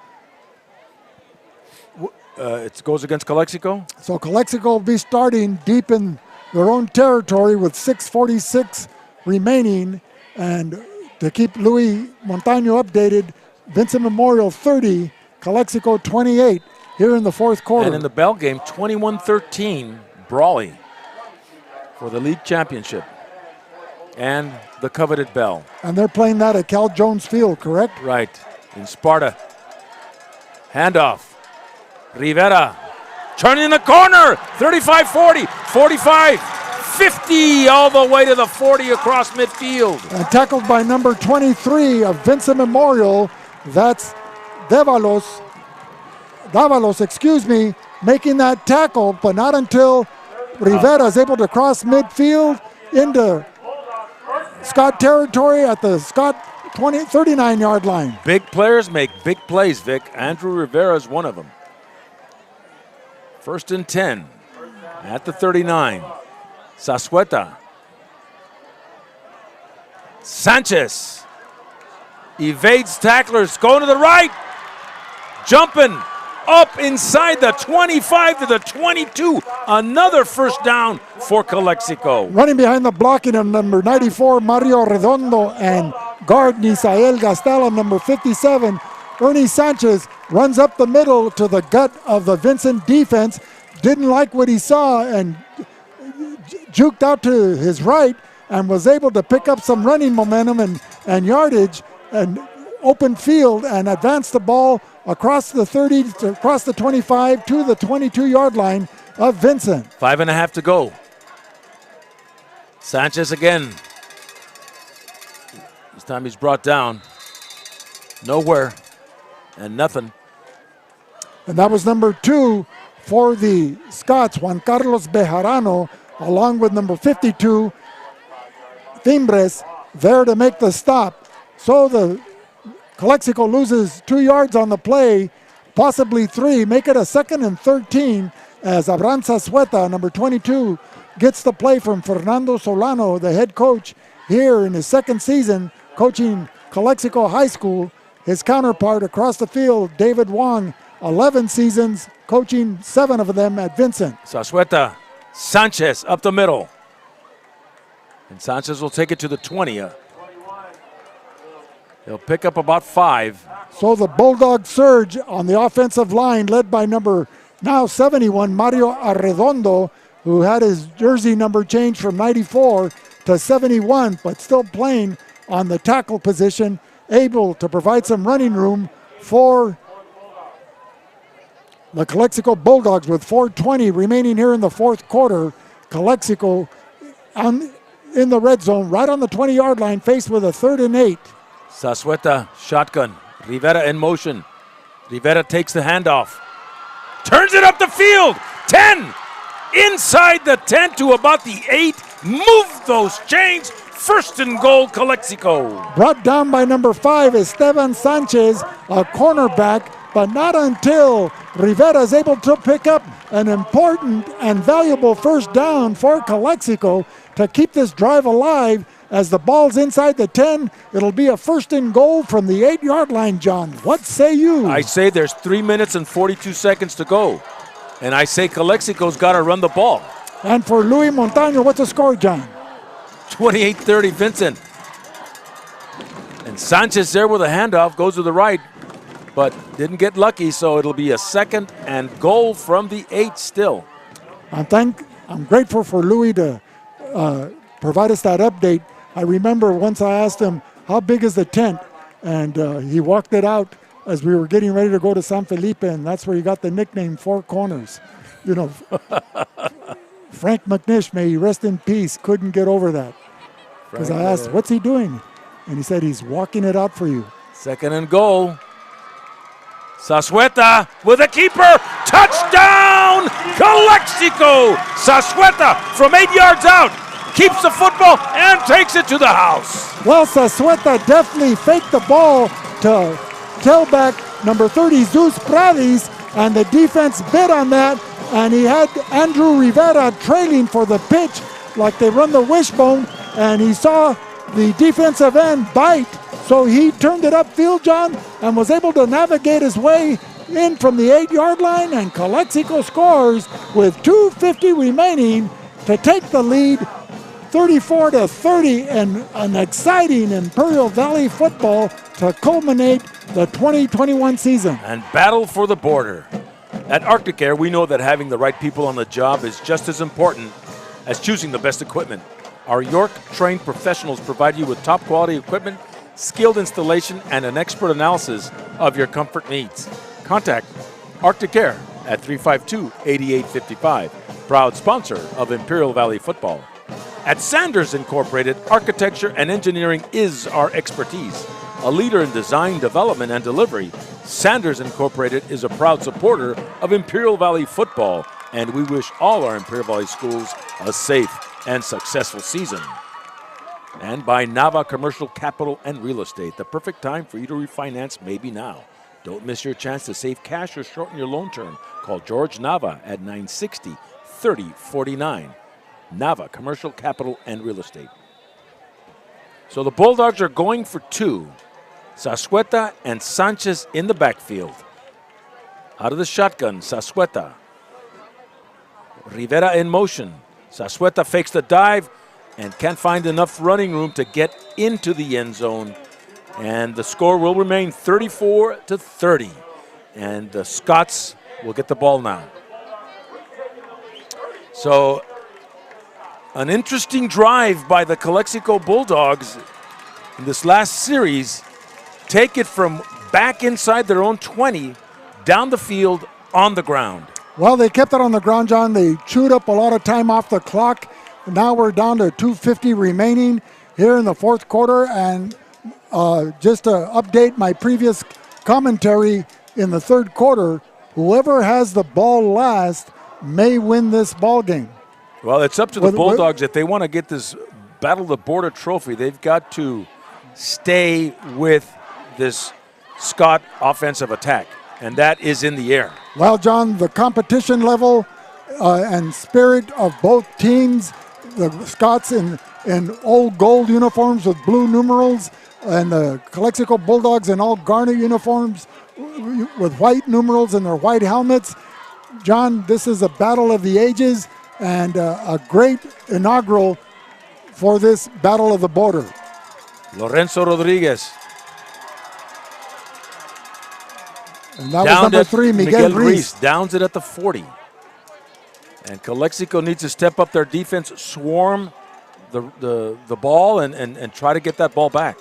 It goes against Calexico. So Calexico will be starting deep in their own territory with 6:46 remaining. And to keep Louis Montaño updated, Vincent Memorial 30, Calexico 28 here in the fourth quarter. And in the bell game, 21-13, Brawley for the league championship and the coveted bell. And they're playing that at Cal Jones Field, correct? Right, in Sparta. Handoff. Rivera turning in the corner, 35-40, 45-50, all the way to the 40 across midfield. And tackled by number 23 of Vincent Memorial. That's Davalos, making that tackle, but not until Rivera is able to cross midfield into Scott territory at the Scott 39-yard line. Big players make big plays, Vic. Andrew Rivera is one of them. 1st and 10 at the 39. Sasueta. Sanchez evades tacklers, going to the right, jumping up inside the 25 to the 22. Another first down for Calexico. Running behind the blocking of number 94, Mario Redondo, and guard Nisael Gastel on number 57. Ernie Sanchez runs up the middle to the gut of the Vincent defense. Didn't like what he saw and juked out to his right and was able to pick up some running momentum and yardage and open field and advance the ball across the 30, across the 25 to the 22-yard line of Vincent. 5.5 to go. Sanchez again. This time he's brought down. Nowhere and nothing. And that was number 2 for the Scots, Juan Carlos Bejarano, along with number 52, Timbres, there to make the stop. So the Calexico loses 2 yards on the play, possibly 3, make it a 2nd and 13 as Abraham Zazueta, number 22, gets the play from Fernando Solano, the head coach here in his 2nd season coaching Calexico High School. His counterpart across the field, David Wong, 11 seasons, coaching 7 of them at Vincent. Zazueta, Sanchez up the middle. And Sanchez will take it to the 20. He'll pick up about 5. So the Bulldogs surge on the offensive line, led by number now 71, Mario Arredondo, who had his jersey number changed from 94 to 71, but still playing on the tackle position, able to provide some running room for the Calexico Bulldogs with 4:20 remaining here in the 4th quarter. Calexico in the red zone, right on the 20-yard line, faced with a 3rd and 8. Zazueta, shotgun. Rivera in motion. Rivera takes the handoff. Turns it up the field. 10. Inside the 10 to about the 8. Move those chains. 1st and goal, Calexico. Brought down by number 5, Esteban Sanchez, a cornerback, but not until Rivera is able to pick up an important and valuable 1st down for Calexico to keep this drive alive. As the ball's inside the 10, it'll be a 1st and goal from the 8-yard line, John. What say you? I say there's 3 minutes and 42 seconds to go. And I say Calexico's got to run the ball. And for Luis Montaño, what's the score, John? 28-30 Vincent. And Sanchez there with a handoff, goes to the right, but didn't get lucky, so it'll be a 2nd and goal from the 8 still. I'm grateful for Luis to provide us that update. I remember once I asked him, how big is the tent? And he walked it out as we were getting ready to go to San Felipe, and that's where he got the nickname Four Corners. You know, Frank McNish, may he rest in peace, couldn't get over that. Because I asked, what's he doing? And he said, he's walking it out for you. 2nd and goal. Zazueta with a keeper. Touchdown, Calexico. Zazueta from 8 yards out. Keeps the football and takes it to the house. Well, Zazueta definitely faked the ball to tailback number 30, Zeus Pradis, and the defense bid on that, and he had Andrew Rivera trailing for the pitch like they run the wishbone, and he saw the defensive end bite, so he turned it upfield, John, and was able to navigate his way in from the 8-yard line, and Calexico scores with 2:50 remaining to take the lead 34-30 in an exciting Imperial Valley football to culminate the 2021 season. And battle for the border. At Arctic Air, we know that having the right people on the job is just as important as choosing the best equipment. Our York-trained professionals provide you with top-quality equipment, skilled installation, and an expert analysis of your comfort needs. Contact Arctic Air at 352-8855, proud sponsor of Imperial Valley football. At Sanders Incorporated, architecture and engineering is our expertise. A leader in design, development, and delivery, Sanders Incorporated is a proud supporter of Imperial Valley football, and we wish all our Imperial Valley schools a safe and successful season. And by Nava Commercial Capital and Real Estate, the perfect time for you to refinance may be now. Don't miss your chance to save cash or shorten your loan term. Call George Nava at 960-3049. Nava Commercial Capital and Real Estate. So the Bulldogs are going for 2. Zazueta and Sanchez in the backfield. Out of the shotgun, Zazueta. Rivera in motion. Zazueta fakes the dive and can't find enough running room to get into the end zone. And the score will remain 34-30. And the Scots will get the ball now. So an interesting drive by the Calexico Bulldogs in this last series. Take it from back inside their own 20, down the field, on the ground. Well, they kept it on the ground, John. They chewed up a lot of time off the clock. Now we're down to 2:50 remaining here in the fourth quarter. And just to update my previous commentary, in the third quarter, whoever has the ball last may win this ball game. Well, it's up to the Bulldogs. If they want to get this Battle of the Border trophy, they've got to stay with this Scot offensive attack, and that is in the air. Well, John, the competition level and spirit of both teams, the Scots in old gold uniforms with blue numerals, and the Calexico Bulldogs in all garnet uniforms with white numerals and their white helmets. John, this is a battle of the ages and a great inaugural for this Battle of the Border. Lorenzo Rodriguez. And that was number 3, Miguel Reis. Downs it at the 40. And Calexico needs to step up their defense, swarm the ball, and try to get that ball back.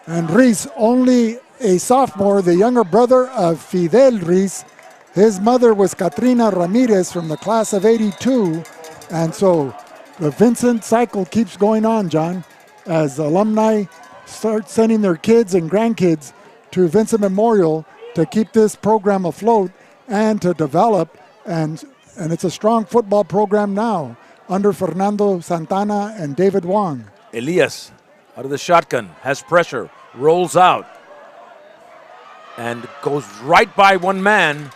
And Reis, only a sophomore, the younger brother of Fidel Reis. His mother was Katrina Ramirez from the class of '82. And so the Vincent cycle keeps going on, John, as alumni start sending their kids and grandkids to Vincent Memorial to keep this program afloat and to develop. And it's a strong football program now under Fernando Santana and David Wong. Elias out of the shotgun, has pressure, rolls out, and goes right by one man,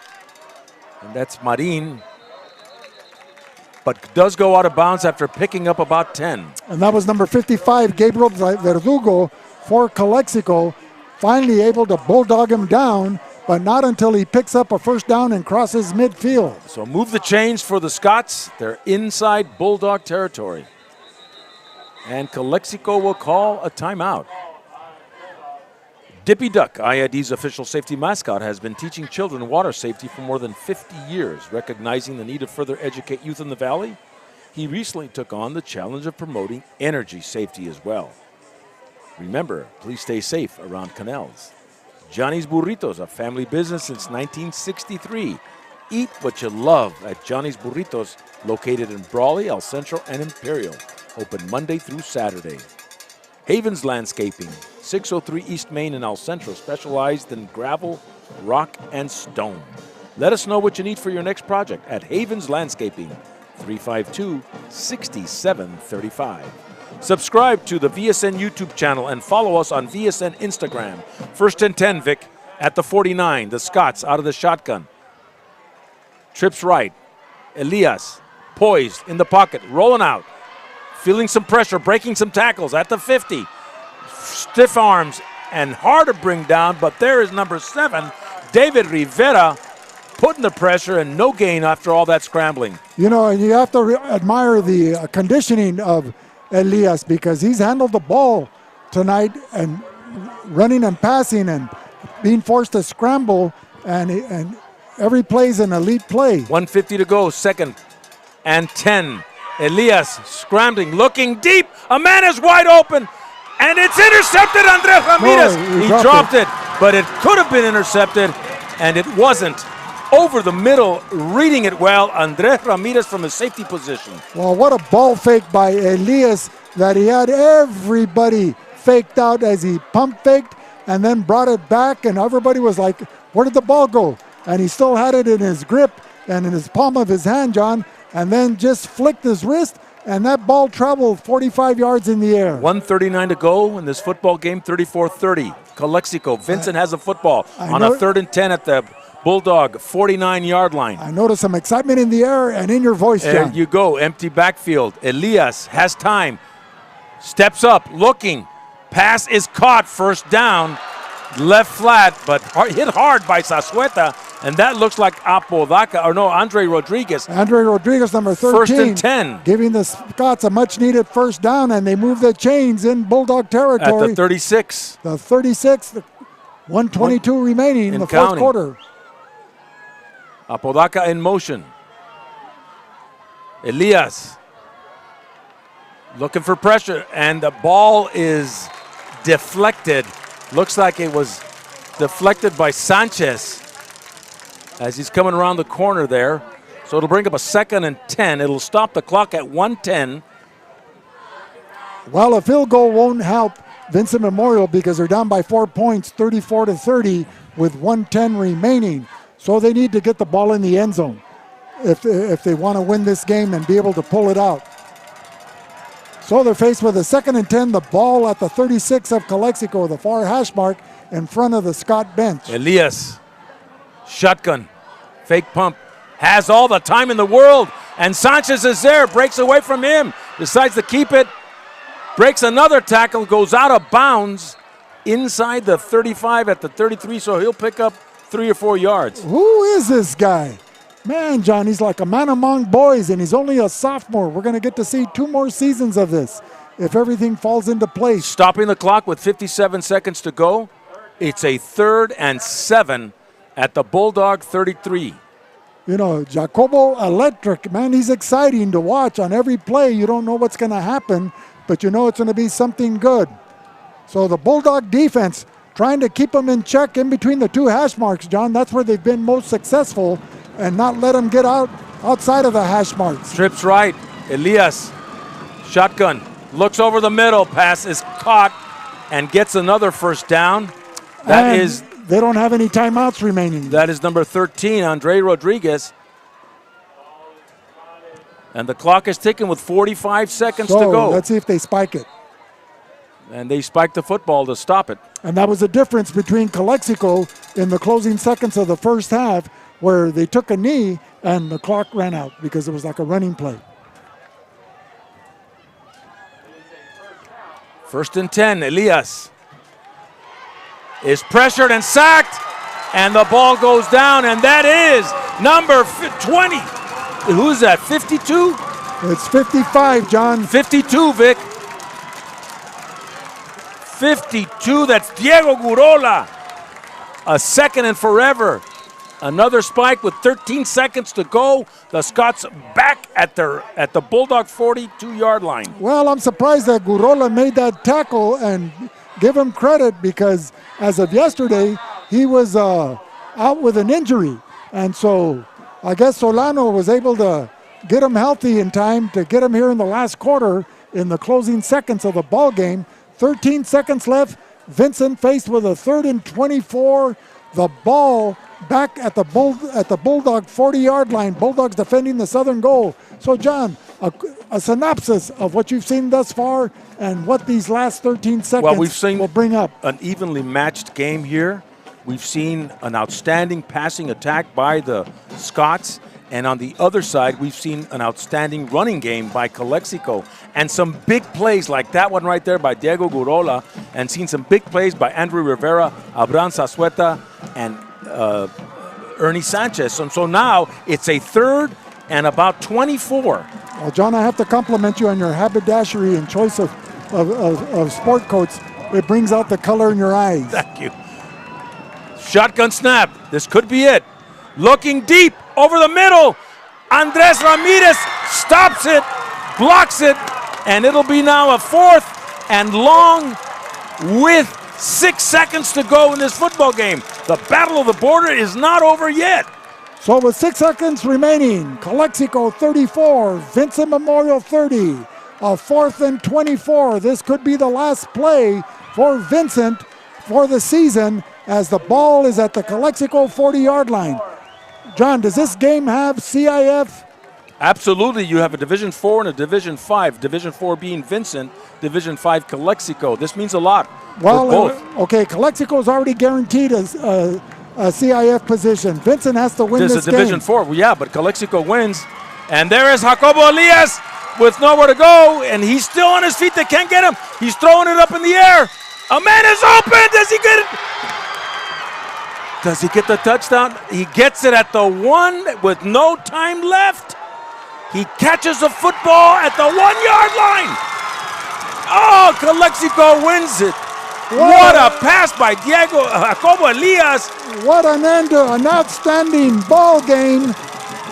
and that's Marin, but does go out of bounds after picking up about 10. And that was number 55, Gabriel Verdugo for Calexico, finally able to bulldog him down, but not until he picks up a first down and crosses midfield. So move the chains for the Scots. They're inside Bulldog territory. And Calexico will call a timeout. Dippy Duck, IID's official safety mascot, has been teaching children water safety for more than 50 years. Recognizing the need to further educate youth in the Valley, he recently took on the challenge of promoting energy safety as well. Remember, please stay safe around canals. Johnny's Burritos, a family business since 1963. Eat what you love at Johnny's Burritos, located in Brawley, El Centro, and Imperial. Open Monday through Saturday. Havens Landscaping, 603 East Main in El Centro, specialized in gravel, rock, and stone. Let us know what you need for your next project at Havens Landscaping, 352-6735. Subscribe to the VSN YouTube channel and follow us on VSN Instagram. 1st and 10, Vic, at the 49. The Scots out of the shotgun. Trips right. Elias, poised in the pocket, rolling out. Feeling some pressure, breaking some tackles at the 50. Stiff arms and hard to bring down, but there is number 7, David Rivera, putting the pressure and no gain after all that scrambling. You know, you have to admire the conditioning of Elias, because he's handled the ball tonight and running and passing and being forced to scramble, and every play's an elite play. 1:50 to go, 2nd and 10. Elias scrambling, looking deep. A man is wide open, and it's intercepted. Andres Ramirez. He dropped it, but it could have been intercepted, and it wasn't. Over the middle, reading it well, Andres Ramirez from his safety position. Well, what a ball fake by Elias that he had everybody faked out as he pump faked and then brought it back, and everybody was like, where did the ball go? And he still had it in his grip and in his palm of his hand, John, and then just flicked his wrist, and that ball traveled 45 yards in the air. 1:39 to go in this football game, 34-30. Calexico, Vincent has a football on a 3rd and 10 at the Bulldog 49-yard line. I noticed some excitement in the air and in your voice, John. There you go, empty backfield. Elias has time, steps up, looking. Pass is caught, first down, left flat, but hit hard by Sasueta. And that looks like Apodaca, or no, Andre Rodriguez. Andre Rodriguez, number 13. First and 10. Giving the Scots a much-needed first down, and they move the chains in Bulldog territory. At the 36. The 36, 122 remaining in the fourth quarter. Apodaca in motion. Elias looking for pressure, and the ball is deflected. Looks like it was deflected by Sanchez as he's coming around the corner there. So it'll bring up a 2nd and 10. It'll stop the clock at 1:10. Well, a field goal won't help Vincent Memorial because they're down by 4 points, 34-30, with 1:10 remaining. So they need to get the ball in the end zone if they want to win this game and be able to pull it out. So they're faced with a 2nd and 10, the ball at the 36 of Calexico, the far hash mark in front of the Scott bench. Elias, shotgun, fake pump, has all the time in the world, and Sanchez is there, breaks away from him, decides to keep it, breaks another tackle, goes out of bounds inside the 35 at the 33, so he'll pick up 3 or 4 yards. Who is this guy? Man, John, he's like a man among boys, and he's only a sophomore. We're going to get to see 2 more seasons of this if everything falls into place. Stopping the clock with 57 seconds to go. It's a 3rd and 7 at the Bulldog 33. You know, Jacobo Electric, man, he's exciting to watch on every play. You don't know what's going to happen, but you know it's going to be something good. So the Bulldog defense trying to keep them in check in between the 2 hash marks, John. That's where they've been most successful, and not let them get outside of the hash marks. Trips right. Elias, shotgun, looks over the middle. Pass is caught and gets another first down. They don't have any timeouts remaining. That is number 13, Andre Rodriguez. And the clock is ticking with 45 seconds to go. Let's see if they spike it. And they spiked the football to stop it. And that was the difference between Calexico in the closing seconds of the first half, where they took a knee and the clock ran out because it was like a running play. 1st and 10, Elias is pressured and sacked, and the ball goes down, and that is number 20. Who's that, 52? It's 55, John. 52, Vic. 52, that's Diego Gurola. A 2nd and forever. Another spike with 13 seconds to go. The Scots back at the Bulldog 42-yard line. Well, I'm surprised that Gurola made that tackle, and give him credit because as of yesterday, he was out with an injury. And so I guess Solano was able to get him healthy in time to get him here in the last quarter in the closing seconds of the ball game. 13 seconds left. Vincent faced with a 3rd and 24. The ball back at the Bulldog 40-yard line. Bulldogs defending the southern goal. So, John, a synopsis of what you've seen thus far and what these last 13 seconds will bring up. An evenly matched game here. We've seen an outstanding passing attack by the Scots. And on the other side, we've seen an outstanding running game by Calexico. And some big plays like that one right there by Diego Gurola. And seen some big plays by Andrew Rivera, Abraham Zazueta, and Ernie Sanchez. And so now it's a 3rd and about 24. Well, John, I have to compliment you on your haberdashery and choice of sport coats. It brings out the color in your eyes. Thank you. Shotgun snap. This could be it. Looking deep over the middle. Andres Ramirez stops it, blocks it, and it'll be now a 4th and long with 6 seconds to go in this football game. The battle of the border is not over yet. So with 6 seconds remaining, Calexico 34, Vincent Memorial 30, a 4th and 24. This could be the last play for Vincent for the season as the ball is at the Calexico 40-yard line. John, does this game have CIF? Absolutely. You have a Division 4 and a Division 5. Division 4 being Vincent, Division 5 Calexico. This means a lot for both. Okay, Calexico's already guaranteed a CIF position. Vincent has to win this game. There's a Division 4, yeah, but Calexico wins. And there is Jacobo Elias with nowhere to go, and he's still on his feet. They can't get him. He's throwing it up in the air. A man is open. Does he get it? Does he get the touchdown? He gets it at the 1 with no time left. He catches the football at the 1-yard line. Oh, Calexico wins it. What a pass by Jacobo Elias. What an end to an outstanding ball game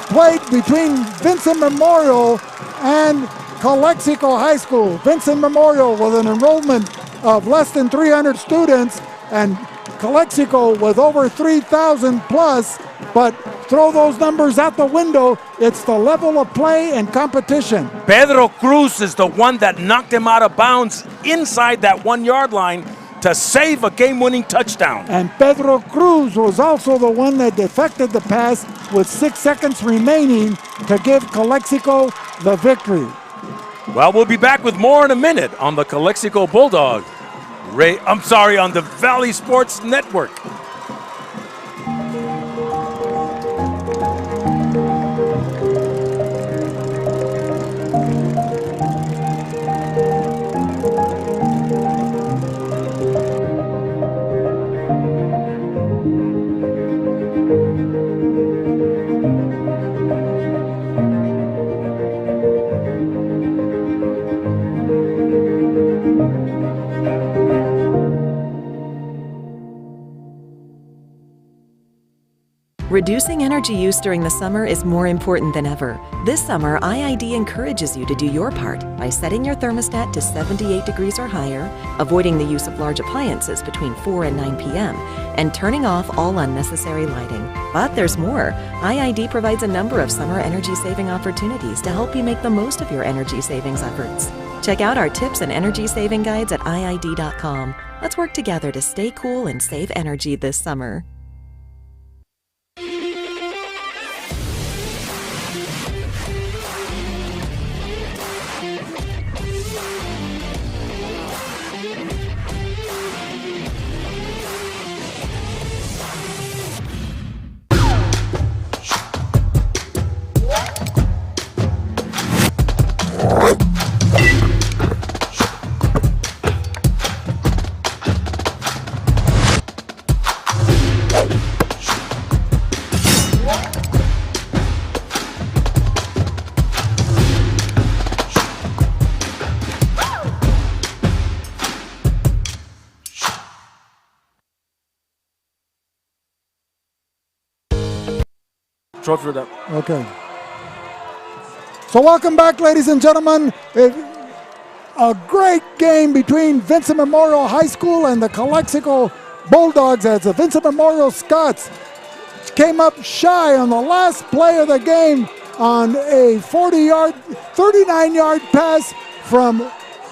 played between Vincent Memorial and Calexico High School. Vincent Memorial with an enrollment of less than 300 students and Calexico with over 3,000 plus, but throw those numbers out the window. It's the level of play and competition. Pedro Cruz is the one that knocked him out of bounds inside that 1-yard line to save a game-winning touchdown. And Pedro Cruz was also the one that deflected the pass with 6 seconds remaining to give Calexico the victory. Well, we'll be back with more in a minute on the Calexico Bulldog. on the Valley Sports Network. Reducing energy use during the summer is more important than ever. This summer, IID encourages you to do your part by setting your thermostat to 78 degrees or higher, avoiding the use of large appliances between 4 and 9 p.m., and turning off all unnecessary lighting. But there's more. IID provides a number of summer energy-saving opportunities to help you make the most of your energy savings efforts. Check out our tips and energy saving guides at IID.com. Let's work together to stay cool and save energy this summer. Trophy it up. Okay. So welcome back, ladies and gentlemen. A great game between Vincent Memorial High School and the Calexico Bulldogs as the Vincent Memorial Scots came up shy on the last play of the game on a 39-yard pass from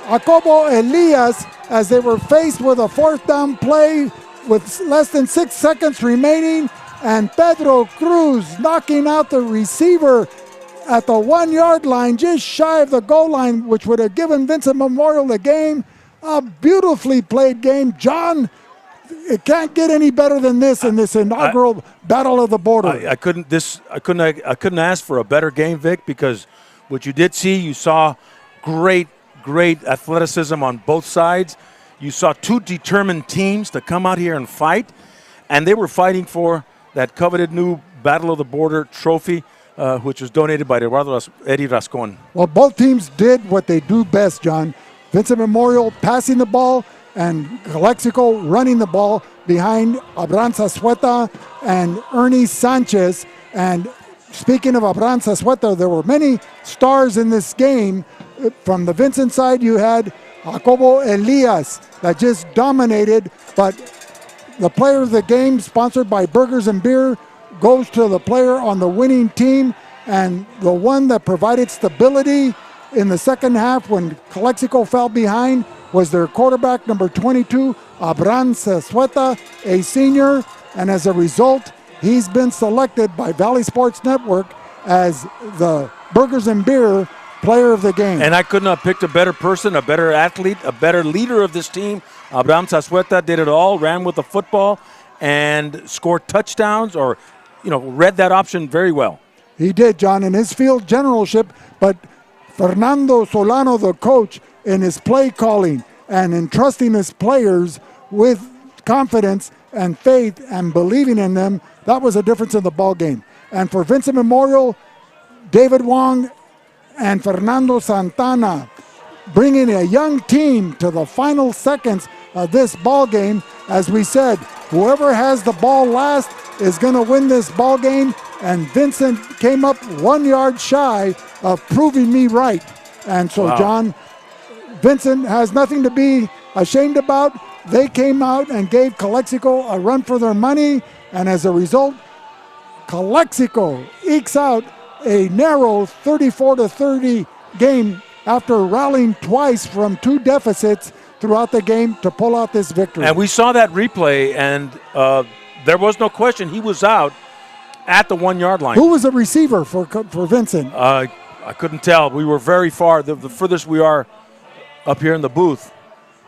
Jacobo Elias as they were faced with a fourth down play with less than 6 seconds remaining, and Pedro Cruz knocking out the receiver at the 1-yard line, just shy of the goal line, which would have given Vincent Memorial the game. A beautifully played game. John, it can't get any better than this in this inaugural Battle of the Border. I couldn't ask for a better game, Vic, because what you did see, you saw great athleticism on both sides. You saw two determined teams to come out here and fight, and they were fighting for that coveted new Battle of the Border trophy, which was donated by Eduardo Eddie Rascon. Well, both teams did what they do best, John. Vincent Memorial passing the ball and Calexico running the ball behind Abraham Zazueta and Ernie Sanchez. And speaking of Abraham Zazueta, there were many stars in this game. From the Vincent side, you had Jacobo Elias that just dominated, but the player of the game, sponsored by Burgers and Beer, goes to the player on the winning team, and the one that provided stability in the second half when Calexico fell behind was their quarterback, number 22, Abraham Zazueta, a senior, and as a result, he's been selected by Valley Sports Network as the Burgers and Beer player of the game. And I couldn't have picked a better person, a better athlete, a better leader of this team. Abraham Zazueta did it all, ran with the football, and scored touchdowns or, read that option very well. He did, John, in his field generalship, but Fernando Solano, the coach, in his play calling and entrusting his players with confidence, and faith and believing in them, that was a difference in the ball game. And for Vincent Memorial, David Wong and Fernando Santana bringing a young team to the final seconds of this ball game. As we said, whoever has the ball last is going to win this ball game, and Vincent came up 1 yard shy of proving me right. And so, Wow. John, Vincent has nothing to be ashamed about. They came out and gave Calexico a run for their money, and as a result, Calexico ekes out a narrow 34-30 game after rallying twice from 2 deficits throughout the game to pull out this victory. And we saw that replay, and there was no question he was out at the 1 yard line. Who was the receiver for Vincent? I couldn't tell. We were very far, the furthest we are up here in the booth.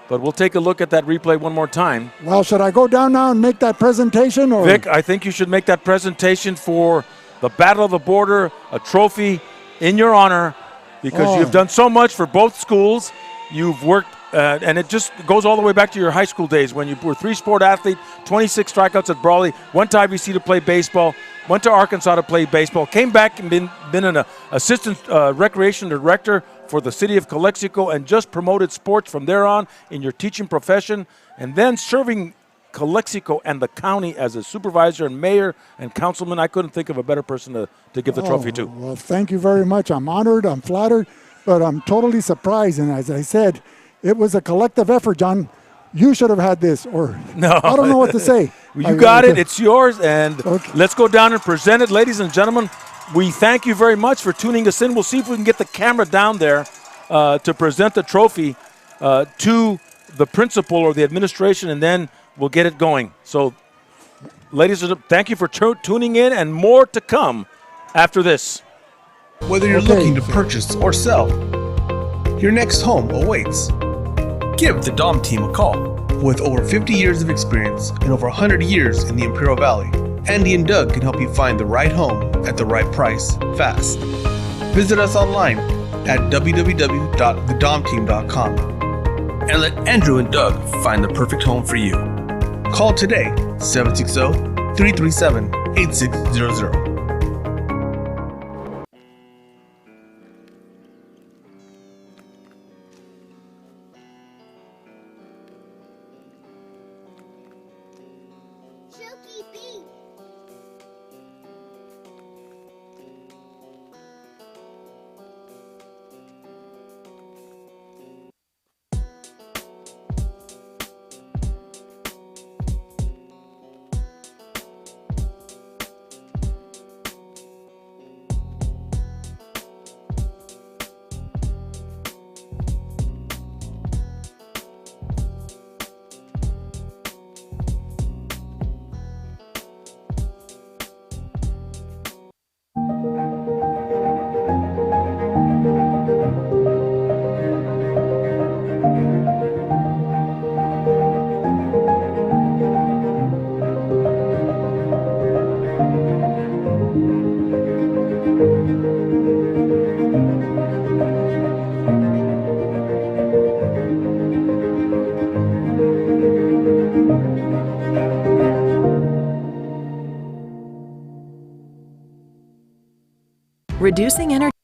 But we'll take a look at that replay one more time. Well, should I go down now and make that presentation? Or Vic, I think you should make that presentation for the Battle of the Border, a trophy in your honor, because you've done so much for both schools. You've worked, and it just goes all the way back to your high school days when you were 3-sport athlete, 26 strikeouts at Brawley, went to IBC to play baseball, went to Arkansas to play baseball, came back and been an assistant recreation director for the city of Calexico, and just promoted sports from there on in your teaching profession, and then serving Calexico and the county as a supervisor and mayor and councilman. I couldn't think of a better person to give the trophy to. Well, thank you very much. I'm honored, I'm flattered, but I'm totally surprised. And as I said, it was a collective effort, John. You should have had this, or No. I don't know what to say. You got it. It's yours, and let's go down and present it. Ladies and gentlemen, we thank you very much for tuning us in. We'll see if we can get the camera down there to present the trophy to the principal or the administration, and then we'll get it going. So, ladies and gentlemen, thank you for tuning in, and more to come after this. Whether you're looking to purchase or sell, your next home awaits. Give the Dom team a call. With over 50 years of experience and over 100 years in the Imperial Valley, Andy and Doug can help you find the right home at the right price fast. Visit us online at www.thedomteam.com and let Andrew and Doug find the perfect home for you. Call today, 760-337-8600. Reducing energy